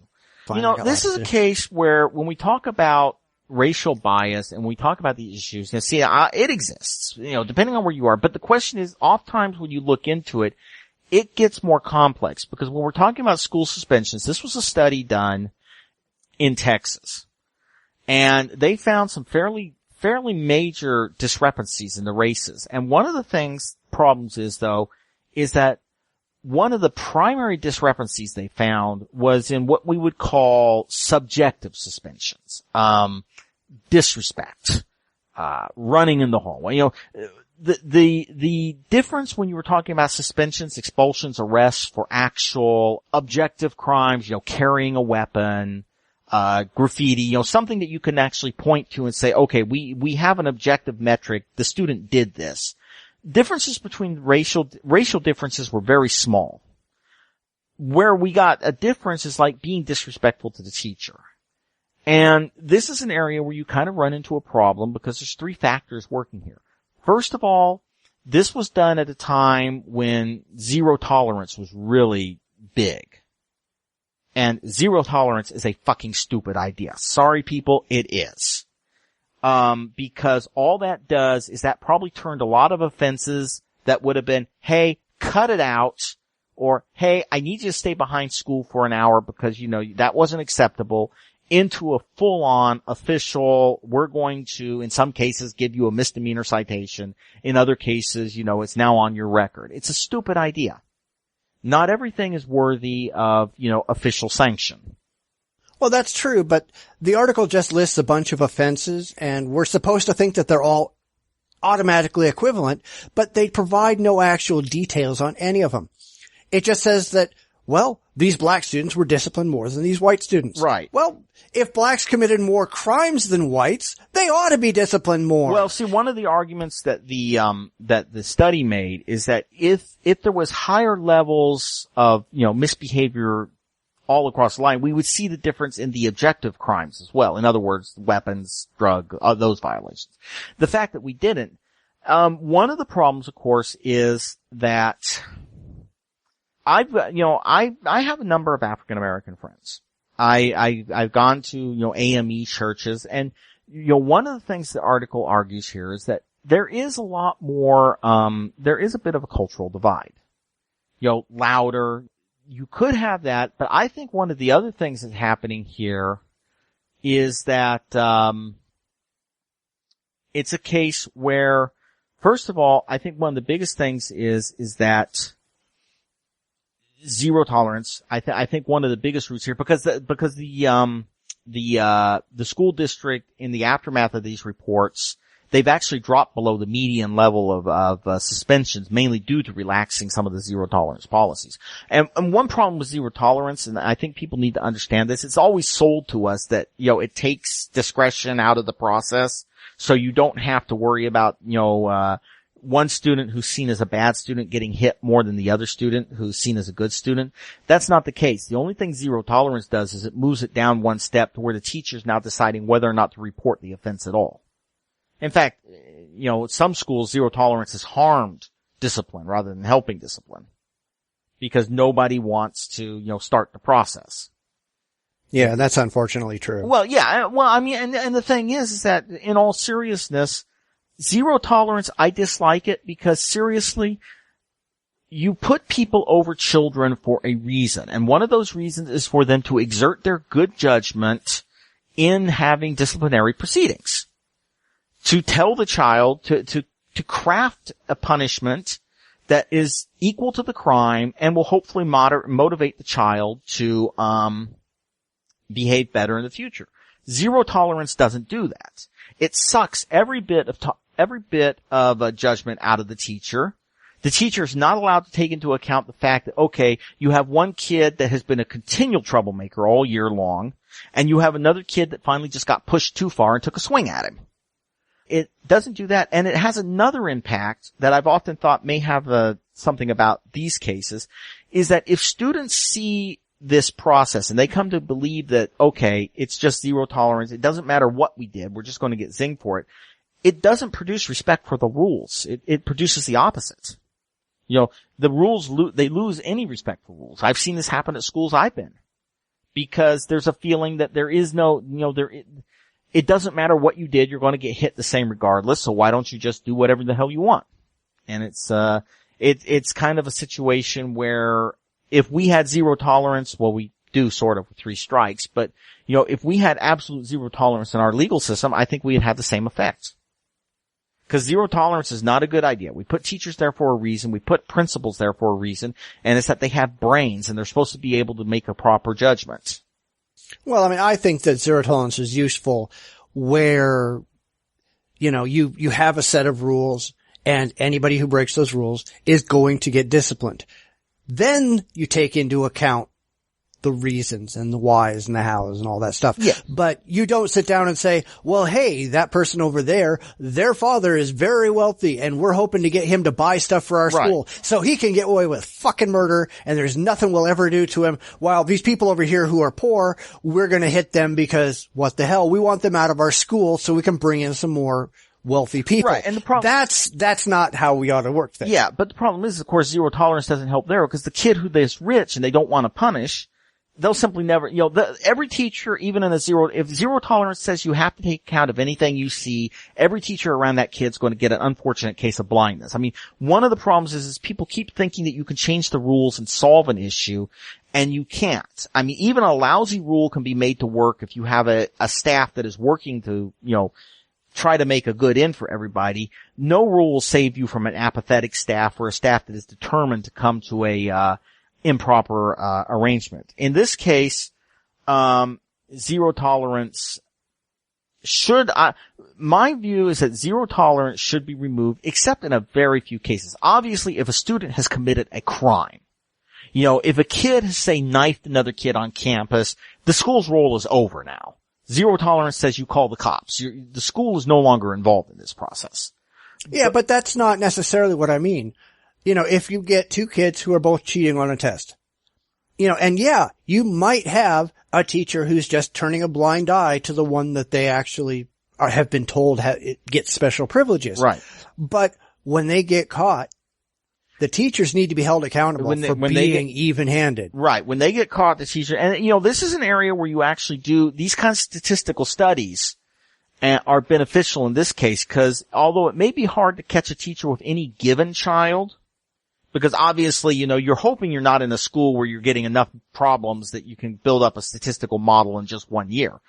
This is a case where when we talk about racial bias and we talk about these issues, it exists, depending on where you are. But the question is, oftentimes when you look into it, it gets more complex, because when we're talking about school suspensions, this was a study done in Texas, and they found some fairly major discrepancies in the races. And one of the problems is that one of the primary discrepancies they found was in what we would call subjective suspensions. Disrespect, running in the hallway. The difference when you were talking about suspensions, expulsions, arrests for actual objective crimes, carrying a weapon, graffiti, something that you can actually point to and say, okay, we have an objective metric, the student did this. Differences between racial differences were very small. Where we got a difference is like being disrespectful to the teacher. And this is an area where you kind of run into a problem, because there's three factors working here. First of all, this was done at a time when zero tolerance was really big. And zero tolerance is a fucking stupid idea. Sorry people, it is. Because all that does is that probably turned a lot of offenses that would have been, hey, cut it out, or hey, I need you to stay behind school for an hour because, that wasn't acceptable, into a full-on official, we're going to, in some cases, give you a misdemeanor citation. In other cases, it's now on your record. It's a stupid idea. Not everything is worthy of, official sanction. Well, that's true, but the article just lists a bunch of offenses, and we're supposed to think that they're all automatically equivalent, but they provide no actual details on any of them. It just says that, well, these black students were disciplined more than these white students. Right. Well, if blacks committed more crimes than whites, they ought to be disciplined more. Well, see, one of the arguments that the study made is that if there was higher levels of, misbehavior all across the line, we would see the difference in the objective crimes as well. In other words, weapons, drug, those violations. The fact that we didn't, one of the problems, of course, is that I have a number of African American friends. I've gone to, AME churches, and, one of the things the article argues here is that there is a lot more, there is a bit of a cultural divide. Louder. You could have that, but I think one of the other things that's happening here is that, it's a case where, first of all, I think one of the biggest things is that zero tolerance. I think one of the biggest roots here, because the school district in the aftermath of these reports, they've actually dropped below the median level of suspensions, mainly due to relaxing some of the zero tolerance policies. And one problem with zero tolerance, and I think people need to understand this, it's always sold to us that, it takes discretion out of the process, so you don't have to worry about, one student who's seen as a bad student getting hit more than the other student who's seen as a good student. That's not the case. The only thing zero tolerance does is it moves it down one step to where the teacher's now deciding whether or not to report the offense at all. In fact, some schools, zero tolerance has harmed discipline rather than helping discipline, because nobody wants to, start the process. Yeah, that's unfortunately true. Well, yeah. Well, I mean, and the thing is that in all seriousness, zero tolerance, I dislike it because seriously, you put people over children for a reason. And one of those reasons is for them to exert their good judgment in having disciplinary proceedings. To tell the child to craft a punishment that is equal to the crime and will hopefully motivate the child to, behave better in the future. Zero tolerance doesn't do that. It sucks every bit of judgment out of the teacher. The teacher is not allowed to take into account the fact that, okay, you have one kid that has been a continual troublemaker all year long, and you have another kid that finally just got pushed too far and took a swing at him. It doesn't do that, and it has another impact that I've often thought may have something about these cases, is that if students see this process and they come to believe that, okay, it's just zero tolerance, it doesn't matter what we did, we're just going to get zinged for it, it doesn't produce respect for the rules. It produces the opposite. The rules, they lose any respect for rules. I've seen this happen at schools I've been, because there's a feeling that there is no, it doesn't matter what you did, you're going to get hit the same regardless, so why don't you just do whatever the hell you want? And it's kind of a situation where if we had zero tolerance, well, we do sort of with 3 strikes, but, if we had absolute zero tolerance in our legal system, I think we'd have the same effect. Because zero tolerance is not a good idea. We put teachers there for a reason, we put principals there for a reason, and it's that they have brains and they're supposed to be able to make a proper judgment. Well, I mean, I think that zero tolerance is useful where, you have a set of rules and anybody who breaks those rules is going to get disciplined. Then you take into account the reasons and the whys and the hows and all that stuff. Yeah. But you don't sit down and say, well, hey, that person over there, their father is very wealthy and we're hoping to get him to buy stuff for our school so he can get away with fucking murder and there's nothing we'll ever do to him. While these people over here who are poor, we're going to hit them because what the hell? We want them out of our school so we can bring in some more wealthy people. Right, and the problem, that's not how we ought to work things. Yeah, but the problem is, of course, zero tolerance doesn't help there, because the kid who is rich and they don't want to punish, they'll simply never, every teacher, even in if zero tolerance says you have to take account of anything you see, every teacher around that kid's going to get an unfortunate case of blindness. I mean, one of the problems is people keep thinking that you can change the rules and solve an issue, and you can't. I mean, even a lousy rule can be made to work if you have a staff that is working to, try to make a good end for everybody. No rule will save you from an apathetic staff or a staff that is determined to come to a improper arrangement. In this case, zero tolerance my view is that zero tolerance should be removed, except in a very few cases. Obviously, if a student has committed a crime, if a kid has, say, knifed another kid on campus, the school's role is over now. Zero tolerance says you call the cops. The school is no longer involved in this process. Yeah, but that's not necessarily what I mean. If you get 2 kids who are both cheating on a test, and yeah, you might have a teacher who's just turning a blind eye to the one that they actually have been told gets special privileges. Right. But when they get caught, The teachers need to be held accountable for being even-handed. Right. When they get caught, the teacher, and this is an area where you actually do these kinds of statistical studies are beneficial in this case, because although it may be hard to catch a teacher with any given child, because obviously, you're hoping you're not in a school where you're getting enough problems that you can build up a statistical model in just 1 year.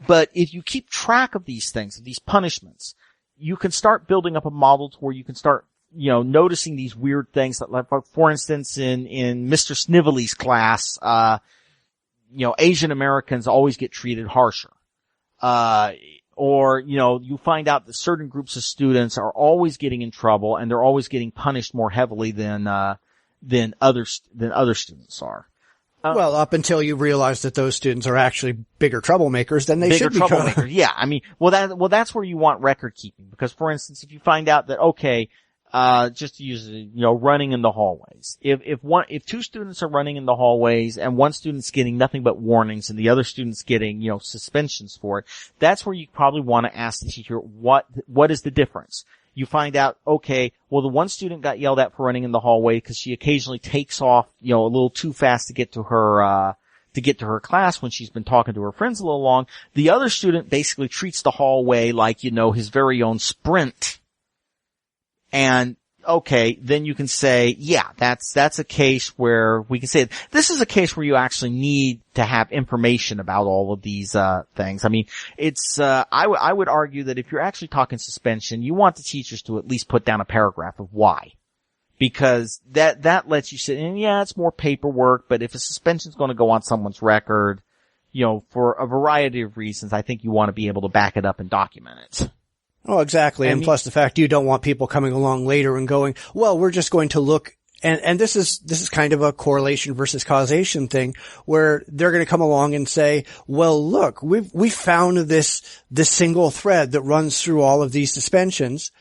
But if you keep track of these things, of these punishments, you can start building up a model to where you can start, noticing these weird things that, like, for instance, in Mr. Snively's class, Asian Americans always get treated harsher. Or, you find out that certain groups of students are always getting in trouble and they're always getting punished more heavily than other students are. Well, up until you realize that those students are actually bigger troublemakers than they should be. Bigger troublemakers, yeah. I mean, that's where you want record keeping, because, for instance, if you find out that, okay, just to use, running in the hallways. If two students are running in the hallways and one student's getting nothing but warnings and the other student's getting, suspensions for it, that's where you probably want to ask the teacher, what is the difference? You find out, okay, well, the one student got yelled at for running in the hallway because she occasionally takes off, a little too fast to get to her class when she's been talking to her friends a little long. The other student basically treats the hallway like, his very own sprint. And, okay, then you can say, yeah, that's a case where we can say, this is a case where you actually need to have information about all of these, things. I mean, it's, I would argue that if you're actually talking suspension, you want the teachers to at least put down a paragraph of why. Because that lets you sit, and yeah, it's more paperwork, but if a suspension's going to go on someone's record, for a variety of reasons, I think you want to be able to back it up and document it. Oh, exactly. And plus the fact you don't want people coming along later and going, well, we're just going to look, and this is kind of a correlation versus causation thing, where they're going to come along and say, well, look, we found this single thread that runs through all of these suspensions,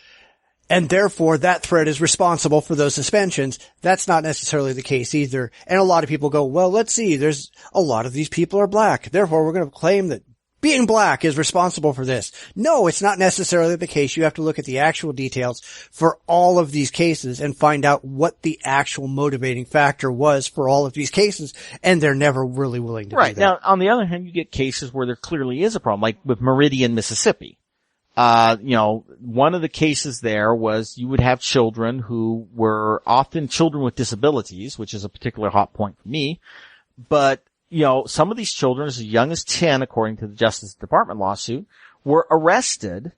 and therefore that thread is responsible for those suspensions. That's not necessarily the case either. And a lot of people go, well, let's see, there's a lot of these people are black, therefore we're going to claim that being black is responsible for this. No, it's not necessarily the case. You have to look at the actual details for all of these cases and find out what the actual motivating factor was for all of these cases, and they're never really willing to do that. Right. Now, on the other hand, you get cases where there clearly is a problem, like with Meridian, Mississippi. One of the cases there was you would have children who were often children with disabilities, which is a particular hot point for me, but some of these children, as young as 10, according to the Justice Department lawsuit, were arrested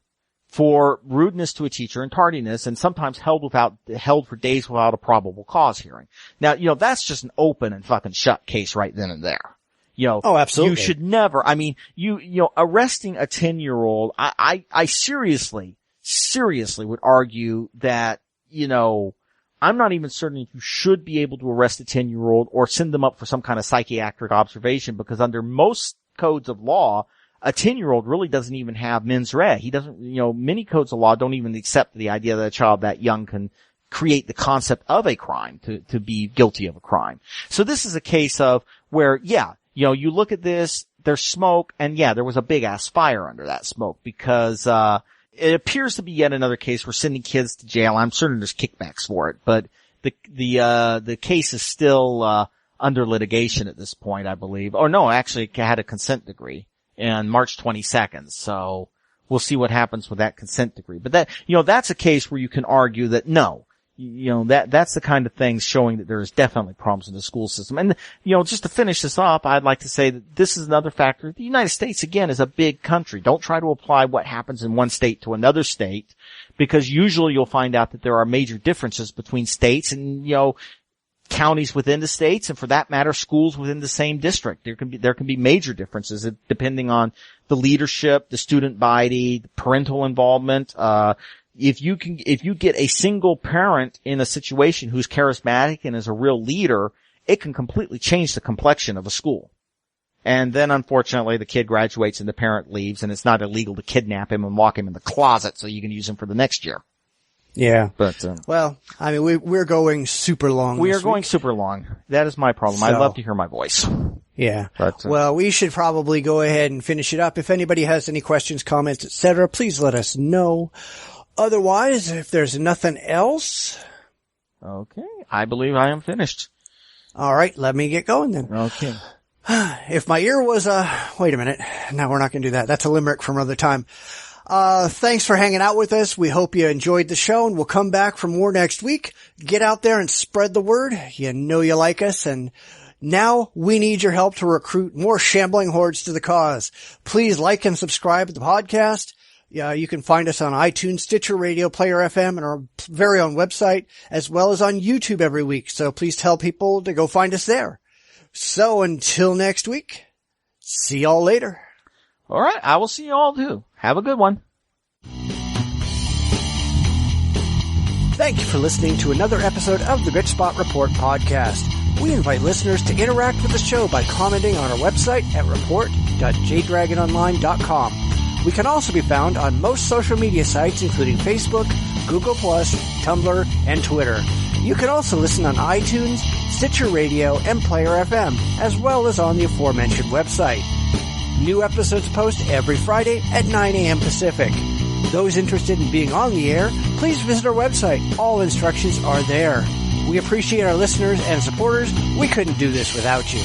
for rudeness to a teacher and tardiness, and sometimes held for days without a probable cause hearing. Now, that's just an open and fucking shut case right then and there. Oh, absolutely. You should never, arresting a 10-year-old, I seriously would argue that, I'm not even certain if you should be able to arrest a 10-year-old or send them up for some kind of psychiatric observation, because under most codes of law, a 10-year-old really doesn't even have mens rea. He doesn't, many codes of law don't even accept the idea that a child that young can create the concept of a crime to be guilty of a crime. So this is a case of where, yeah, you look at this, there's smoke, and yeah, there was a big ass fire under that smoke, because, it appears to be yet another case where sending kids to jail. I'm certain there's kickbacks for it, but the case is still, under litigation at this point, I believe. Or no, actually it had a consent decree on March 22nd. So we'll see what happens with that consent decree. But that's a case where you can argue that no, that's the kind of thing showing that there is definitely problems in the school system. And, just to finish this up, I'd like to say that this is another factor. The United States, again, is a big country. Don't try to apply what happens in one state to another state, because usually you'll find out that there are major differences between states and, counties within the states, and for that matter, schools within the same district. There can be major differences depending on the leadership, the student body, the parental involvement, if you get a single parent in a situation who's charismatic and is a real leader, it can completely change the complexion of a school. And then unfortunately the kid graduates and the parent leaves, and it's not illegal to kidnap him and lock him in the closet so you can use him for the next year. Yeah. But, well, I mean, we're going super long. We are going super long. That is my problem. I love to hear my voice. Yeah. But, well, we should probably go ahead and finish it up. If anybody has any questions, comments, etc., please let us know. Otherwise, if there's nothing else, Okay. I believe I am finished. All right, let me get going then. Okay. If my ear was wait a minute. No, we're not going to do that. That's a limerick for another time. Thanks for hanging out with us. We hope you enjoyed the show, and we'll come back for more next week. Get out there and spread the word. You know you like us, and now we need your help to recruit more shambling hordes to the cause. Please like and subscribe to the podcast. You can find us on iTunes, Stitcher Radio, Player FM, and our very own website, as well as on YouTube every week. So please tell people to go find us there. So until next week, see y'all later. All right. I will see you all too. Have a good one. Thank you for listening to another episode of the Bitchspot Report podcast. We invite listeners to interact with the show by commenting on our website at report.jdragononline.com. We can also be found on most social media sites, including Facebook, Google+, Tumblr, and Twitter. You can also listen on iTunes, Stitcher Radio, and Player FM, as well as on the aforementioned website. New episodes post every Friday at 9 a.m. Pacific. Those interested in being on the air, please visit our website. All instructions are there. We appreciate our listeners and supporters. We couldn't do this without you.